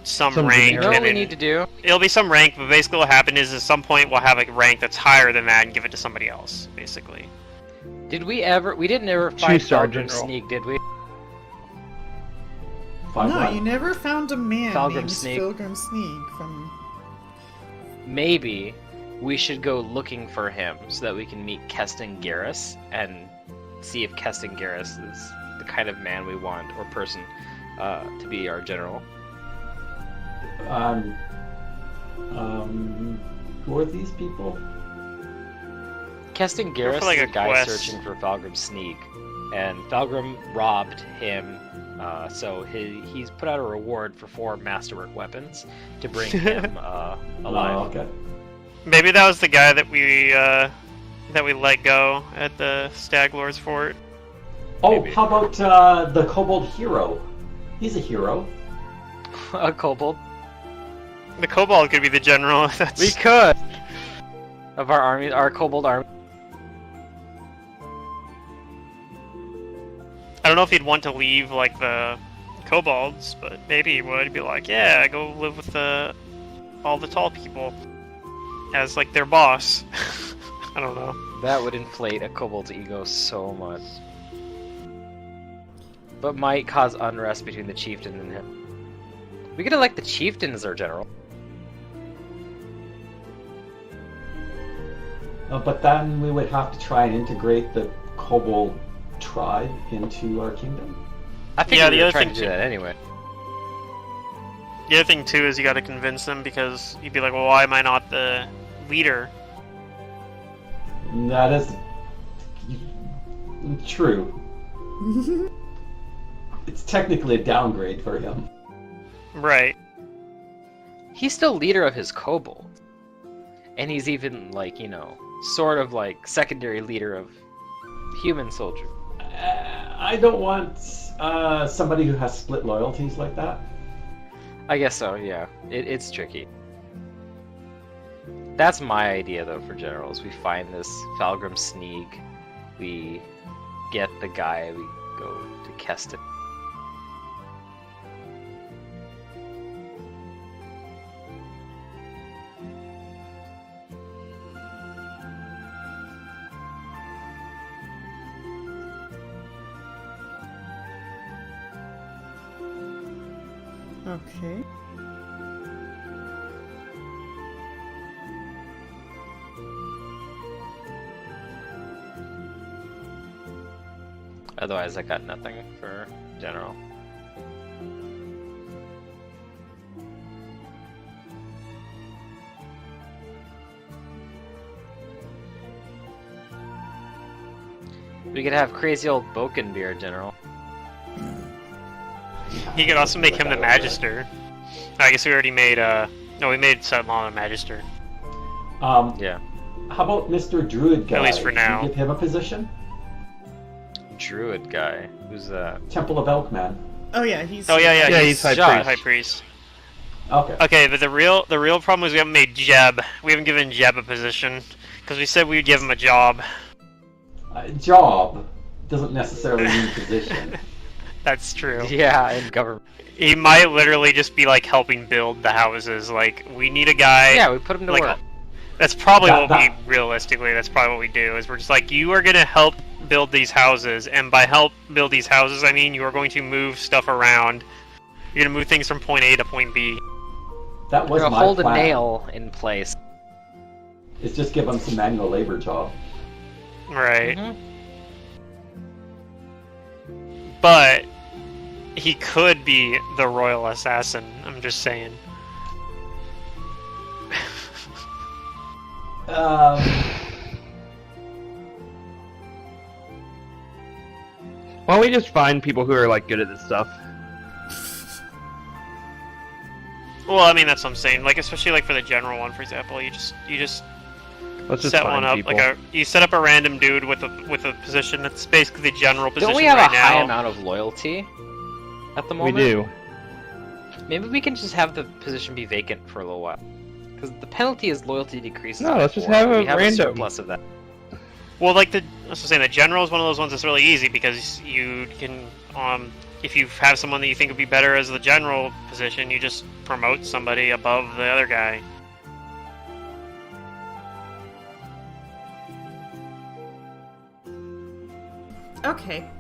some Some rank. You know what and we then- need to do? It'll be some rank, but basically what happened is at some point we'll have a rank that's higher than that and give it to somebody else, basically. Did we ever? We didn't ever find Two-star Falgrim general. Sneak, did we? Fine, No, fine. you never found a man Falgrim named Sneak. Pilgrim Sneak from. Maybe we should go looking for him so that we can meet Keston Garrus and see if Keston Garrus is the kind of man we want or person to be our general. Who are these people? Keston They're for, Garrus like, is a a guy quest. searching for Falgrim Sneak, and Falgrim robbed him, so he's put out a reward for 4 masterwork weapons to bring him alive. Oh, okay. Maybe that was the guy that we let go at the Stag Lord's Fort. Oh, Maybe. how about the Kobold Hero? He's a hero. A kobold. The Kobold could be the general. If that's... We could! Of our army, our kobold army. I don't know if he'd want to leave like the kobolds, but maybe he would be like, yeah, go live with all the tall people as like their boss. I don't know. That would inflate a kobold's ego so much. But might cause unrest between the chieftain and him. We could elect the chieftain as our general. But then we would have to try and integrate the Kobold tribe into our kingdom. I think Yeah, we the were other trying thing to do too- that anyway. The other thing too is you got to convince them because you'd be like, well, why am I not the leader? That is true. It's technically a downgrade for him. Right. He's still leader of his kobold. And he's even, like, you know, sort of like secondary leader of human soldier. I don't want somebody who has split loyalties like that. I guess so, yeah. It's tricky. That's my idea, though, for generals. We find this Falgrim Sneak, we get the guy, we go to Keston. Okay. Otherwise, I got nothing for general. We could have crazy old Boken be our general. He could also make him the Magister. I guess we already made no, we made Setlon a Magister. Yeah. How about Mr. Druid guy? At least for Can you now. give him a position? Druid guy. Who's that? Temple of Elkman. Oh yeah, he's. Oh yeah, Yeah, he's high Josh. priest. High Priest. Okay. Okay, but the real problem is we haven't made Jeb. We haven't given Jeb a position because we said we would give him a job. Job doesn't necessarily mean position. That's true. Yeah, in government. He might literally just be like helping build the houses. Like we need a guy. Yeah, we put him to like, work. That's probably That- what we realistically. That's probably what we do. Is we're just like you are gonna help build these houses, and by help build these houses, I mean you are going to move stuff around. You're gonna move things from point A to point B. That We're was gonna my hold plan. a nail in place. It's just give him some manual labor job. Right. Mhm. But he could be the royal assassin. I'm just saying. Why don't we just find people who are like good at this stuff? Well, I mean that's what I'm saying. Like especially like for the general one, for example, you just Let's just set find one up people. you set up a random dude with a position that's basically the general position Don't we have right a high now. amount of loyalty at the We moment? do. Maybe we can just have the position be vacant for a little while. Because the penalty is loyalty decreases. No, by let's just 4. have a We have random. a surplus of that. Well, like I was saying, the general is one of those ones that's really easy because you can, if you have someone that you think would be better as the general position, you just promote somebody above the other guy. Okay.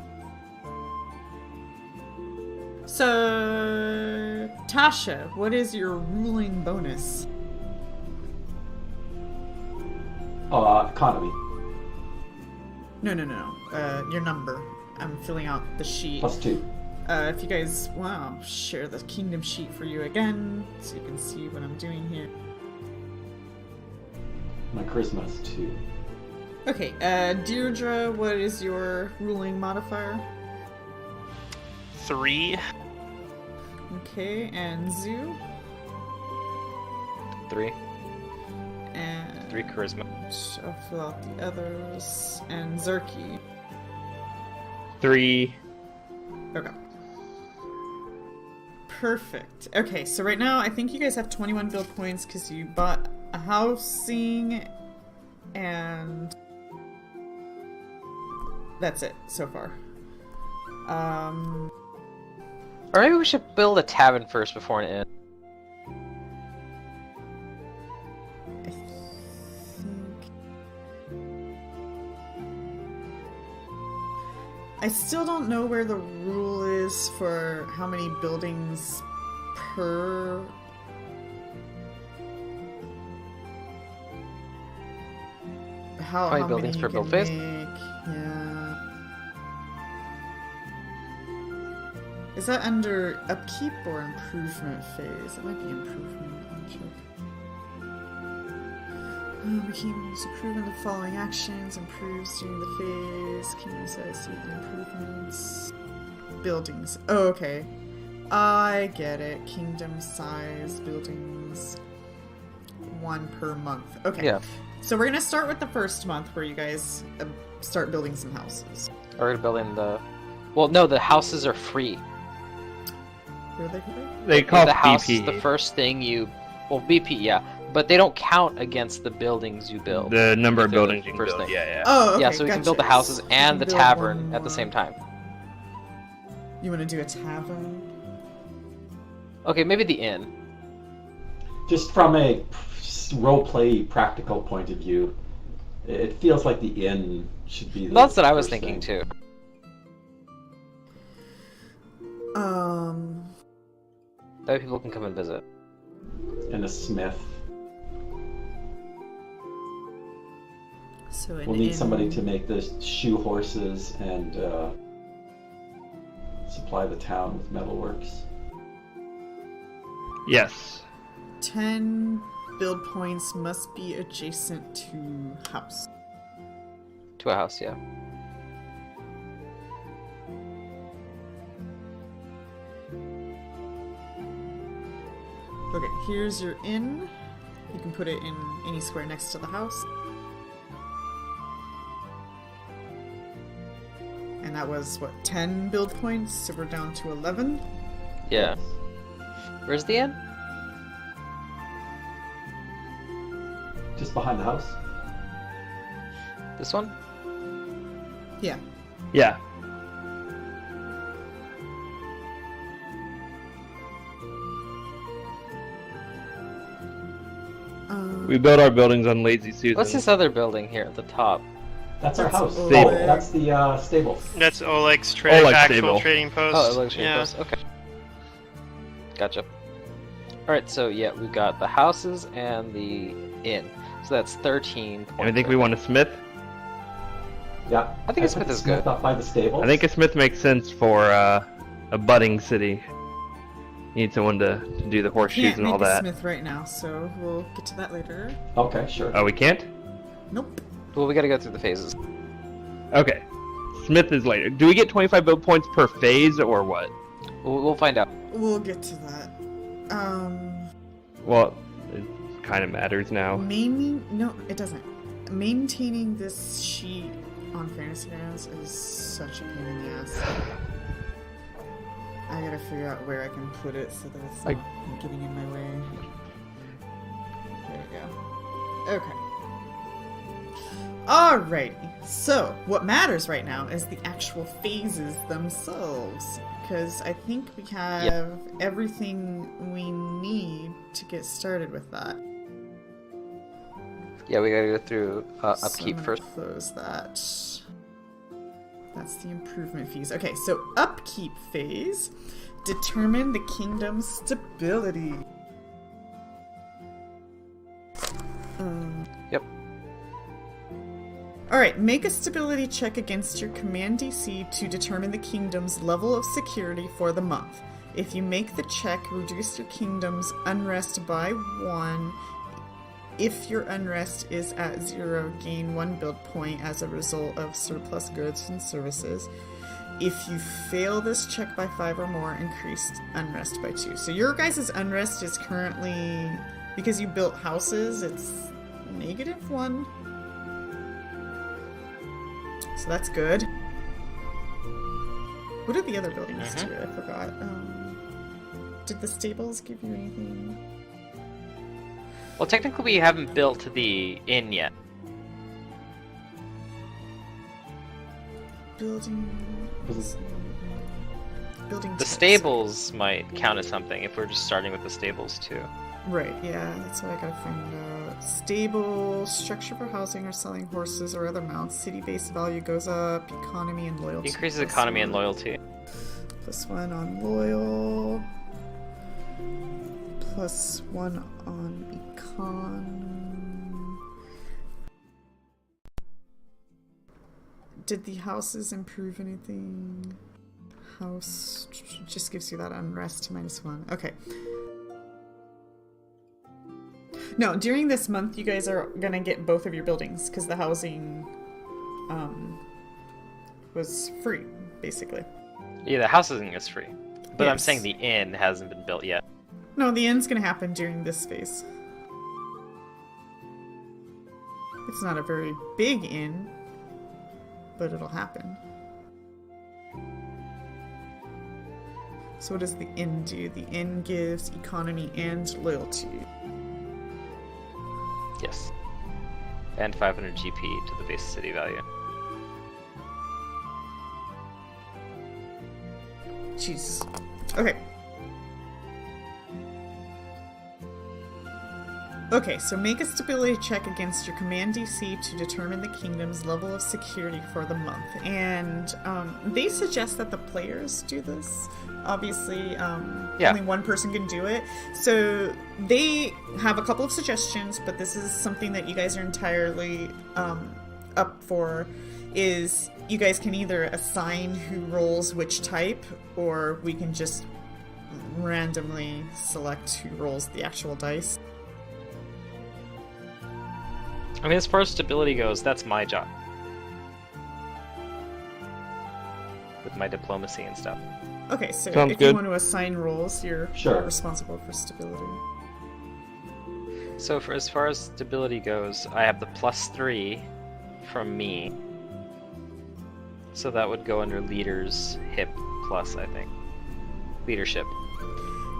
So, Tasha, what is your ruling bonus? Economy. No. Your number. I'm filling out the sheet. +2. If you guys want, I'll share the kingdom sheet for you again, so you can see what I'm doing here. My charisma is 2. Okay, Deirdre, what is your ruling modifier? 3. Okay, and Zoo? 3. And 3 charisma. I'll fill out the others. And Zerky. 3. Okay. Perfect. Okay, so right now I think you guys have 21 build points because you bought a housing and that's it so far. Or maybe we should build a tavern first before an inn. I think I still don't know where the rule is for how many buildings per how many how buildings many per you build can phase? make. Yeah. Is that under upkeep or improvement phase? It might be improvement. Let me check. We can use improvement the following actions. Improves during the phase. Kingdom size, see the improvements. Buildings. Oh, okay. I get it. Kingdom size, buildings. 1 per month. Okay. Yeah. So we're gonna start with the first month where you guys start building some houses. Or we're building the... Well, no, the houses are free. Where are they free? They cost the house BP. is the first thing you... Well, BP, yeah. But they don't count against the buildings you build. The number of They're the buildings you can first build. thing. Yeah. Oh, okay, Yeah, so we can build the gotcha. houses You and can the build tavern one at the same more. time. You want to do a tavern? Okay, maybe the inn. Just from a roleplay practical point of view, it feels like the inn should be the That's what I was first thinking thing. too. That way people can come and visit. And a smith. So an We'll need inn- somebody to make the shoe horses and supply the town with metalworks. Yes. 10 build points must be adjacent to house. To a house, yeah. Okay, here's your inn. You can put it in any square next to the house. And that was, what, 10 build points? So we're down to 11? Yeah. Where's the inn? Just behind the house. This one? Yeah. Yeah. We build our buildings on Lazy Susan. What's this other building here at the top? That's our house. Stable. Oh, that's the stable. That's Oleg's Oleg's actual stable. trading post. Oh, it looks yeah. close. Okay. Gotcha. Alright, so yeah, we've got the houses and the inn. So that's 13 points. And I think we want a smith. Yeah. I think a put smith the is smith good. up by the stable. I think a smith makes sense for a budding city. You need someone to do the horseshoes Can't and make all a that. smith right now, so we'll get to that later. Okay, sure. Oh, we can't? Nope. Well, we gotta go through the phases. Okay. Smith is later. Do we get 25 build points per phase or what? We'll find out. We'll get to that. Well, it kind of matters now. No, it doesn't. Maintaining this sheet on Fantasy Grounds is such a pain in the ass. I gotta figure out where I can put it so that it's not getting in my way. There we go. Okay. Alrighty. So, what matters right now is the actual phases themselves. Because I think we have everything we need to get started with that. Yeah, we gotta go through So upkeep I'm gonna first. close that. That's the improvement fees. Okay, so upkeep phase. Determine the kingdom's stability. Yep. Alright, make a stability check against your command DC to determine the kingdom's level of security for the month. If you make the check, reduce your kingdom's unrest by 1. If your unrest is at 0, gain 1 build point as a result of surplus goods and services. If you fail this check by 5 or more, increase unrest by 2. So your guys' unrest is currently, because you built houses, it's -1. So that's good. What did the other buildings do? I forgot. Did the stables give you anything? Well, technically, we haven't built the inn yet. Building. The types. stables might count as something if we're just starting with the stables too. Right, yeah, that's what I gotta find out. Stable, structure for housing or selling horses or other mounts. City-based value goes up. Economy and loyalty. Increases plus economy and 1. loyalty. +1 on loyal. +1 on econ. Did the houses improve anything? House just gives you that unrest -1. Okay. No, during this month, you guys are gonna get both of your buildings because the housing was free, basically. Yeah, the housing is free, but I'm Yes. saying the inn hasn't been built yet. No, the end's gonna happen during this phase. It's not a very big inn, but it'll happen. So what does the inn do? The inn gives economy and loyalty. Yes. And 500 GP to the base city value. Jesus. Okay. Okay, so make a stability check against your command DC to determine the kingdom's level of security for the month. And they suggest that the players do this. Obviously, only one person can do it. So they have a couple of suggestions, but this is something that you guys are entirely up for. Is you guys can either assign who rolls which type, or we can just randomly select who rolls the actual dice. I mean, as far as stability goes, that's my job. With my diplomacy and stuff. Okay, so Sounds if good. you want to assign roles, you're Sure. responsible for stability. So for as far as stability goes, I have the +3 from me. So that would go under leaders, hip plus, I think. Leadership.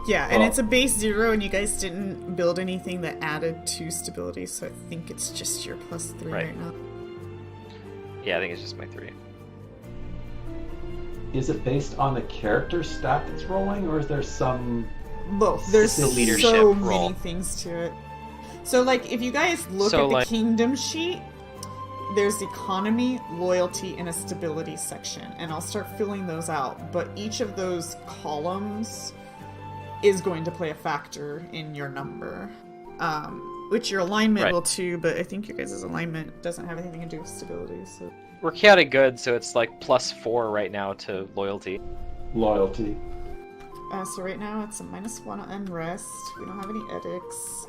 Yeah, and Oh. it's a base 0, and you guys didn't build anything that added to stability, so I think it's just your +3 Right. right now. Yeah, I think it's just my 3. Is it based on the character stat that's rolling, or is there some... Both. There's The leadership so role. many things to it. So, like, if you guys look So, at the like- kingdom sheet, there's economy, loyalty, and a stability section, and I'll start filling those out. But each of those columns is going to play a factor in your number, which your alignment Right. will too. But I think your guys' alignment doesn't have anything to do with stability. So We're chaotic good, so it's like +4 right now to loyalty. loyalty? So right now it's a -1 unrest. We don't have any edicts.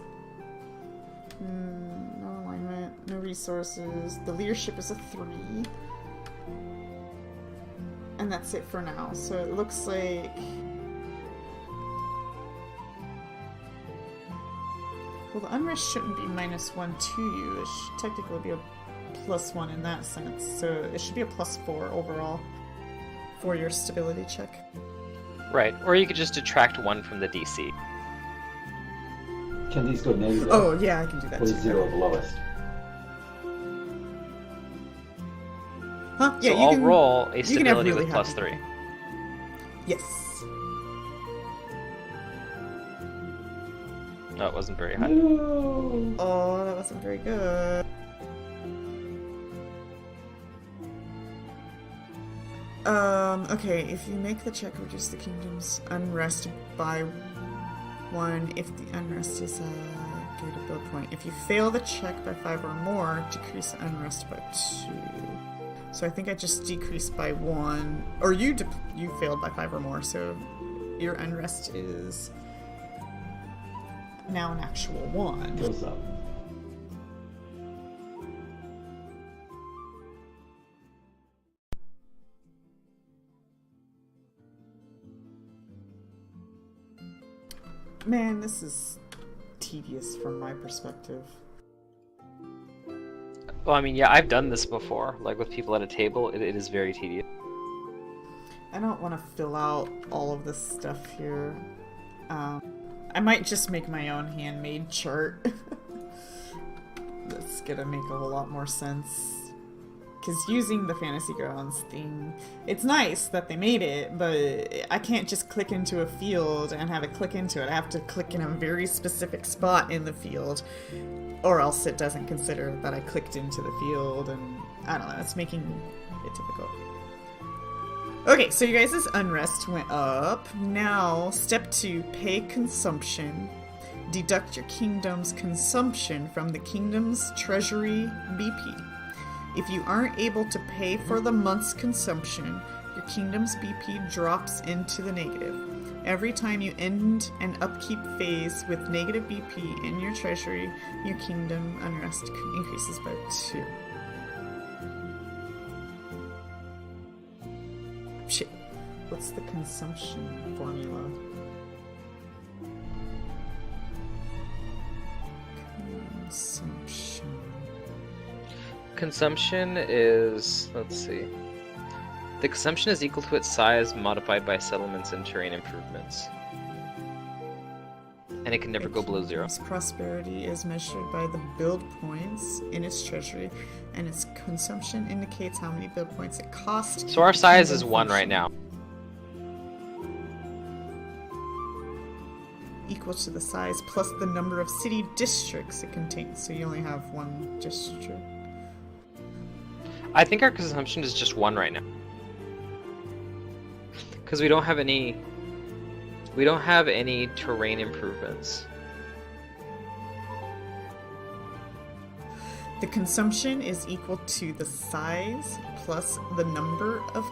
No alignment, no resources. The leadership is a 3. And that's it for now. So it looks like... Well, the unrest shouldn't be -1 to you. It should technically be a +1 in that sense. So it should be a +4 overall for your stability check. Right, or you could just detract 1 from the DC. Can these go negative? Oh, yeah, I can do that What too. is 0 the lowest? Huh? Yeah, So you I'll can roll a you can have stability really with happy. +3. Yes. No, it wasn't very high. No. Oh, that wasn't very good. Okay, if you make the check, reduce the kingdom's unrest by 1 if the unrest is get a build point. If you fail the check by 5 or more, decrease the unrest by 2. So I think I just decreased by 1, or you failed by 5 or more, so your unrest is now an actual 1. Goes up. Man, this is tedious from my perspective. Well, I mean, yeah, I've done this before, like with people at a table. It is very tedious. I don't want to fill out all of this stuff here. I might just make my own handmade chart. That's gonna make a whole lot more sense. Because using the Fantasy Grounds thing, it's nice that they made it, but I can't just click into a field and have it click into it. I have to click in a very specific spot in the field, or else it doesn't consider that I clicked into the field, and I don't know, it's making it difficult. Okay, so you guys' unrest went up. Now, step 2, pay consumption. Deduct your kingdom's consumption from the kingdom's treasury BP. If you aren't able to pay for the month's consumption, your kingdom's BP drops into the negative. Every time you end an upkeep phase with negative BP in your treasury, your kingdom unrest increases by 2. Shit. What's the consumption formula? Consumption. Consumption is, let's see. The consumption is equal to its size modified by settlements and terrain improvements. And it can never go below 0. Its prosperity is measured by the build points in its treasury, and its consumption indicates how many build points it costs. So our size is 1 right now. Equal to the size plus the number of city districts it contains. So you only have 1 district. I think our consumption is just 1 right now. Because we don't have any terrain improvements. The consumption is equal to the size plus the number of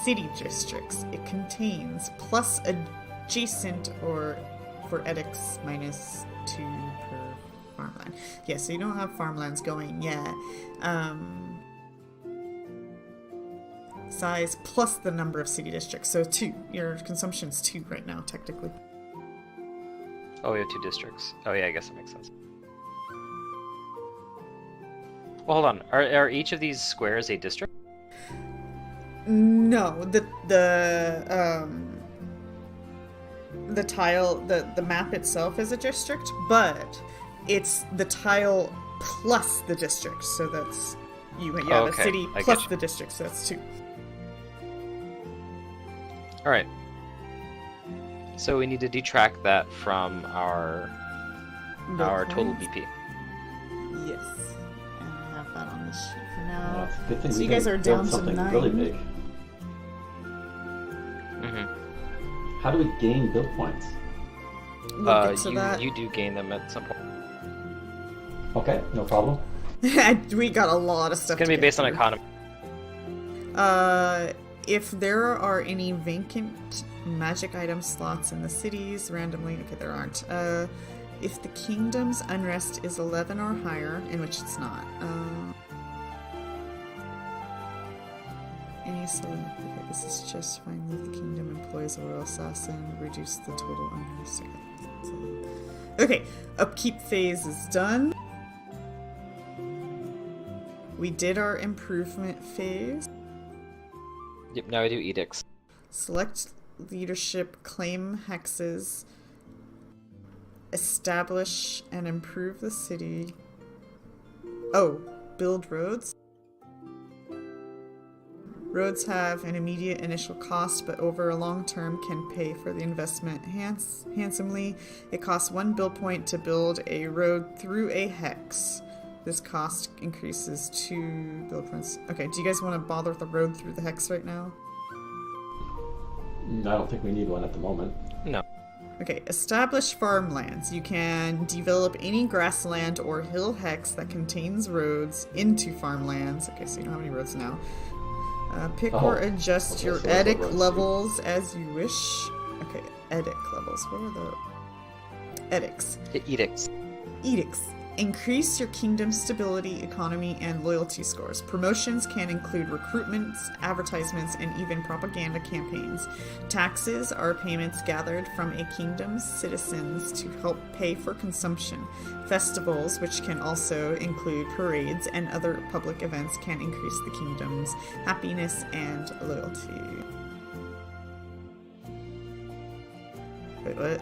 city districts it contains plus adjacent or for edicts -2 per farmland. Yeah, so you don't have farmlands going yet. Size plus the number of city districts. So 2. Your consumption's 2 right now, technically. Oh, we have 2 districts. Oh yeah, I guess that makes sense. Well, hold on. Are each of these squares a district? No, the tile, the map itself is a district, but it's the tile plus the district. So that's you have Oh, a okay. city I plus get you. the district. So that's 2. All right. So we need to detract that from our total BP. Yes, and I have that on the sheet for Well, now. it's a good thing So we you guys can are build down to something 9. really big. Mm-hmm. How do we gain build points? We'll get to that. You do gain them at some point. Okay, no problem. We got a lot of stuff. It's gonna to be get based on through. economy. If there are any vacant magic item slots in the cities randomly. Okay, there aren't. If the kingdom's unrest is 11 or higher, in which it's not. Any select. Okay, this is just fine. If the kingdom employs a royal assassin, reduce the total unrest. Okay, upkeep phase is done. We did our improvement phase. Yep, now I do edicts. Select leadership, claim hexes, establish and improve the city. Oh, build roads. Roads have an immediate initial cost, but over a long term can pay for the investment handsomely. It costs 1 build point to build a road through a hex. This cost increases 2 build points. Okay, do you guys want to bother with the road through the hex right now? I don't think we need one at the moment. No. Okay, establish farmlands. You can develop any grassland or hill hex that contains roads into farmlands. Okay, so you don't have any roads now. Pick or adjust okay, your so that's what edict roads levels as you wish. Okay, edict levels. What are the edicts? Edicts. Edicts. Increase your kingdom's stability, economy, and loyalty scores. Promotions can include recruitments, advertisements, and even propaganda campaigns. Taxes are payments gathered from a kingdom's citizens to help pay for consumption. Festivals, which can also include parades and other public events, can increase the kingdom's happiness and loyalty. Wait, what?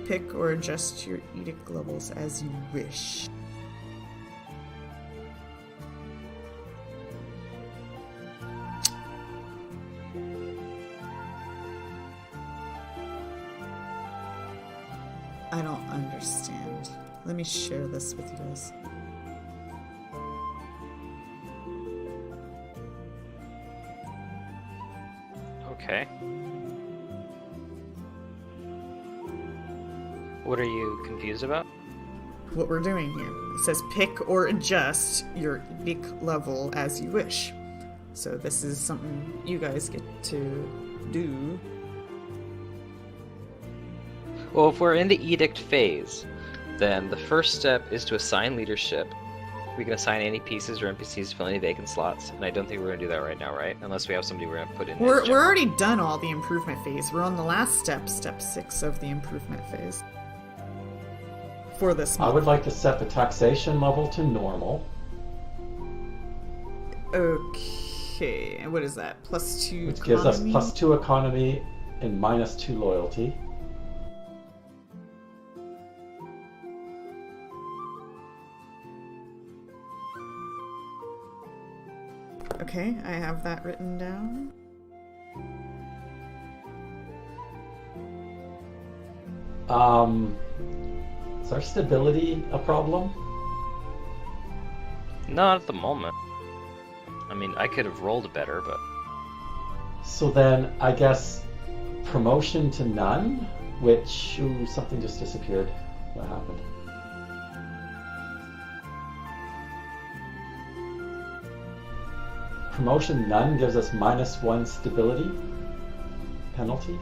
Pick or adjust your edict levels as you wish. I don't understand. Let me share this with you guys. Okay. What are you confused about? What we're doing here. It says pick or adjust your edict level as you wish. So this is something you guys get to do. Well, if we're in the edict phase, then the first step is to assign leadership. We can assign any pieces or NPCs to fill any vacant slots, and I don't think we're going to do that right now, right? Unless we have somebody we're going to put in. We're already done all the improvement phase. We're on the last step, step 6 of the improvement phase. For this month. I would like to set the taxation level to normal. Okay, and what is that? +2 Which economy? gives us +2 economy and -2 loyalty. Okay, I have that written down. Is our stability a problem? Not at the moment. I mean, I could have rolled better, but... So then, I guess, promotion to none? Which, ooh, something just disappeared. What happened? Promotion none gives us -1 stability penalty.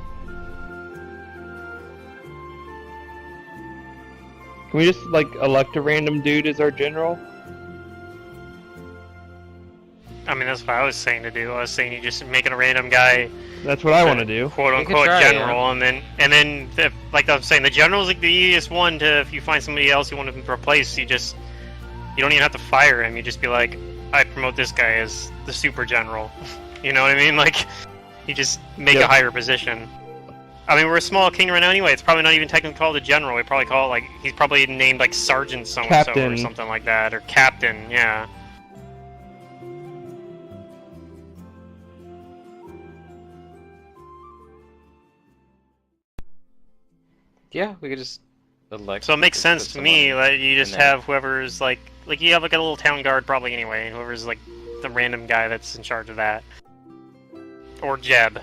Can we just, like, elect a random dude as our general? I mean, that's what I was saying to do. I was saying you just making a random guy, That's what I want to do. quote We unquote could try, general, and then like I was saying, the general's like the easiest one to. If you find somebody else you want to replace, you don't even have to fire him. You just be like, I promote this guy as the super general. You know what I mean? Like, you just make a higher position. I mean, we're a small king right now anyway. It's probably not even technically called a general. We probably call it like he's probably named like Sergeant so and so or something like that, or Captain. Yeah. Yeah, we could just elect... So it makes sense to me that you just in there. have whoever's like you have like a little town guard probably anyway. Whoever's like the random guy that's in charge of that, or Jeb.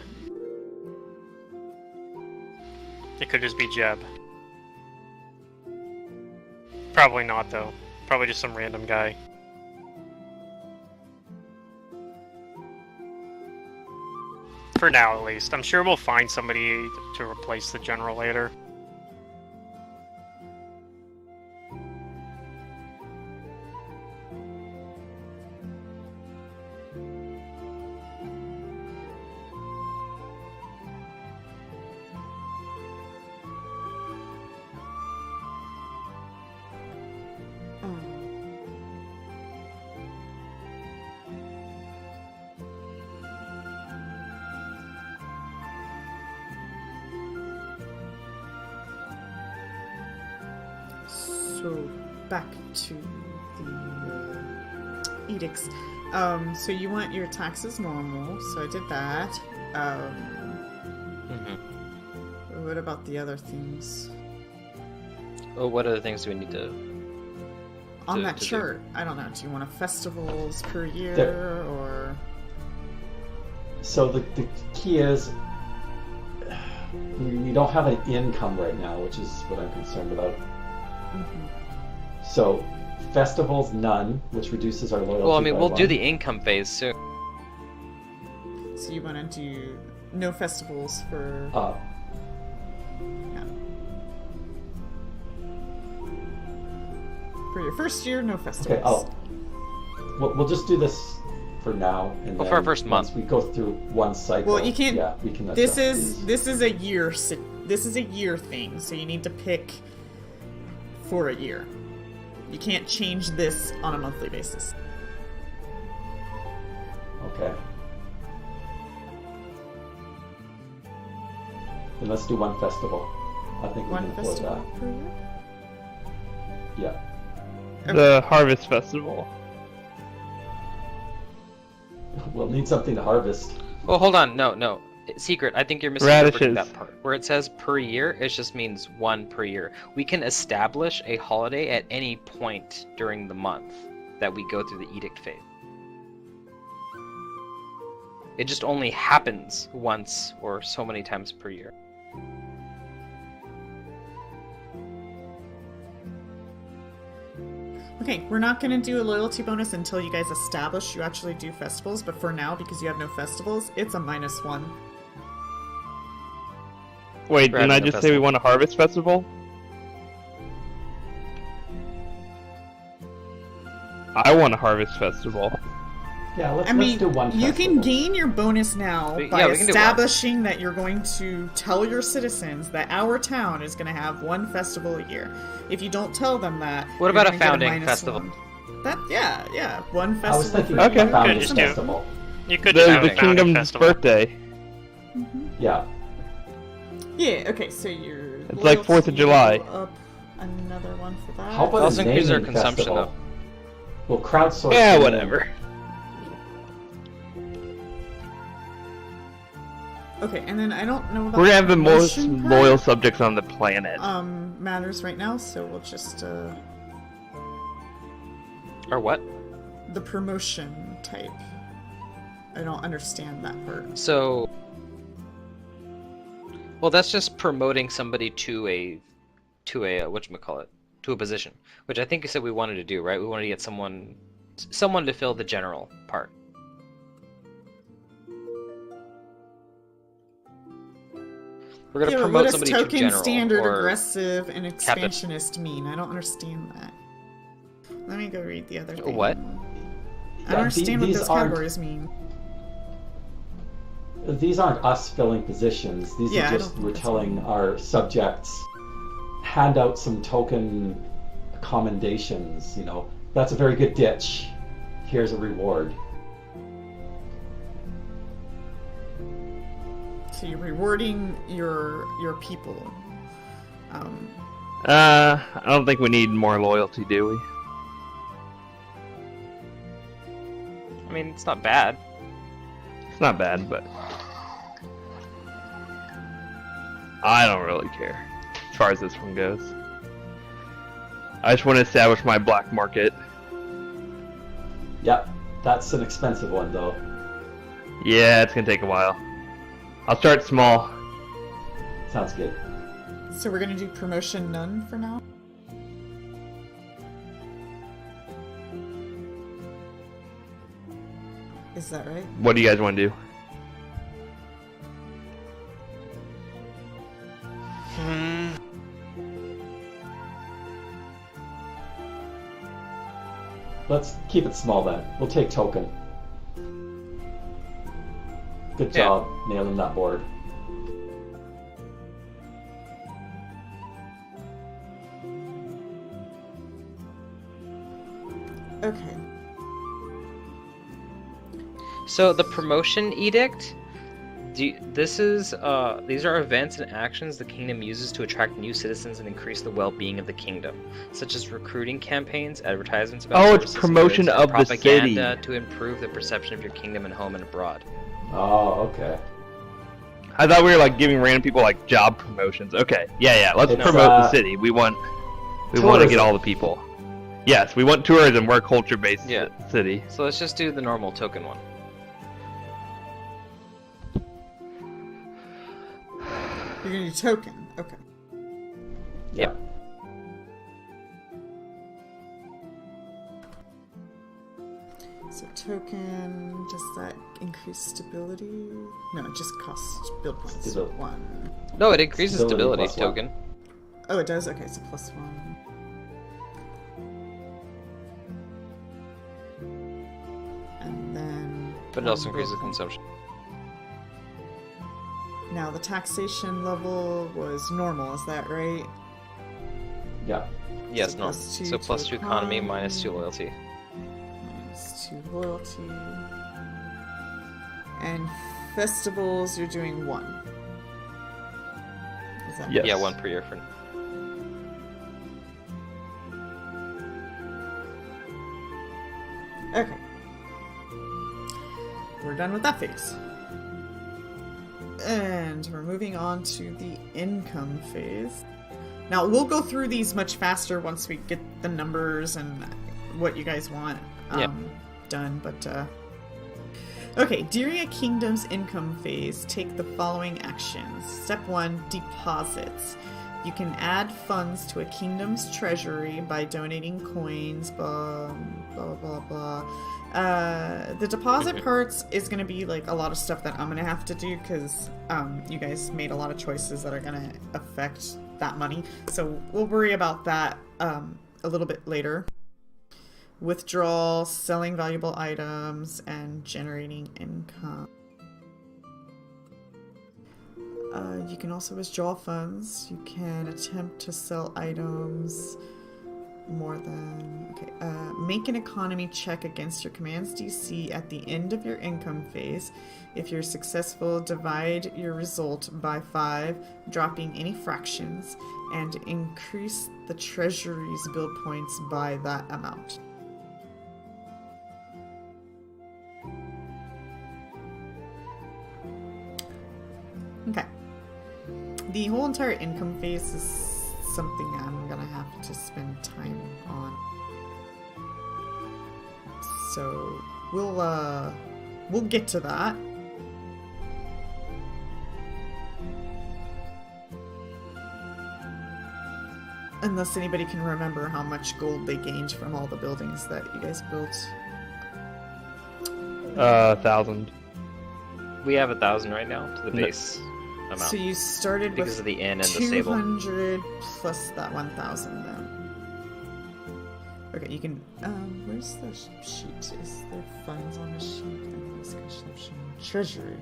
It could just be Jeb. Probably not though. Probably just some random guy. For now, at least. I'm sure we'll find somebody to replace the general later. So back to the edicts. So you want your taxes normal, so I did that. What about the other things? Oh, what other things do we need to... On that to do? chart, I don't know. Do you want a festivals per year, There. or... So the key is we don't have an income right now, which is what I'm concerned about. So festivals, none, which reduces our loyalty. Well, I mean, by we'll do one. the income phase soon. So you want to do no festivals for... Yeah. For your first year, no festivals. Okay, we'll just do this for now, and Well, then for our first once month. we go through one cycle. Well, you can't. Yeah, we can. This adjust is these. this is a year. This is a year thing. So you need to pick for a year. You can't change this on a monthly basis. Okay. Then let's do one festival. I think we One can afford festival per year. that. Yeah. The Harvest Festival. We'll need something to harvest. Well, hold on. No. Secret, I think you're misinterpreting Radishes. that part. Where it says per year, it just means one per year. We can establish a holiday at any point during the month that we go through the edict phase. It just only happens once or so many times per year. Okay, we're not going to do a loyalty bonus until you guys establish you actually do festivals, but for now, because you have no festivals, it's a -1. Wait, We're didn't I having a just say we festival. want a Harvest Festival? I want a Harvest Festival. Yeah, let's I mean, do one you festival. can gain your bonus now Yeah, by we can do one. establishing that you're going to tell your citizens that our town is going to have one festival a year. If you don't tell them that, What you're about a gonna get founding -1. festival? That yeah, one festival. I was thinking for Okay. you. a founding Just do- festival. You could just have The a founding Kingdom's festival. birthday. Yeah. Yeah. Okay. So your It's like 4th of July. Up another one for that. How about Also a increase our naming consumption, festival? We'll crowdsource. Yeah, the name. whatever. Okay, and then I don't know about We're gonna have the most promotion part. loyal subjects on the planet. Matters right now, so we'll just Or what? the promotion type. I don't understand that part. So, well, that's just promoting somebody to a whatchamacallit, to a position, which I think you said we wanted to do, right? We wanted to get someone to fill the general part. We're gonna Yeah, but promote what does somebody to token, general standard, or aggressive, and captain. expansionist mean? I don't understand that. Let me go read the other thing. What? I Yeah, don't understand what these those aren't- categories mean. These aren't us filling positions. These Yeah, I are don't just think we're that's telling our subjects hand out some token commendations. You know, that's a very good ditch. Here's a reward. So you're rewarding your people. I don't think we need more loyalty, do we? I mean, it's not bad. It's not bad, but I don't really care as far as this one goes. I just want to establish my black market. Yep, that's an expensive one though. Yeah, it's gonna take a while. I'll start small. Sounds good. So we're gonna do promotion none for now. Is that right? What do you guys want to do? Let's keep it small then. We'll take token. Good Yeah. job nailing that board. Okay. So the promotion edict. These are events and actions the kingdom uses to attract new citizens and increase the well-being of the kingdom, such as recruiting campaigns, advertisements about Oh, it's services and promotion goods, and of the city. propaganda to improve the perception of your kingdom at home and abroad. Oh, okay. I thought we were like giving random people like job promotions. Okay, yeah. Let's It's, promote the city. We want to get tourism. all the people. Yes, we want tourism. We're a culture-based Yeah. city. So let's just do the normal token one. You're gonna do token. Okay. Yeah. So token, does that increase stability? No, it just costs build points. Stability. 1. No, it increases Stability stability plus one. token. Oh, it does? Okay, so +1. And then... But it also one increases build point. consumption. Now, the taxation level was normal, is that right? Yeah. Yes, So no. +2 So to +2 economy, -2 economy. loyalty. -2 loyalty. And festivals, you're doing 1. Is that Yes. Yeah, 1 per year for. Okay. We're done with that phase. And we're moving on to the income phase. Now, we'll go through these much faster once we get the numbers and what you guys want done, but okay, during a kingdom's income phase, take the following actions. Step 1, deposits. You can add funds to a kingdom's treasury by donating coins, blah, blah, blah, blah. The deposit parts is going to be like a lot of stuff that I'm going to have to do because you guys made a lot of choices that are going to affect that money. So we'll worry about that a little bit later. Withdrawal, selling valuable items, and generating income. You can also withdraw funds. You can attempt to sell items more than... Okay. Make an economy check against your command's DC at the end of your income phase. If you're successful, divide your result by 5, dropping any fractions, and increase the treasury's build points by that amount. Okay. The whole entire income phase is something I'm gonna have to spend time on. So we'll get to that. Unless anybody can remember how much gold they gained from all the buildings that you guys built. 1,000. We have 1,000 right now to the No. base amount So you started because with of the inn and the stable. 200 plus that 1,000 then. Okay, you can. Where's the sheet? Is there funds on the sheet? And this consumption treasury.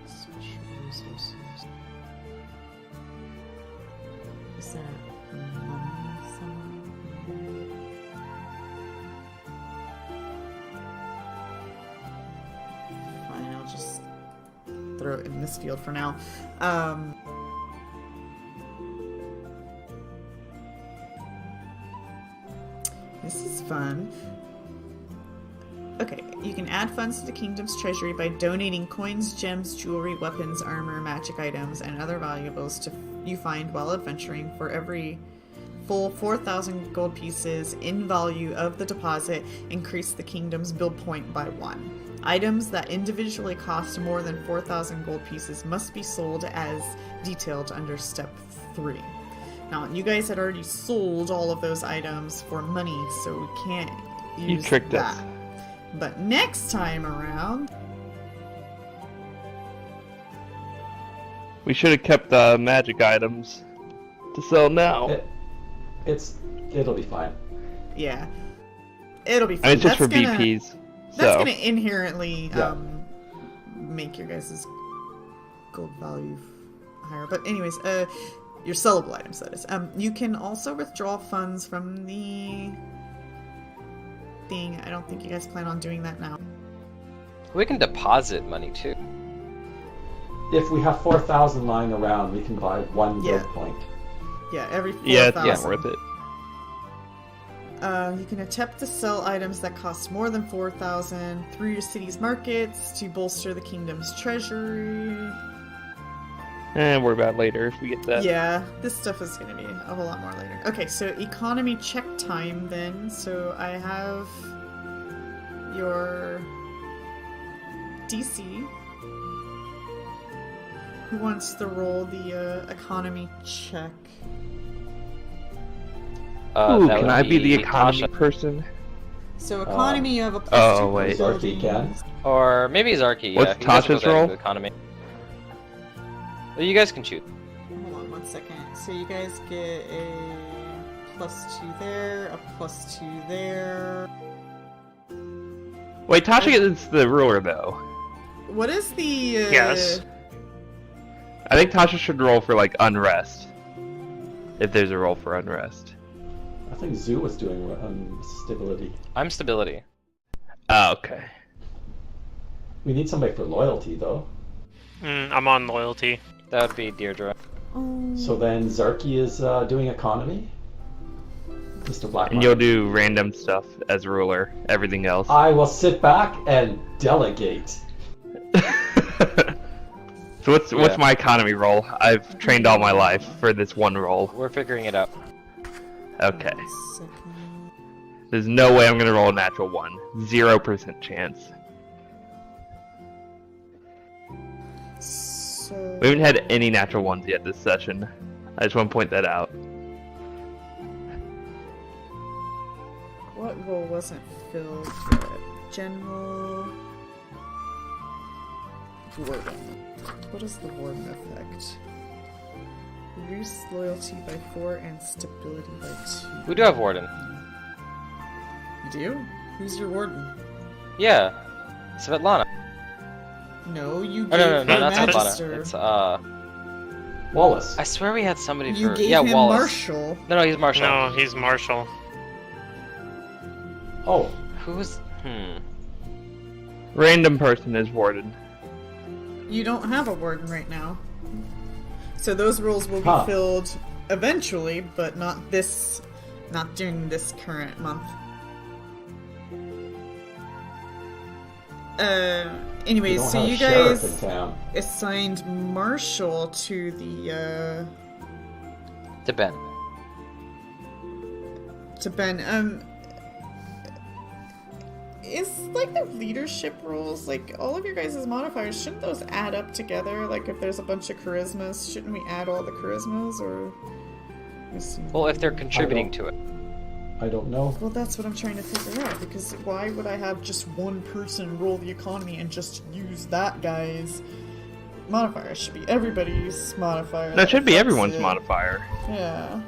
Special resources. Is there money somewhere? Fine, I'll just throw it in this field for now. This is fun. Okay, you can add funds to the kingdom's treasury by donating coins, gems, jewelry, weapons, armor, magic items, and other valuables you find while adventuring. For every full 4,000 gold pieces in value of the deposit, increase the kingdom's build point by 1. Items that individually cost more than 4,000 gold pieces must be sold as detailed under step 3. Now, you guys had already sold all of those items for money, so we can't use You tricked that. us. But next time around, We should have kept the magic items to sell now. It'll be fine. yeah. It'll be I fun. mean, it's just for That's gonna- VPs. That's So gonna inherently Yeah. make your guys' gold value higher. But anyways, your sellable items, that is. You can also withdraw funds from the thing. I don't think you guys plan on doing that now. We can deposit money too. If we have 4,000 lying around, we can buy one Yeah. gold point. Yeah, every 4,000. yeah, it's not worth it. You can attempt to sell items that cost more than 4,000 through your city's markets to bolster the kingdom's treasury. And worry about it later if we get that. Yeah, this stuff is going to be a whole lot more later. Okay, so economy check time then. So I have your DC. Who wants to roll the economy check? Ooh, That can would I be the economy Tasha. person? So economy, you have a plus oh, 2 wait. Zarky can. Or maybe Zarky. What's Yeah, you guys Tasha's both add role? to Economy. Well, you guys can shoot. Hold on 1 second. So you guys get a plus 2 there, a plus 2 there. Wait, Tasha gets the ruler though. What is the? Yes. I think Tasha should roll for like unrest. If there's a roll for unrest. I think Zoo was doing stability. I'm stability. Oh, okay. We need somebody for loyalty, though. I'm on loyalty. That would be Deirdre. Oh. So then Zarky is doing economy. Mr. Black. And you'll do random stuff as ruler. Everything else. I will sit back and delegate. So what's my economy roll? I've trained all my life for this one roll. We're figuring it out. Okay. 1 second. There's no way I'm gonna roll a natural 1. 0% chance. So. We haven't had any natural 1s yet this session. I just want to point that out. What role wasn't filled yet? General. Warden. What is the Warden effect? Reduce loyalty by 4 and stability by 2. We do have Warden. You do? Who's your Warden? Yeah. Svetlana. No, you Oh, gave no, him not Magister. Svetlana. It's, Wallace. I swear we had somebody You for... gave yeah, him Wallace. Marshall. No, he's Marshall. No, he's Marshall. Oh, Who's... Random person is warden. You don't have a Warden right now. So those roles will be Huh. filled eventually, but not during this current month. we Anyways, don't so have a you sheriff guys in town. assigned Marshall to the To Ben. to Ben. Is like the leadership roles, like all of your guys' modifiers, shouldn't those add up together? Like if there's a bunch of charismas, shouldn't we add all the charismas, or? Let me see. Well, if they're contributing to it. I don't know. Well, that's what I'm trying to figure out, because why would I have just one person roll the economy and just use that guy's modifier? It should be everybody's modifier. That should be affects everyone's it. modifier. Yeah.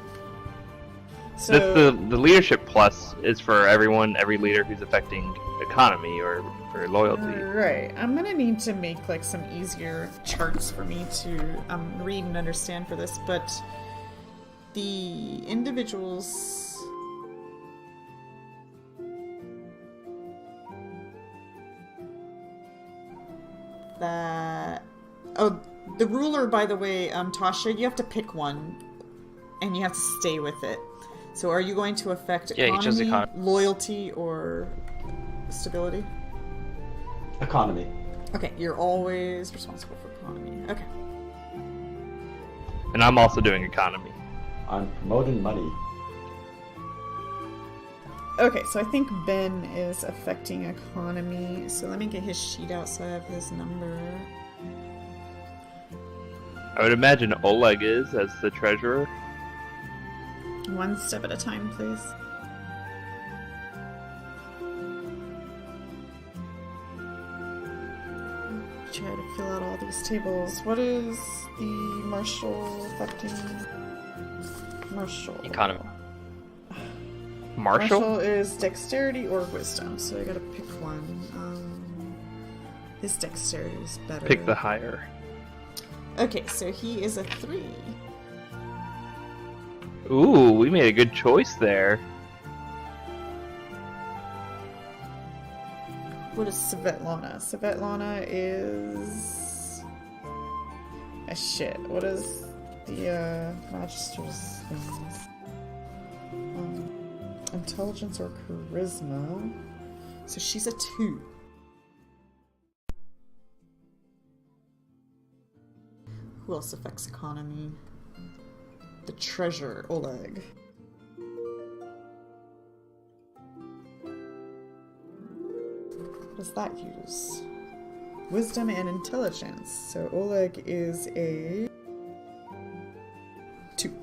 So, The leadership plus is for every leader who's affecting economy or for loyalty. right. I'm gonna need to make like some easier charts for me to read and understand for this, but the individuals. The ruler, by the way, Tasha, you have to pick one, and you have to stay with it. So, are you going to affect Yeah, he chose economy, economy. loyalty, or stability? Economy. Okay, you're always responsible for economy. Okay. And I'm also doing economy. I'm promoting money. Okay, so I think Ben is affecting economy. So let me get his sheet out so I have his number. I would imagine Oleg is as the treasurer. One step at a time, please. Try to fill out all these tables. What is the Marshall affecting? Marshall. Economy. Marshall? is dexterity or wisdom, so I gotta pick one. His dexterity is better. Pick the higher. Okay, so he is a 3. Ooh, we made a good choice there. What is Svetlana? Svetlana is a shit. What is the Magister's things? Intelligence or charisma. So she's a 2. Who else affects economy? The treasure, Oleg. What does that use? Wisdom and intelligence. So Oleg is a 2.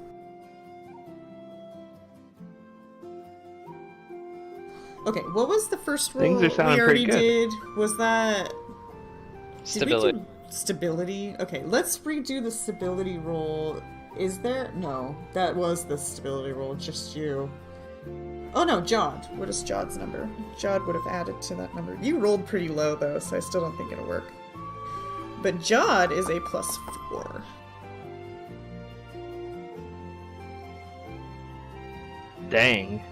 Okay, what was the first roll Things are sounding we already pretty good. did? Was that Stability. Did we do stability? Okay, let's redo the stability roll. Is there? No, that was the stability roll, just you. Oh no, Jod. What is Jod's number? Jod would have added to that number. You rolled pretty low though, so I still don't think it'll work. But Jod is a +4. Dang.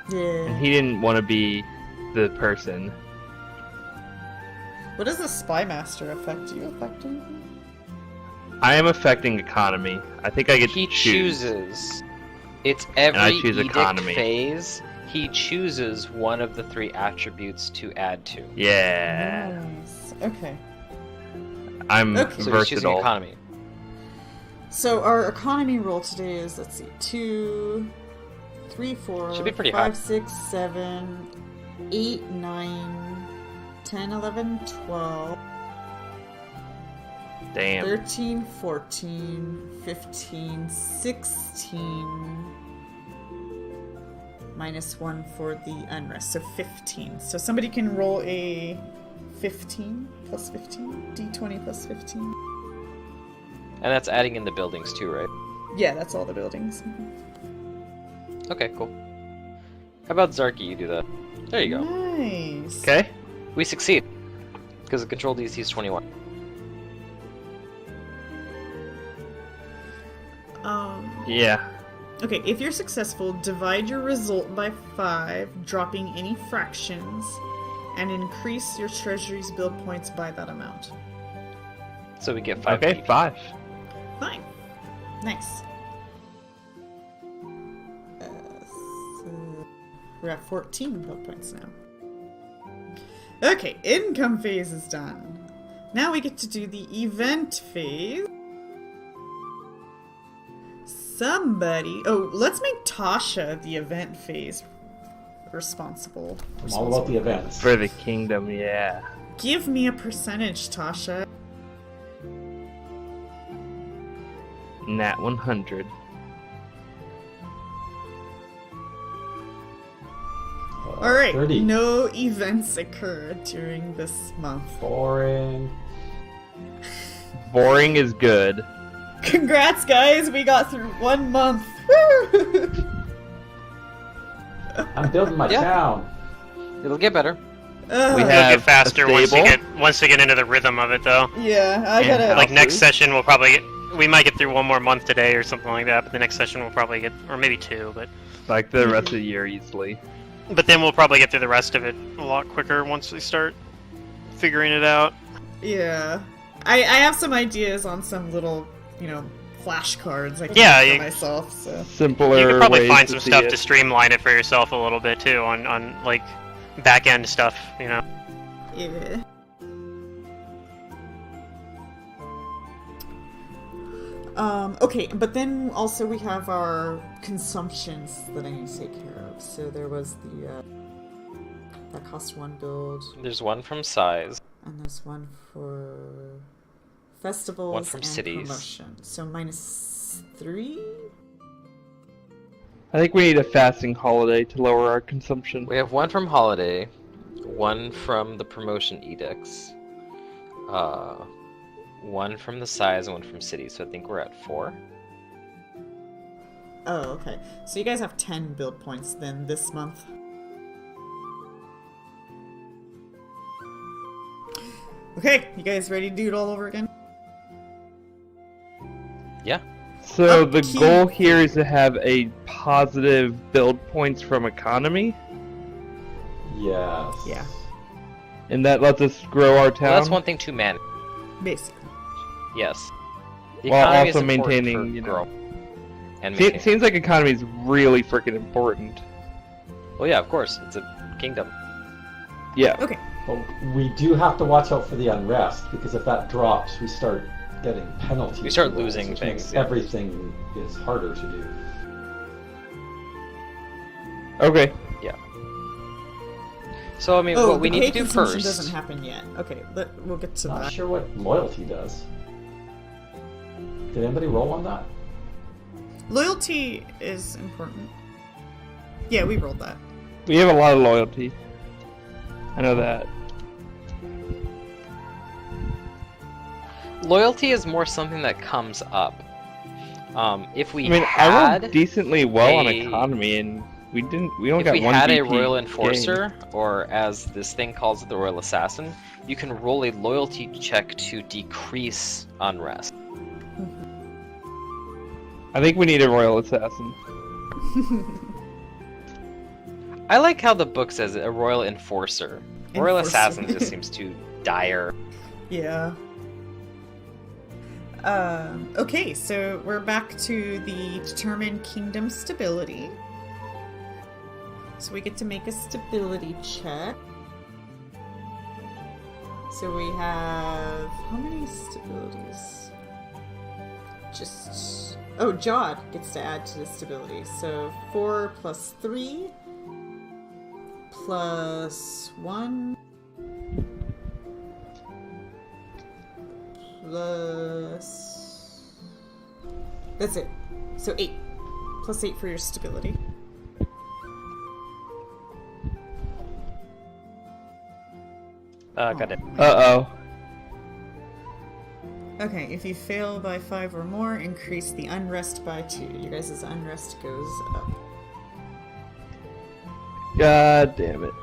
Yeah. And he didn't want to be the person. What does the Spy Master affect? Do you affect anything? I am affecting economy. I think I get He to choose. chooses. It's I every choose edict economy. phase. He chooses one of the 3 attributes to add to. Yeah. Nice. Okay. I'm Okay. So he's choosing versatile. economy. So our economy roll today is, let's see, 2, 3, 4, Should be pretty 5, high. 6, 7, 8, 9, 10, 11, 12, Damn. 13, 14, 15, 16, -1 for the unrest, so 15. So somebody can roll a 15 plus 15, d20 plus 15. And that's adding in the buildings too, right? Yeah, that's all the buildings. Okay, cool. How about Zarky, you do that? There you go. Nice. Okay. We succeed. Because the control DC is 21. Yeah. Okay, if you're successful, divide your result by 5, dropping any fractions, and increase your treasury's build points by that amount. So we get 5 Okay, each. 5. Fine. Nice. So we're at 14 build points now. Okay, income phase is done. Now we get to do the event phase. let's make Tasha the event phase responsible. I'm all about the events. For the kingdom, yeah. Give me a percentage, Tasha. Nat 100. Alright, 30. no events occurred during this month. Boring. Boring is good. Congrats, guys! We got through 1 month. Woo! I'm building my Yeah. town. It'll get better. We It'll have get faster a once we stable. get into the rhythm of it, though. Yeah, I And gotta. Like next Houses. session, we might get through 1 more month today or something like that. But the next session we'll probably get, or maybe 2. Like the rest of the year easily. But then we'll probably get through the rest of it a lot quicker once we start figuring it out. Yeah, I have some ideas on some little, flashcards I can Yeah, make for you- myself. So Simpler You could probably ways find to some see stuff it. to streamline it for yourself a little bit too, on like back end stuff. yeah. Okay, but then also we have our consumptions that I need to take care of. So there was the that cost 1 build, There's one from size. and there's one for festivals One from and cities. promotion. So -3. I think we need a fasting holiday to lower our consumption. We have one from Holiday, one from the promotion edicts, one from the size, and one from city. So I think we're at 4. Oh, okay. So you guys have 10 build points then this month. Okay, you guys ready to do it all over again? Yeah. So the Upkeep. goal here is to have a positive build points from economy, Yes. Yeah. and that lets us grow our town. Well, that's one thing to manage. Basically. Yes. The While economy is also important maintaining, for you know- growth and It maintaining. seems like economy is really freaking important. Well, yeah, of course. It's a kingdom. Yeah. Okay. But we do have to watch out for the unrest, because if that drops, we start getting penalties. We start for those, losing which things, makes yeah. everything is harder to do. Okay. So, I mean, Oh, what we the need pay to do consumption first... doesn't happen yet. Okay, we'll get to Not that. sure what loyalty does. Did anybody roll on that? Loyalty is important. Yeah, we rolled that. We have a lot of loyalty. I know that. Loyalty is more something that comes up. If we I mean, I had... rolled decently well on a- economy, and we didn't. We only If got we one had a BP royal gain. enforcer, or as this thing calls it, the royal assassin, you can roll a loyalty check to decrease unrest. I think we need a royal assassin. I like how the book says it, a royal enforcer. Royal Enforcer. assassin just seems too dire. Yeah. Okay, so we're back to the determine kingdom stability. So we get to make a stability check. So we have how many stabilities? Just oh, Jod gets to add to the stability. So 4 plus 3 plus 1 plus... That's it. So 8. Plus 8 for your stability. Got it. Uh-oh. Okay, if you fail by 5 or more, increase the unrest by 2. You guys' unrest goes up. God damn it.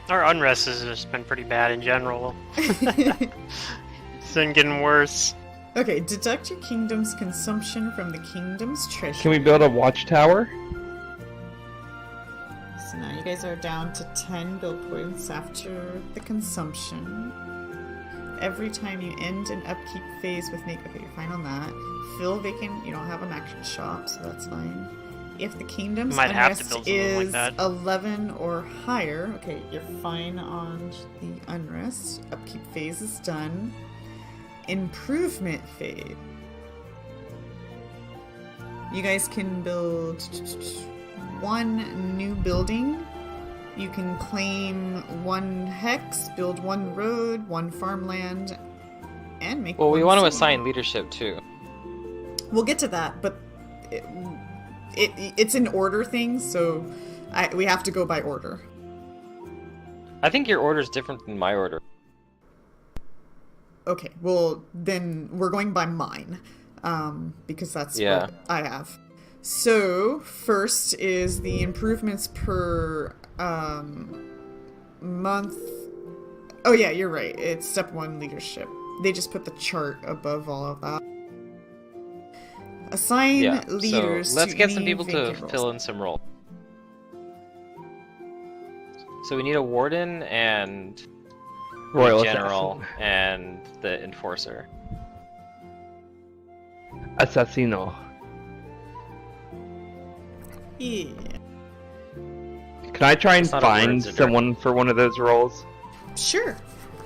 Our unrest has just been pretty bad in general. It's been getting worse. Okay, deduct your kingdom's consumption from the kingdom's treasure. Can we build a watchtower? So now you guys are down to 10 build points after the consumption. Every time you end an upkeep phase with make... Okay, you're fine on that. Fill vacant, you don't have a max shop, so that's fine. If the kingdom's Might have to unrest build something like is that. 11 or higher, okay, you're fine on the unrest. Upkeep phase is done. Improvement phase. You guys can build 1 new building. You can claim 1 hex, build 1 road, 1 farmland, and make Well, we 1 want to city. assign leadership too. We'll get to that, but it's an order thing, so we have to go by order. I think your order is different than my order. Okay, well, then we're going by mine, because that's Yeah. what I have. So, first is the improvements per month. Oh yeah, you're right. It's step 1 leadership. They just put the chart above all of that. Assign Yeah. leaders So let's to get some any people to vacant roles. fill in some roles. So we need a warden and Royal a general assassin. and the enforcer. Assassino. Yeah. Can I try and It's not a word, find it's a someone for one of those roles Sure.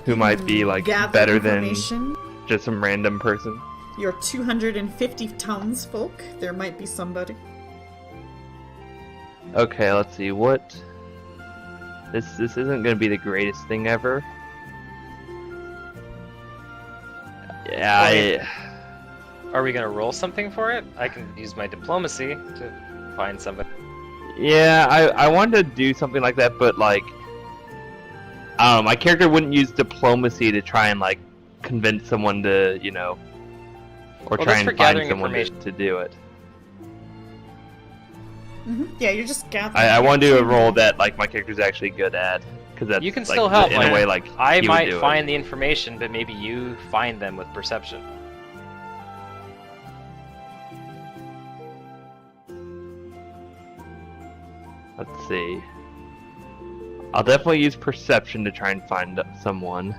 who might be like Gather better than information. just some random person? Your 250 townsfolk. There might be somebody. Okay, let's see what. This isn't gonna be the greatest thing ever. Yeah, Are we gonna roll something for it? I can use my diplomacy to find somebody. I wanted to do something like that, but like, my character wouldn't use diplomacy to try and like convince someone to, or Well, try that's for and find gathering someone information. to do it. Yeah, you're just gathering. I want to do a role that like my character's actually good at, because that's You can like, still help. in a way like I he would might do find it. the information, but maybe you find them with perception. Let's see. I'll definitely use perception to try and find someone,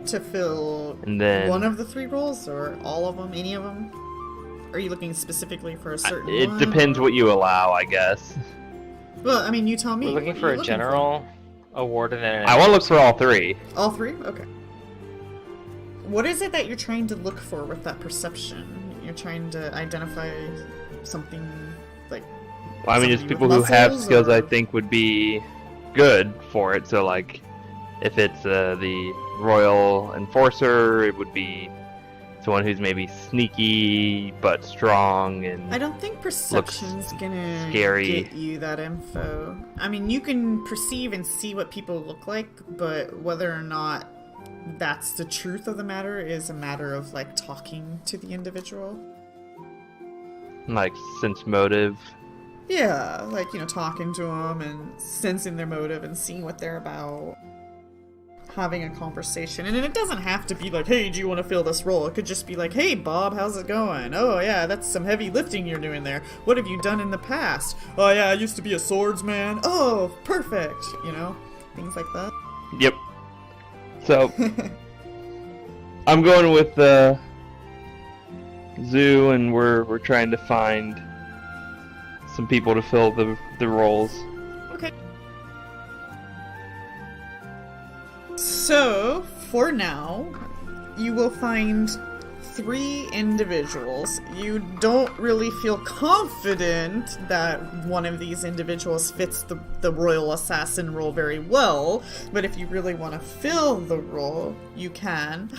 To fill and then one of the 3 roles, or all of them, any of them? Are you looking specifically for a certain it one? depends what you allow, I guess. Well, I mean, you tell me. We're looking What for are a you general, a warden, and an I want to look for all 3. All 3? Okay. What is it that you're trying to look for with that perception? You're trying to identify something like... Well, I mean, just somebody people with who have muscles, skills or- I think would be good for it. So, like, if it's the Royal Enforcer, it would be someone who's maybe sneaky but strong and I don't think perception's gonna scary. get you that info. I mean, you can perceive and see what people look like, but whether or not that's the truth of the matter is a matter of, like, talking to the individual. like sense motive. Yeah, like, you know, talking to them and sensing their motive and seeing what they're about. Having a conversation. And it doesn't have to be like, hey, do you want to fill this role? It could just be like, hey, Bob, how's it going? Oh, yeah, that's some heavy lifting you're doing there. What have you done in the past? Oh, yeah, I used to be a swordsman. Oh, perfect. You know, things like that. Yep. So I'm going with Zoo, and we're trying to find some people to fill the roles. Okay. So, for now, you will find 3 individuals. You don't really feel confident that one of these individuals fits the royal assassin role very well, but if you really want to fill the role, you can.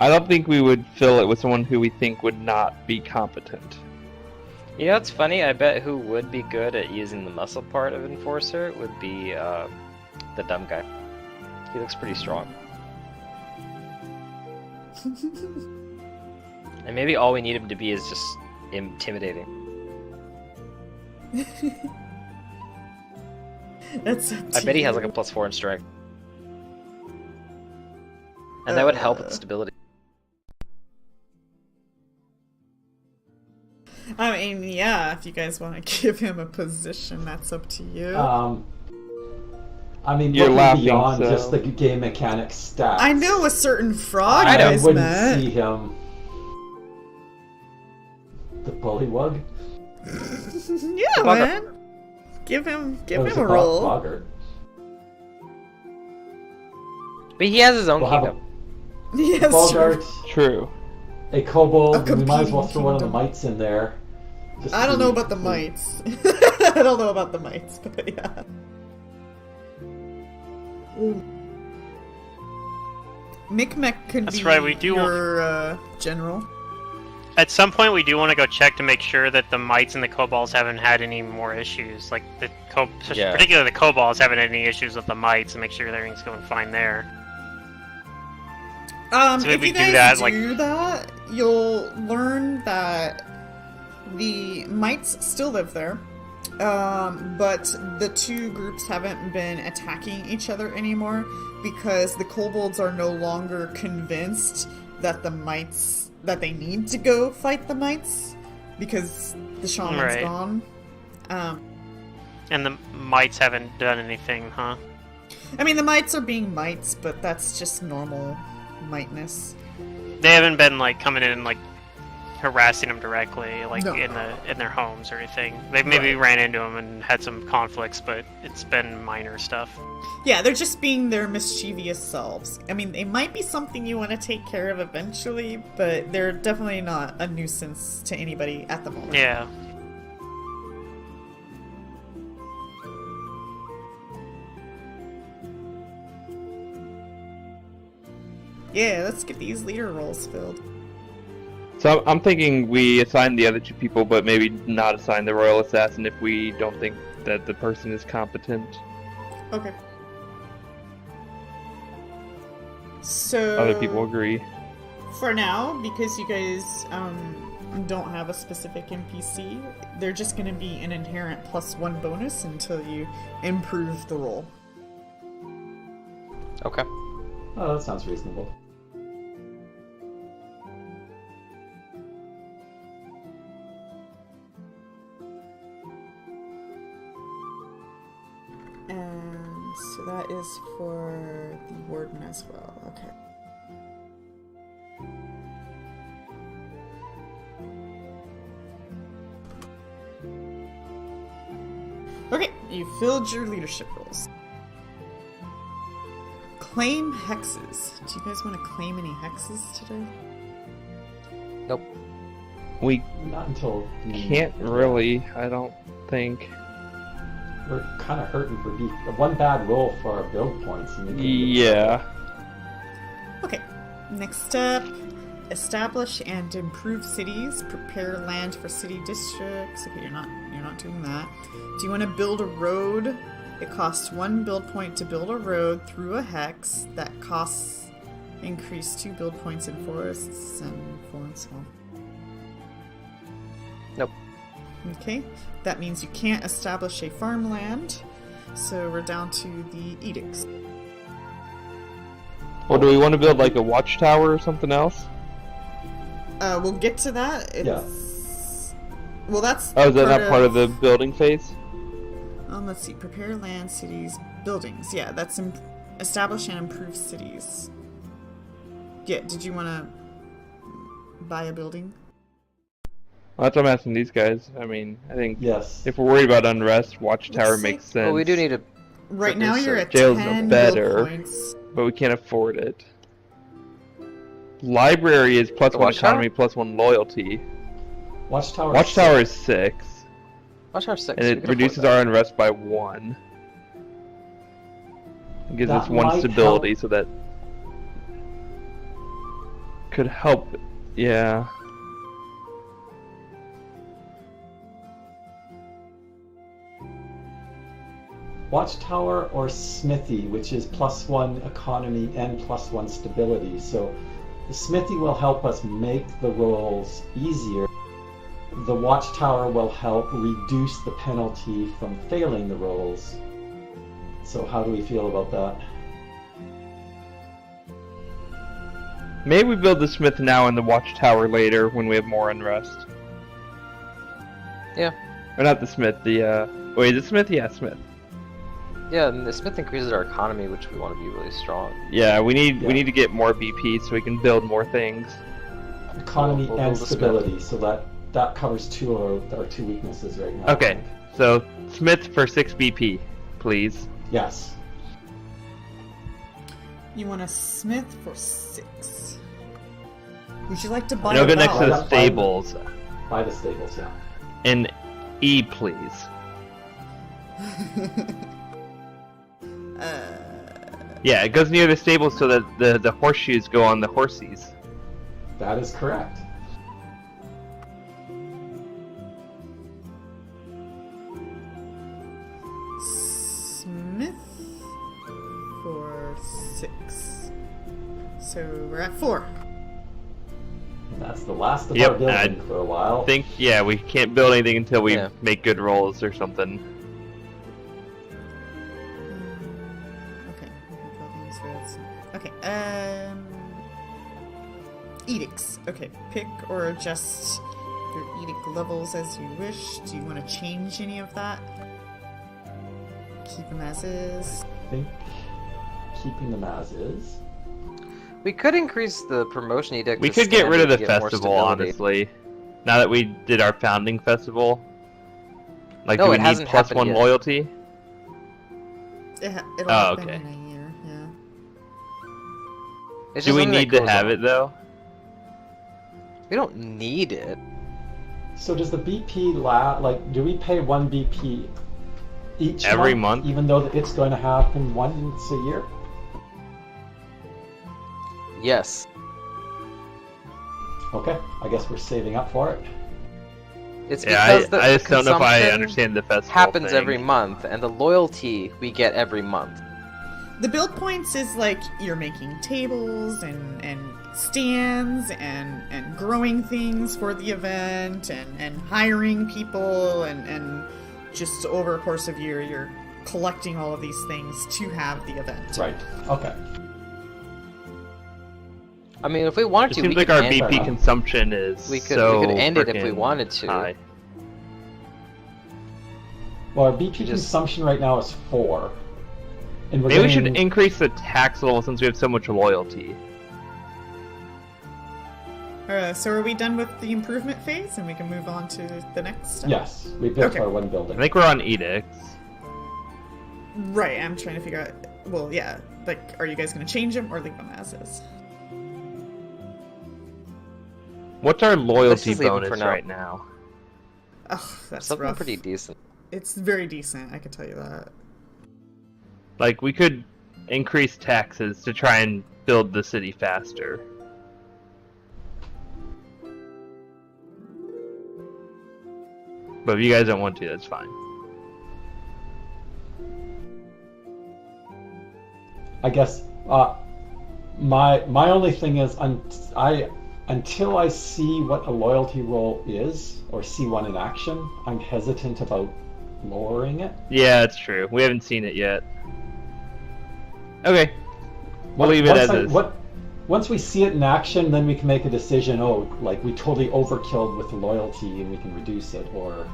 I don't think we would fill it with someone who we think would not be competent. You know what's funny? I bet who would be good at using the muscle part of Enforcer would be the dumb guy. He looks pretty strong. And maybe all we need him to be is just intimidating. That's up I to bet he has like you. a +4 in strength. And that would help with stability. I mean, yeah, if you guys want to give him a position, that's up to you. I mean, You're looking laughing, beyond so- just the game mechanics stats. I know a certain frog I know. I guys wouldn't met. see him. The bullywug? Yeah, Bugger. man. Give him Oh, it's a roll. Bogger. But he has his own We'll have kingdom. Yes, Bogart, True. a kobold, A and we might as well competing throw one of the kingdom. mites in there. Just I don't to know be- about the mites. I don't know about the mites, but yeah. Micmac can That's be right, we do your general. At some point, we do want to go check to make sure that the mites and the kobolds haven't had any more issues. Like Yeah. particularly the kobolds haven't had any issues with the mites, and make sure everything's going fine there. So If maybe you do guys that, like- do that, you'll learn that the mites still live there, but the 2 groups haven't been attacking each other anymore because the kobolds are no longer convinced that that they need to go fight the mites because the shaman's Right. gone. And the mites haven't done anything, huh? I mean, the mites are being mites, but that's just normal miteness. They haven't been like coming in and like harassing them directly, like No. in their homes or anything. They've maybe ran into them and had some conflicts, but it's been minor stuff. Yeah, they're just being their mischievous selves. I mean, they might be something you want to take care of eventually, but they're definitely not a nuisance to anybody at the moment. Yeah. Yeah, let's get these leader roles filled. So I'm thinking we assign the other 2 people, but maybe not assign the Royal Assassin if we don't think that the person is competent. Okay. So Other people agree. For now, because you guys don't have a specific NPC, they're just going to be an inherent +1 bonus until you improve the roll. Okay. Oh, that sounds reasonable. And so that is for the warden as well. Okay. Okay, you filled your leadership roles. Claim hexes. Do you guys want to claim any hexes today? Nope. We Not until can't really, I don't think. We're kind of hurting for one bad roll for our build points. And we can get Yeah. Okay, next up, establish and improve cities. Prepare land for city districts. Okay, you're not doing that. Do you want to build a road? It costs 1 build point to build a road through a hex. That costs increase 2 build points in forests and so on. Nope. Okay, that means you can't establish a farmland. So we're down to the edicts. Well, do we want to build like a watchtower or something else? We'll get to that. Yeah. Well, that's. Oh, is that not part of the building phase? Let's see. Prepare land, cities, buildings. Yeah, that's establish and improve cities. Yeah. Did you want to buy a building? Well, that's what I'm asking these guys. I mean, I think Yes. if we're worried about unrest, watchtower Let's see. makes sense. Well, we do need a. Right now, you're at Jail's 10 better. build points. But we can't afford it. Library is +1 Watchtower? economy, +1 loyalty. Watchtower. Watchtower is 6, Watchtower 6. and we it can reduces afford our that. unrest by 1. It gives That us 1 might stability, help. so that could help. Yeah. Watchtower or smithy, which is +1 economy and +1 stability. So the smithy will help us make the rolls easier. The watchtower will help reduce the penalty from failing the rolls. So how do we feel about that? Maybe we build the smith now and the watchtower later when we have more unrest. Yeah. Or not the smith, the, wait, is it smith? Yeah, smith. Yeah, and the smith increases our economy, which we want to be really strong. Yeah, we need Yeah. to get more BP so we can build more things. Economy We'll and build a smith. stability. So that covers two of our 2 weaknesses right now. Okay, so smith for 6 BP, please. Yes. You want a smith for 6. Would you like to buy And I'll go a next to bow? the stables. By the stables, yeah. And E, please. Yeah, it goes near the stables so that the horseshoes go on the horsies. That is correct. Smith for 6. So we're at 4. And that's the last of Yep, our building for a while. I think, yeah, we can't build anything until we Yeah. make good rolls or something. Okay. Buildings, roads. Okay. Edicts. Okay. Pick or adjust your edict levels as you wish. Do you want to change any of that? Keep them as is. I think keeping them as is. We could increase the promotion edict. We to could get rid of standard the to get more festival, stability. honestly. Now that we did our founding festival. Like, No, do we it need hasn't happened +1 yet. loyalty? It'll Oh, happen okay. in a year. Yeah. It's Do just we something that need to goes have on. it, though? We don't need it. So does the BP do we pay 1 BP each Every month? even though that it's going to happen once a year? Yes. Okay, I guess we're saving up for it. It's Yeah, because the I just don't know if I consumption understand the festival happens thing. every month, and the loyalty we get every month. The build points is like you're making tables and stands and growing things for the event and hiring people and just over a course of year you're collecting all of these things to have the event. Right. Okay. I mean, if we wanted It to, seems we like could our end, BP consumption is we could so end it if we frickin' wanted to. high. Well, our BP Just- consumption right now is 4. And we're Maybe we getting- should increase the tax level since we have so much loyalty. So are we done with the improvement phase and we can move on to the next step? Yes, we built Okay. our one I building. think we're on edicts. Right, I'm trying to figure out. Well, yeah, like, are you guys going to change them or leave them as is? What's our loyalty just leave it bonus for now. right now? Ugh, that's Something rough. pretty decent. It's very decent, I can tell you that. Like, we could increase taxes to try and build the city faster. But if you guys don't want to, that's fine. I guess my only thing is until I see what a loyalty roll is or see one in action, I'm hesitant about lowering it. Yeah, that's true. We haven't seen it yet. Okay. We'll leave it as is. Once we see it in action, then we can make a decision. Oh, like we totally overkilled with the loyalty, and we can reduce it. Or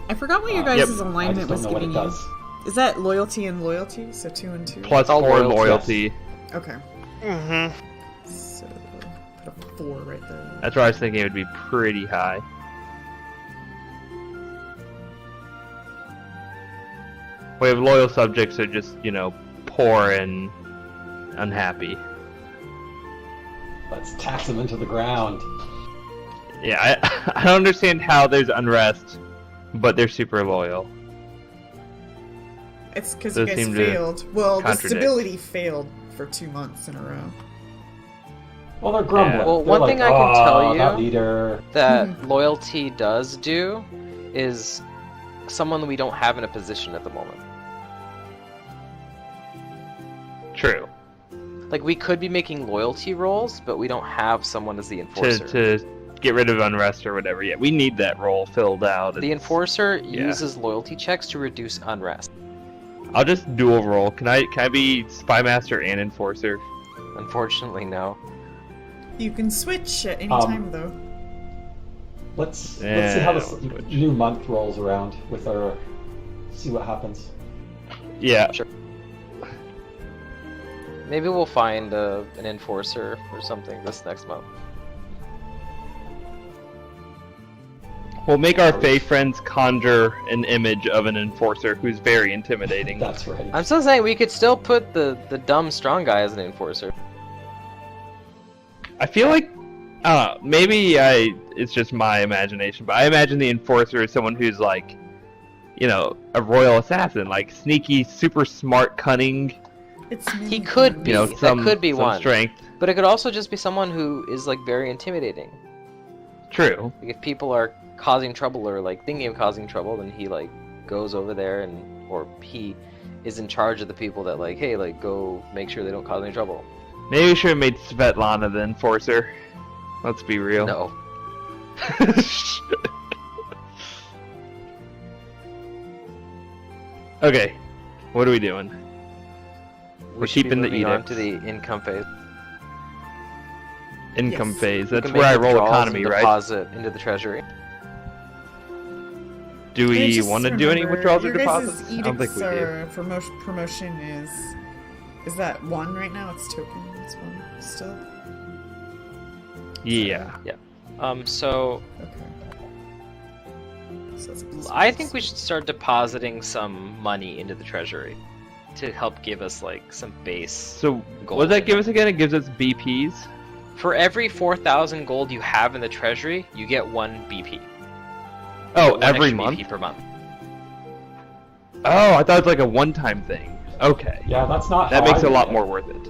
I forgot what your Yep. guys' I alignment just was don't know what giving it you. does. Is that loyalty and loyalty? So 2 and 2? Plus all 4 loyalty. loyalty. Okay. Mm-hmm. So put a 4 right there. That's where I was thinking it would be pretty high. We have loyal subjects who are just, poor and unhappy. Let's tax them into the ground. Yeah, I don't understand how there's unrest, but they're super loyal. It's because you Those guys seem to failed. Well, the contradict. stability failed for 2 months in a row. Well, they're grumbling. Yeah. Well, They're one thing like, I can tell "Oh, you- that leader." That loyalty does do is someone we don't have in a position at the moment. True. Like, we could be making loyalty rolls, but we don't have someone as the enforcer. To get rid of unrest or whatever. Yeah, we need that role filled out. The It's- enforcer yeah. uses loyalty checks to reduce unrest. I'll just dual role. Can I be spy master and enforcer? Unfortunately, no. You can switch at any Um, time, though. Let's see Yeah, how this we'll switch. new month rolls around with our. See what happens. Yeah. Sure. Maybe we'll find an enforcer or something this next month. We'll make our Fae friends conjure an image of an enforcer who's very intimidating. That's right. I'm still saying we could still put the dumb strong guy as an enforcer. I feel like, maybe it's just my imagination, but I imagine the enforcer is someone who's like, a royal assassin, like sneaky, super smart, cunning. It's He could be. That could be some one. strength. But it could also just be someone who is like very intimidating. True. Like, if people are causing trouble or like thinking of causing trouble, then he like goes over there or he is in charge of the people that like, hey, like go make sure they don't cause any trouble. Maybe we should have made Svetlana the enforcer. Let's be real. No. Okay, what are we doing? We We're should be keeping the moving on edicts. to the income phase. Income Yes. phase. We That's can where I make roll withdrawals economy, and right? Deposit into the treasury. Do And we just want to do any remember, withdrawals or your guys' deposits? I don't think edicts we do. are promotion is that 1 right now? It's token. It's 1 still. Yeah. So Okay. So that's I think we should start depositing some money into the treasury to help give us like some base. So, Gold what does that in give it. us again? It gives us BPs? For every 4,000 gold you have in the treasury, you get 1 BP. Oh, One every extra month? BP per month. Oh, I thought it was like a one-time thing. Okay. Yeah, that's not. That how makes I it a lot read more worth it.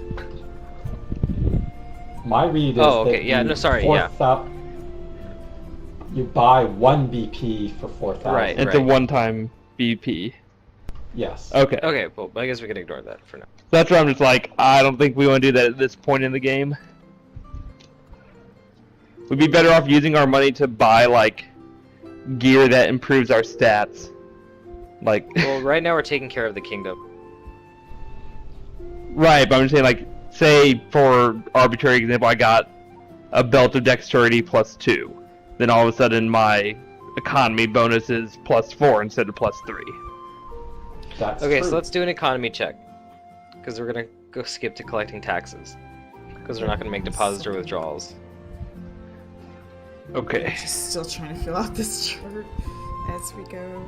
My read is Oh, okay, that yeah, you no, sorry, yeah. You buy 1 BP for 4,000. Right. It's a one-time BP. Yes. Okay. Okay, well, I guess we can ignore that for now. That's where I'm just like, I don't think we want to do that at this point in the game. We'd be better off using our money to buy, like, gear that improves our stats. Like... Well, right now we're taking care of the kingdom. Right, but I'm just saying, like, say, for arbitrary example, I got a belt of dexterity +2. Then all of a sudden my economy bonus is +4 instead of +3. That's Okay, true. so let's do an economy check. Because we're going to go skip to collecting taxes. Because we're not going to make deposits or withdrawals. Okay. Just still trying to fill out this chart as we go.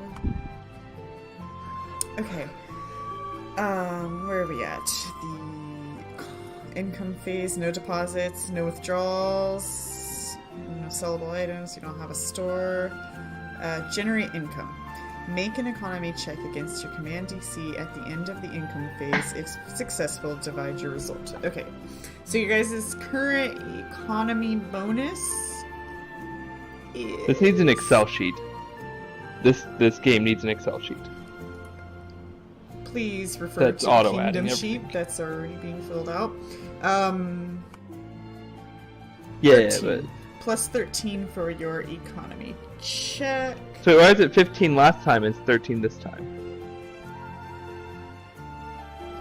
Okay. Where are we at? The income phase, no deposits, no withdrawals, no sellable items, you don't have a store. Generate income. Make an economy check against your command DC at the end of the income phase. If successful, divide your result. Okay. So you guys' current economy bonus is... This needs an Excel sheet. This game needs an Excel sheet. Please refer That's to the auto-adding kingdom sheet everything. that's already being filled out. Yeah, 13. but... Plus 13 for your economy check. So why is it 15 last time and it's 13 this time?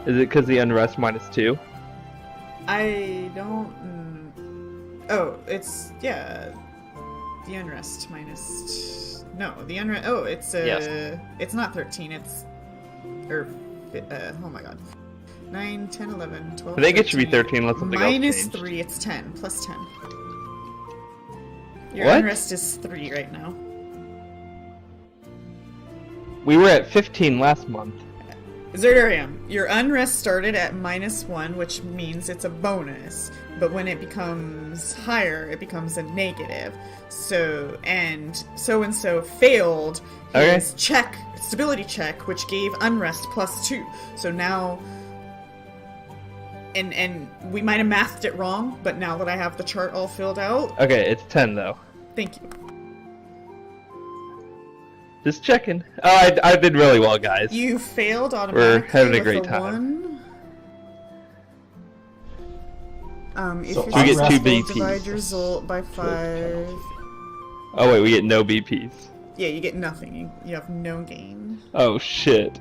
Is it because the unrest -2? I don't... Oh, it's... Yeah. The unrest minus... No, the unrest... Oh, it's... Yes. It's not 13, it's... Or... oh my god. 9, 10, 11, 12, I think it should be 13. 13 unless something else Minus changed. 3, it's 10. Plus 10. Your What? unrest is 3 right now. We were at 15 last month. Zerdarium, your unrest started at -1, which means it's a bonus. But when it becomes higher, it becomes a negative. So, and so failed his check, stability check, which gave unrest +2. So now, and we might have mathed it wrong, but now that I have the chart all filled out, Okay, it's 10 though. thank you. Just checking. Oh, I did really well, guys. You failed automatically. having a with great the time. 1. If So you're we get successful, 2 BPs. divide your result by 5. Oh wait, we get no BPs. Yeah, you get nothing. You have no gain. Oh shit.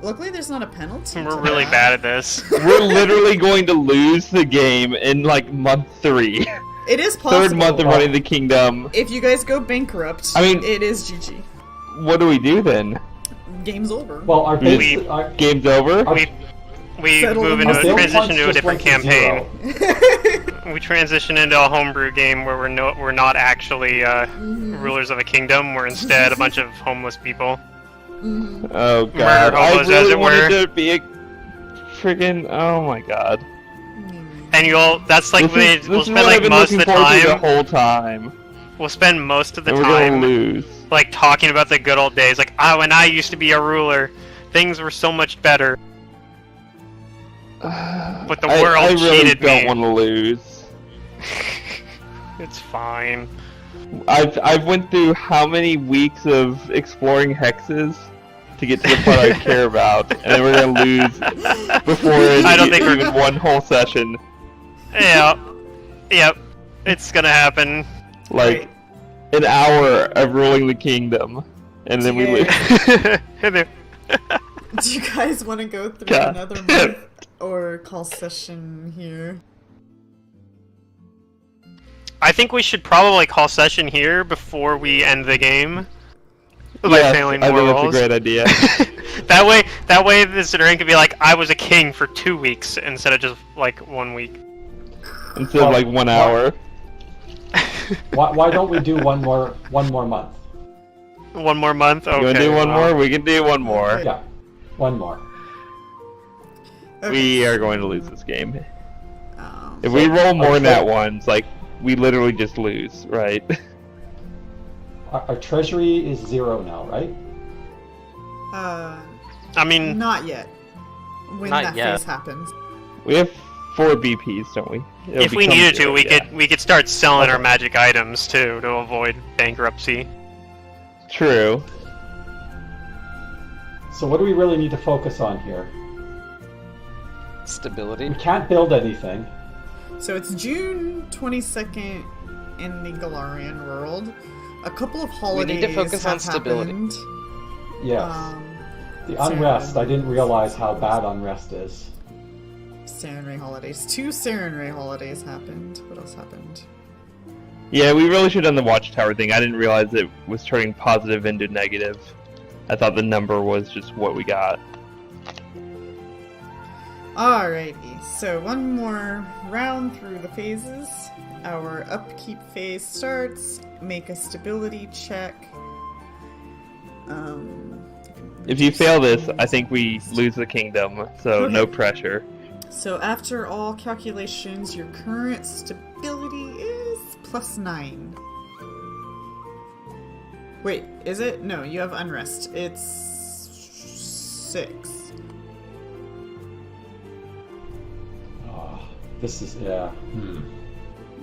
Luckily, there's not a penalty. We're to really that. bad at this. We're literally going to lose the game in like month 3. It is possible. Third month of running the kingdom. If you guys go bankrupt, I mean- it is GG. What do we do then? Game's over. Well, our We- base, our, Game's over? We Settle move in into our a build transition points to a just different went to campaign. zero. We transition into a homebrew game where we're not actually rulers of a kingdom. We're instead a bunch of homeless people. Oh god. I hobos, as really it wanted were. to be a friggin' oh my god. And that's like This we'll is spend what I've like been most of looking the forward to the time. whole time. We'll spend most of the And we're gonna time lose. like talking about the good old days. Like, when I used to be a ruler, things were so much better. But the world I really cheated don't me. want to lose. It's fine. I've went through how many weeks of exploring hexes to get to the part I care about, and then we're gonna lose before I don't think we're even one whole session. Yeah. Yep. It's gonna happen. Like an hour of ruling the kingdom, and then we lose. Do you guys want to go through God. another month or call session here? I think we should probably call session here before we end the game. By Yes, failing I more think that's a rolls. great idea. that way the Citerian could be like, I was a king for 2 weeks instead of just like 1 week. Instead of like 1 hour. why don't we do one more month? 1 more month? Okay. You wanna do one well. more? We can do one more. Yeah, one more. Okay. We are going to lose this game. Um, If we roll more Okay. nat ones, like, we literally just lose, right? Our treasury is 0 now, right? I mean, not yet. When Not that yet. phase happens. We have 4 BPs, don't we? It'll if we become needed to, 0, we yeah. could start selling our Okay. magic items too to avoid bankruptcy. True. So what do we really need to focus on here? Stability. We can't build anything. So it's June 22nd in the Galarian world. A couple of holidays need to focus on have stability. happened. Yes. The unrest, I didn't realize how bad unrest is. Sarenrae holidays. 2 Sarenrae holidays happened. What else happened? Yeah, we really should have done the watchtower thing. I didn't realize it was turning positive into negative. I thought the number was just what we got. Alrighty, so one more round through the phases. Our upkeep phase starts. Make a stability check. If you fail this, I think we lose the kingdom, so no Okay. pressure. So after all calculations, your current stability is +9. Wait, is it? No, you have unrest. It's 6. Oh, this is, yeah.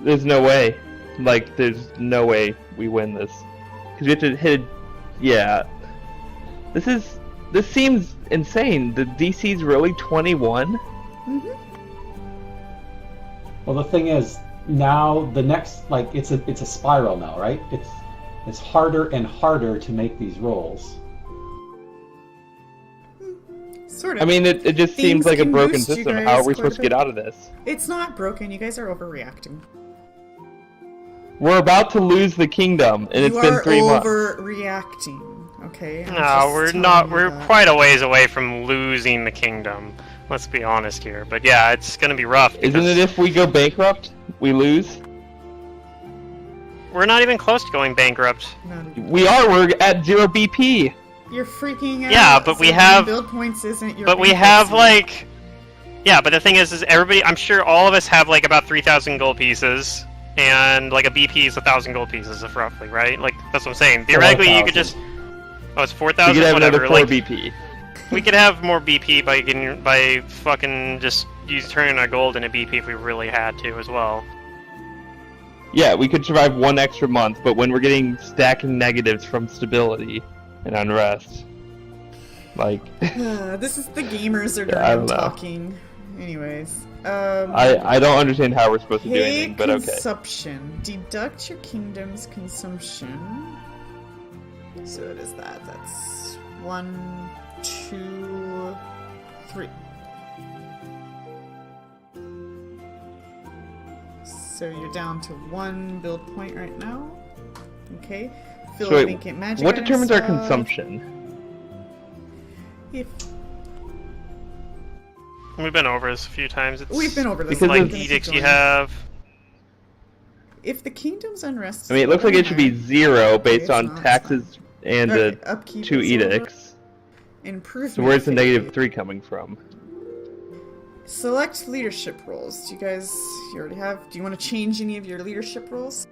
There's no way. Like, there's no way we win this. Because we have to hit... Yeah. This seems insane. The DC's really 21? Well, the thing is, now the next, like, it's a spiral now, right? It's harder and harder to make these rolls. Sort of. I mean, it just Things seems like a can broken boost you system. guys How are we quite supposed a to get bit. out of this? It's not broken. You guys are overreacting. We're about to lose the kingdom, and it's been 3 You months. are overreacting. Okay. I'm No, just we're telling not. you We're that. quite a ways away from losing the kingdom. Let's be honest here. But yeah, it's gonna be rough. Isn't because it if we go bankrupt, we lose? We're not even close to going bankrupt. Not even- We are, we're at 0 BP. You're freaking out. Yeah, but we so have- build points isn't your But we have like, yeah. But the thing is everybody. I'm sure all of us have like about 3,000 gold pieces, and like a BP is 1,000 gold pieces, if roughly, right? Like that's what I'm saying. Theoretically, you could just. Oh, it's We 4,000. could have Whatever. another 4 Like BP. we could have more BP by fucking just turning our gold into BP if we really had to as well. Yeah, we could survive 1 extra month, but when we're getting stacking negatives from stability and unrest, like, This is the gamers are I don't know. talking. Anyways. I don't understand how we're supposed to do anything, but okay. Consumption. Deduct your kingdom's consumption. So it is that. That's 1, 2, 3. So you're down to 1 build point right now. Okay. Fill So wait, vacant magic what item determines our stuff. consumption? If We've been over this a few times. It's we've been over this. Because I'm like gonna keep edicts you going. have. If the kingdom's unrest. I mean, it looks like it should be 0 based It's on not, it's taxes and Okay, the upkeep 2 is edicts. Improvement. So where's the phase. -3 coming from? Select leadership roles. Do you guys you already have? Do you want to change any of your leadership roles?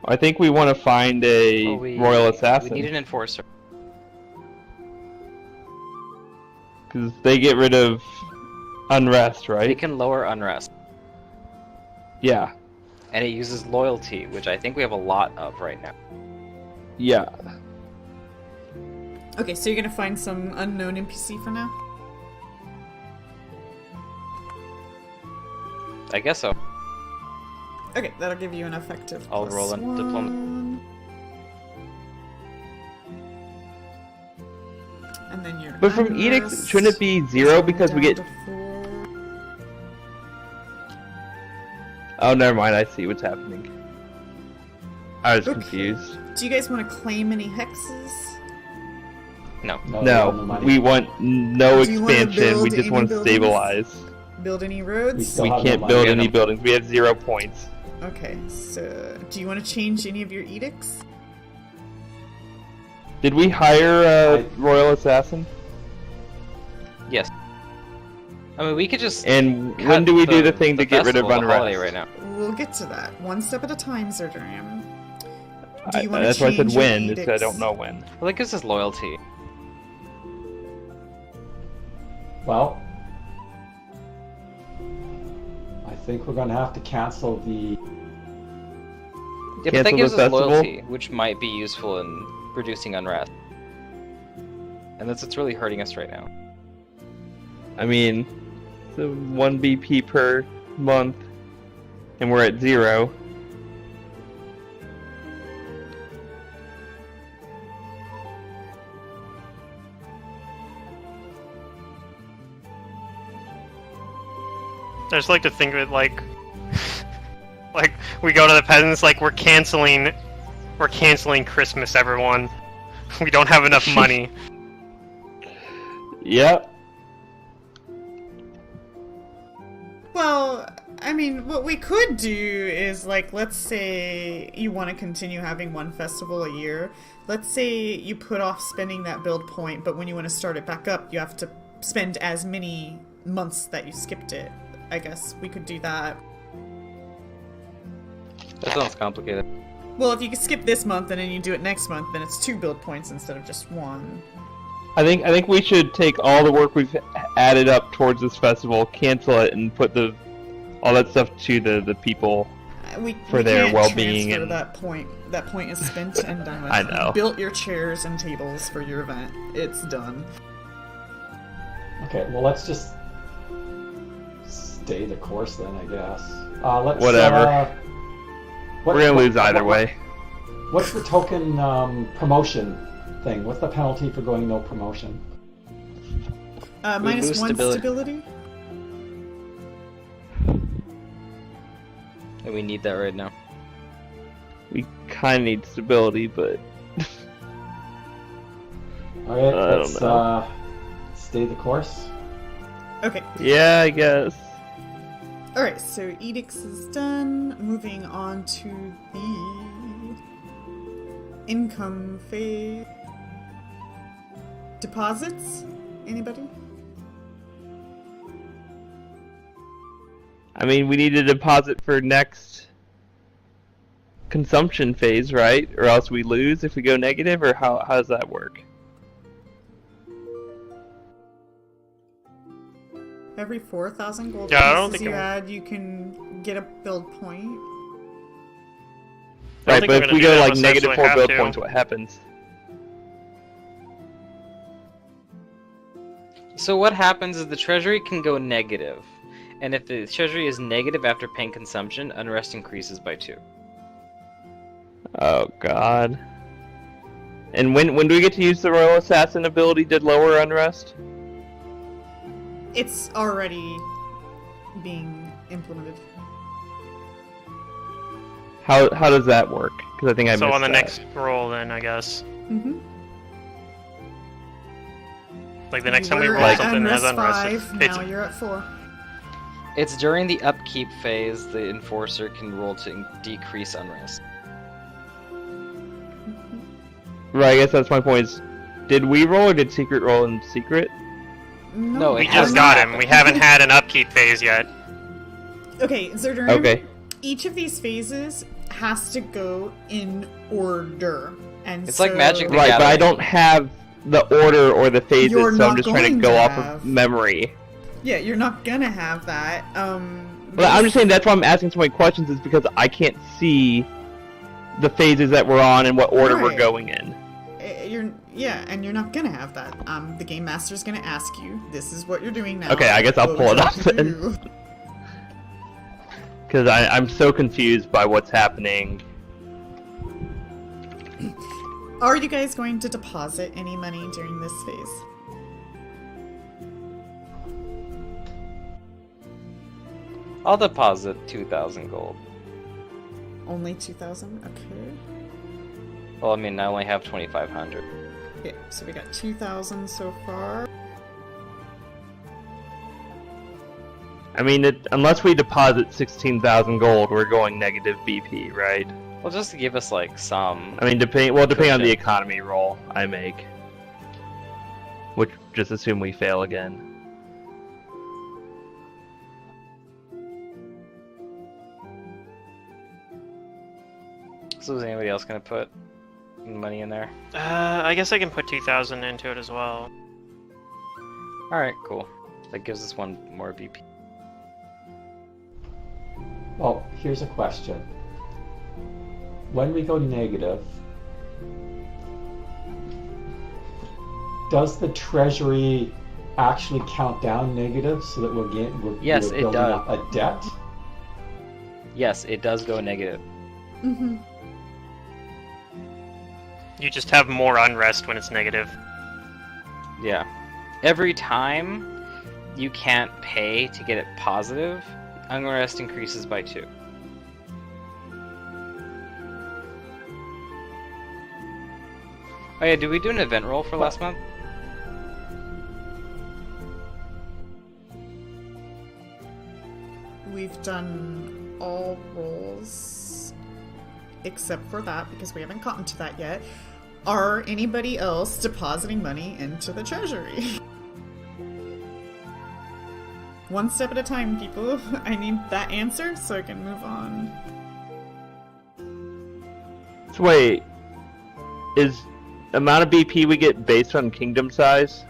I think we want to find a Well, royal assassin. We need an enforcer. Because they get rid of unrest, They right? can lower unrest, Yeah. and it uses loyalty, which I think we have a lot of right now. Yeah. Okay, so you're gonna find some unknown NPC for now. I guess so. Okay, that'll give you an effective. I'll roll a diplomat. +1. And then your. But from edicts, unrest shouldn't it be is 0 because we down get... to 4. Oh, never mind, I see what's happening. I was Okay. confused. Do you guys want to claim any hexes? No. No, money. we want no Do you wanna expansion, we build just any want to buildings? stabilize. Build any We roads? still We have no can't money. build Yeah, any no. buildings, we have 0 points. Okay, so do you want to change any of your edicts? Did we hire a I- royal assassin? Yes. I mean, we could just. And when cut do we do the thing to get rid of festival, the unrest? holiday right now. We'll get to that. One step at a time, Zerdurium. Do you want That's to why I said change your when, because I edicts? don't know when. Well, that gives us loyalty. Well, I think we're going to have to cancel the... Yeah, but that Cancel gives the us festival? loyalty, which might be useful in reducing unrest. And that's what's really hurting us right now. I mean, so 1 BP per month, and we're at 0. I just like to think of it like we go to the peasants like we're canceling Christmas, everyone. We don't have enough money. Yep. Well, I mean, what we could do is, like, let's say you want to continue having one festival a year. Let's say you put off spending that build point, but when you want to start it back up, you have to spend as many months that you skipped it. I guess we could do that. That sounds complicated. Well, if you could skip this month and then you do it next month, then it's 2 build points instead of just 1. I think we should take all the work we've added up towards this festival, cancel it, and put all that stuff to the people for their can't well-being. transfer And that point. That point is spent and done with. I know. You built your chairs and tables for your event. It's done. Okay, well, let's just stay the course then, I guess. Let's. Whatever. We're gonna lose either way. What's the token promotion thing? What's the penalty for going no promotion? Minus lose 1 stability. stability. And we need that right now. We kind of need stability, but Alright, I don't let's know. stay the course. Okay. yeah, I guess. Alright, so edicts is done. Moving on to the income phase. Deposits? Anybody? I mean, we need a deposit for next consumption phase, right? Or else we lose if we go negative, or how does that work? Every 4,000 gold Yeah, I don't pieces think you I'm- add, you can get a build point. I don't Right, think but we're if gonna we do go that like unless we negative actually 4 have build to. points, what happens? So what happens is the treasury can go negative. And if the treasury is negative after paying consumption, unrest increases by 2. Oh god. And when do we get to use the Royal Assassin ability to lower unrest? It's already being implemented. How does that work? Because I think I missed So on the that. next roll, then I guess, Mm-hmm. like the next time we You were roll at something that has unrest unrest, 5, it's now you're at 4. It's during the upkeep phase the enforcer can roll to decrease unrest. Right, I guess that's my point. Is, did we roll or did Secret roll in Secret? No, we it just hasn't got him. happened. We haven't had an upkeep phase yet. Okay, Zerdurum, Okay. each of these phases has to go in order. And It's like Magic the Right, but I Gathering. don't have the order or the phases, You're so I'm not just trying to going go to off have. of memory. Yeah, you're not gonna have that. But I'm just saying that's why I'm asking so many questions, is because I can't see the phases that we're on and what order we're Right. going in. And you're not gonna have that. The game master's gonna ask you, "This is what you're doing now." Okay, I guess I'll What pull would it you up like to then. do?" Because I'm so confused by what's happening. Are you guys going to deposit any money during this phase? I'll deposit 2,000 gold. Only 2,000. Okay. Well, I mean, I only have 2,500. Yeah. So we got 2,000 so far. I mean, unless we deposit 16,000 gold, we're going negative BP, right? Well, just to give us, like, some... I mean, depending on the Cushion. economy roll I make. Which, just assume we fail again. So is anybody else gonna put money in there? I guess I can put 2,000 into it as well. Alright, cool. That gives us 1 more BP. Well, here's a question. When we go negative, does the treasury actually count down negatives so that Yes, we're it building does. up a debt? Yes, it does go negative. Mm-hmm. You just have more unrest when it's negative. Yeah. Every time you can't pay to get it positive, unrest increases by 2. Oh yeah, did we do an event roll for last month? We've done all rolls except for that because we haven't gotten to that yet. Are anybody else depositing money into the treasury? One step at a time, people. I need that answer so I can move on. So wait, is amount of BP we get based on kingdom size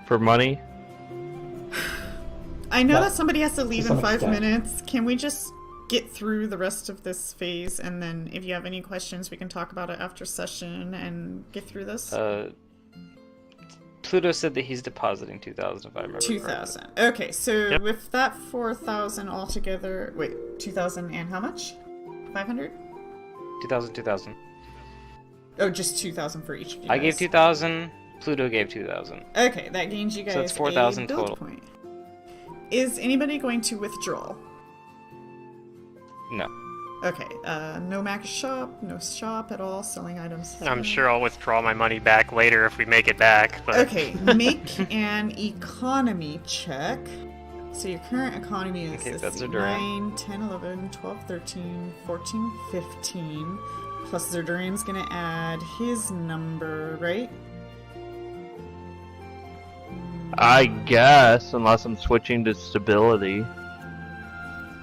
for money? I know Well, that somebody has to leave some in 5 extent. minutes. Can we just get through the rest of this phase, and then if you have any questions, we can talk about it after session and get through this? Pluto said that he's depositing 2,000 if I remember. 2,000. Okay, so Yep. with that 4,000 altogether, wait, 2,000 and how much? 500? 2,000, 2,000. Oh, just 2,000 for each of you I guys. gave 2,000. Pluto gave 2,000. Okay, that gains you guys So it's 4,000 a build total. point. Is anybody going to withdraw? No. Okay, no max shop, no shop at all, selling items. I'm sure I'll withdraw my money back later if we make it back. But Okay, make an economy check. So your current economy is Okay, let's that's see, a Duran. 9, 10, 11, 12, 13, 14, 15. Plus Zerdurian's gonna add his number, right? I guess, unless I'm switching to stability.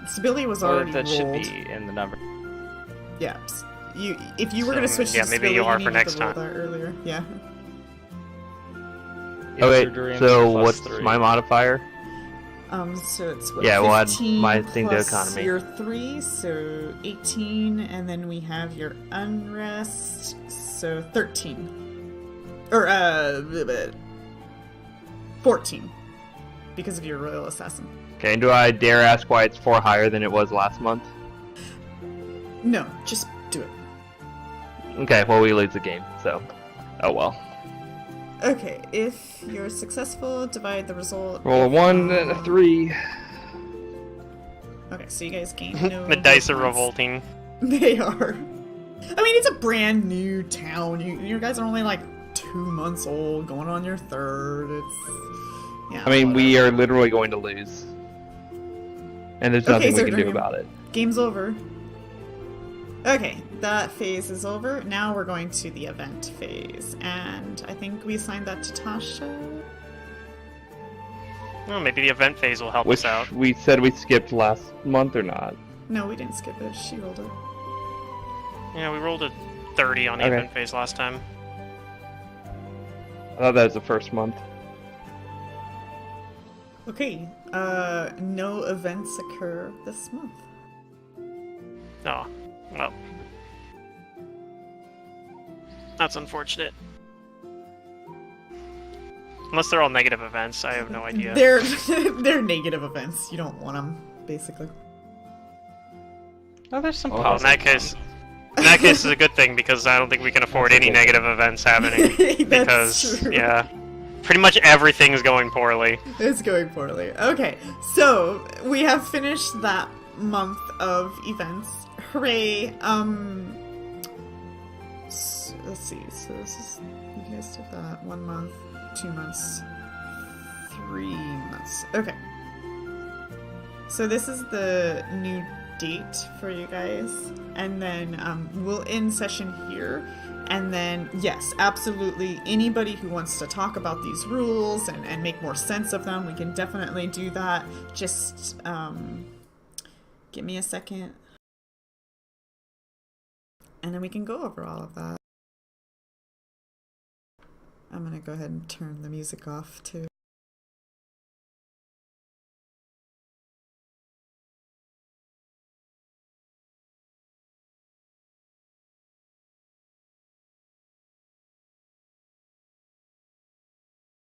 Stability was Or already that rolled. should be in the number. Yeah. If you were gonna So, switch yeah, to maybe stability, you are you for needed next to roll time. that earlier. Yeah. Okay, Zerdurian's so plus what's 3. my modifier? So it's what, Yeah, we'll add 15 my thing to plus economy. your 3, so 18, and then we have your unrest, so 13. Or 14. Because of your royal assassin. Okay, and do I dare ask why it's 4 higher than it was last month? No, just do it. Okay, well we lose the game, so oh well. Okay, if you're successful, divide the result. Roll a 1 and a 3. Okay, so you guys gain no the dice are points. revolting. They are. I mean, it's a brand new town. You guys are only like 2 months old, going on your 3rd. It's yeah. I mean, we whatever. are literally going to lose. And there's Okay, nothing we can do Zerdurian. about it. Game's over. Okay, that phase is over. Now we're going to the event phase, and I think we assigned that to Tasha. Well, maybe the event phase will help Which us out. we said we skipped last month or not. No, we didn't skip it. She rolled it. Yeah, we rolled a 30 on the Okay. event phase last time. I thought that was the first month. Okay, no events occur this month. Oh, well. That's unfortunate. Unless they're all negative events, I have no idea. They're negative events. You don't want them, basically. Oh, there's some Oh, In positive that case, it's a good thing because I don't think we can afford That's a any good negative events happening. That's Because, true. yeah, pretty much everything's going poorly. It's going poorly. Okay, so we have finished that month of events. Hooray! Let's see. So this is you guys did that 1 month, 2 months, 3 months. Okay. So this is the new date for you guys, and then we'll end session here. And then, yes, absolutely, anybody who wants to talk about these rules and make more sense of them, we can definitely do that. Just give me a second. And then we can go over all of that. I'm going to go ahead and turn the music off, too.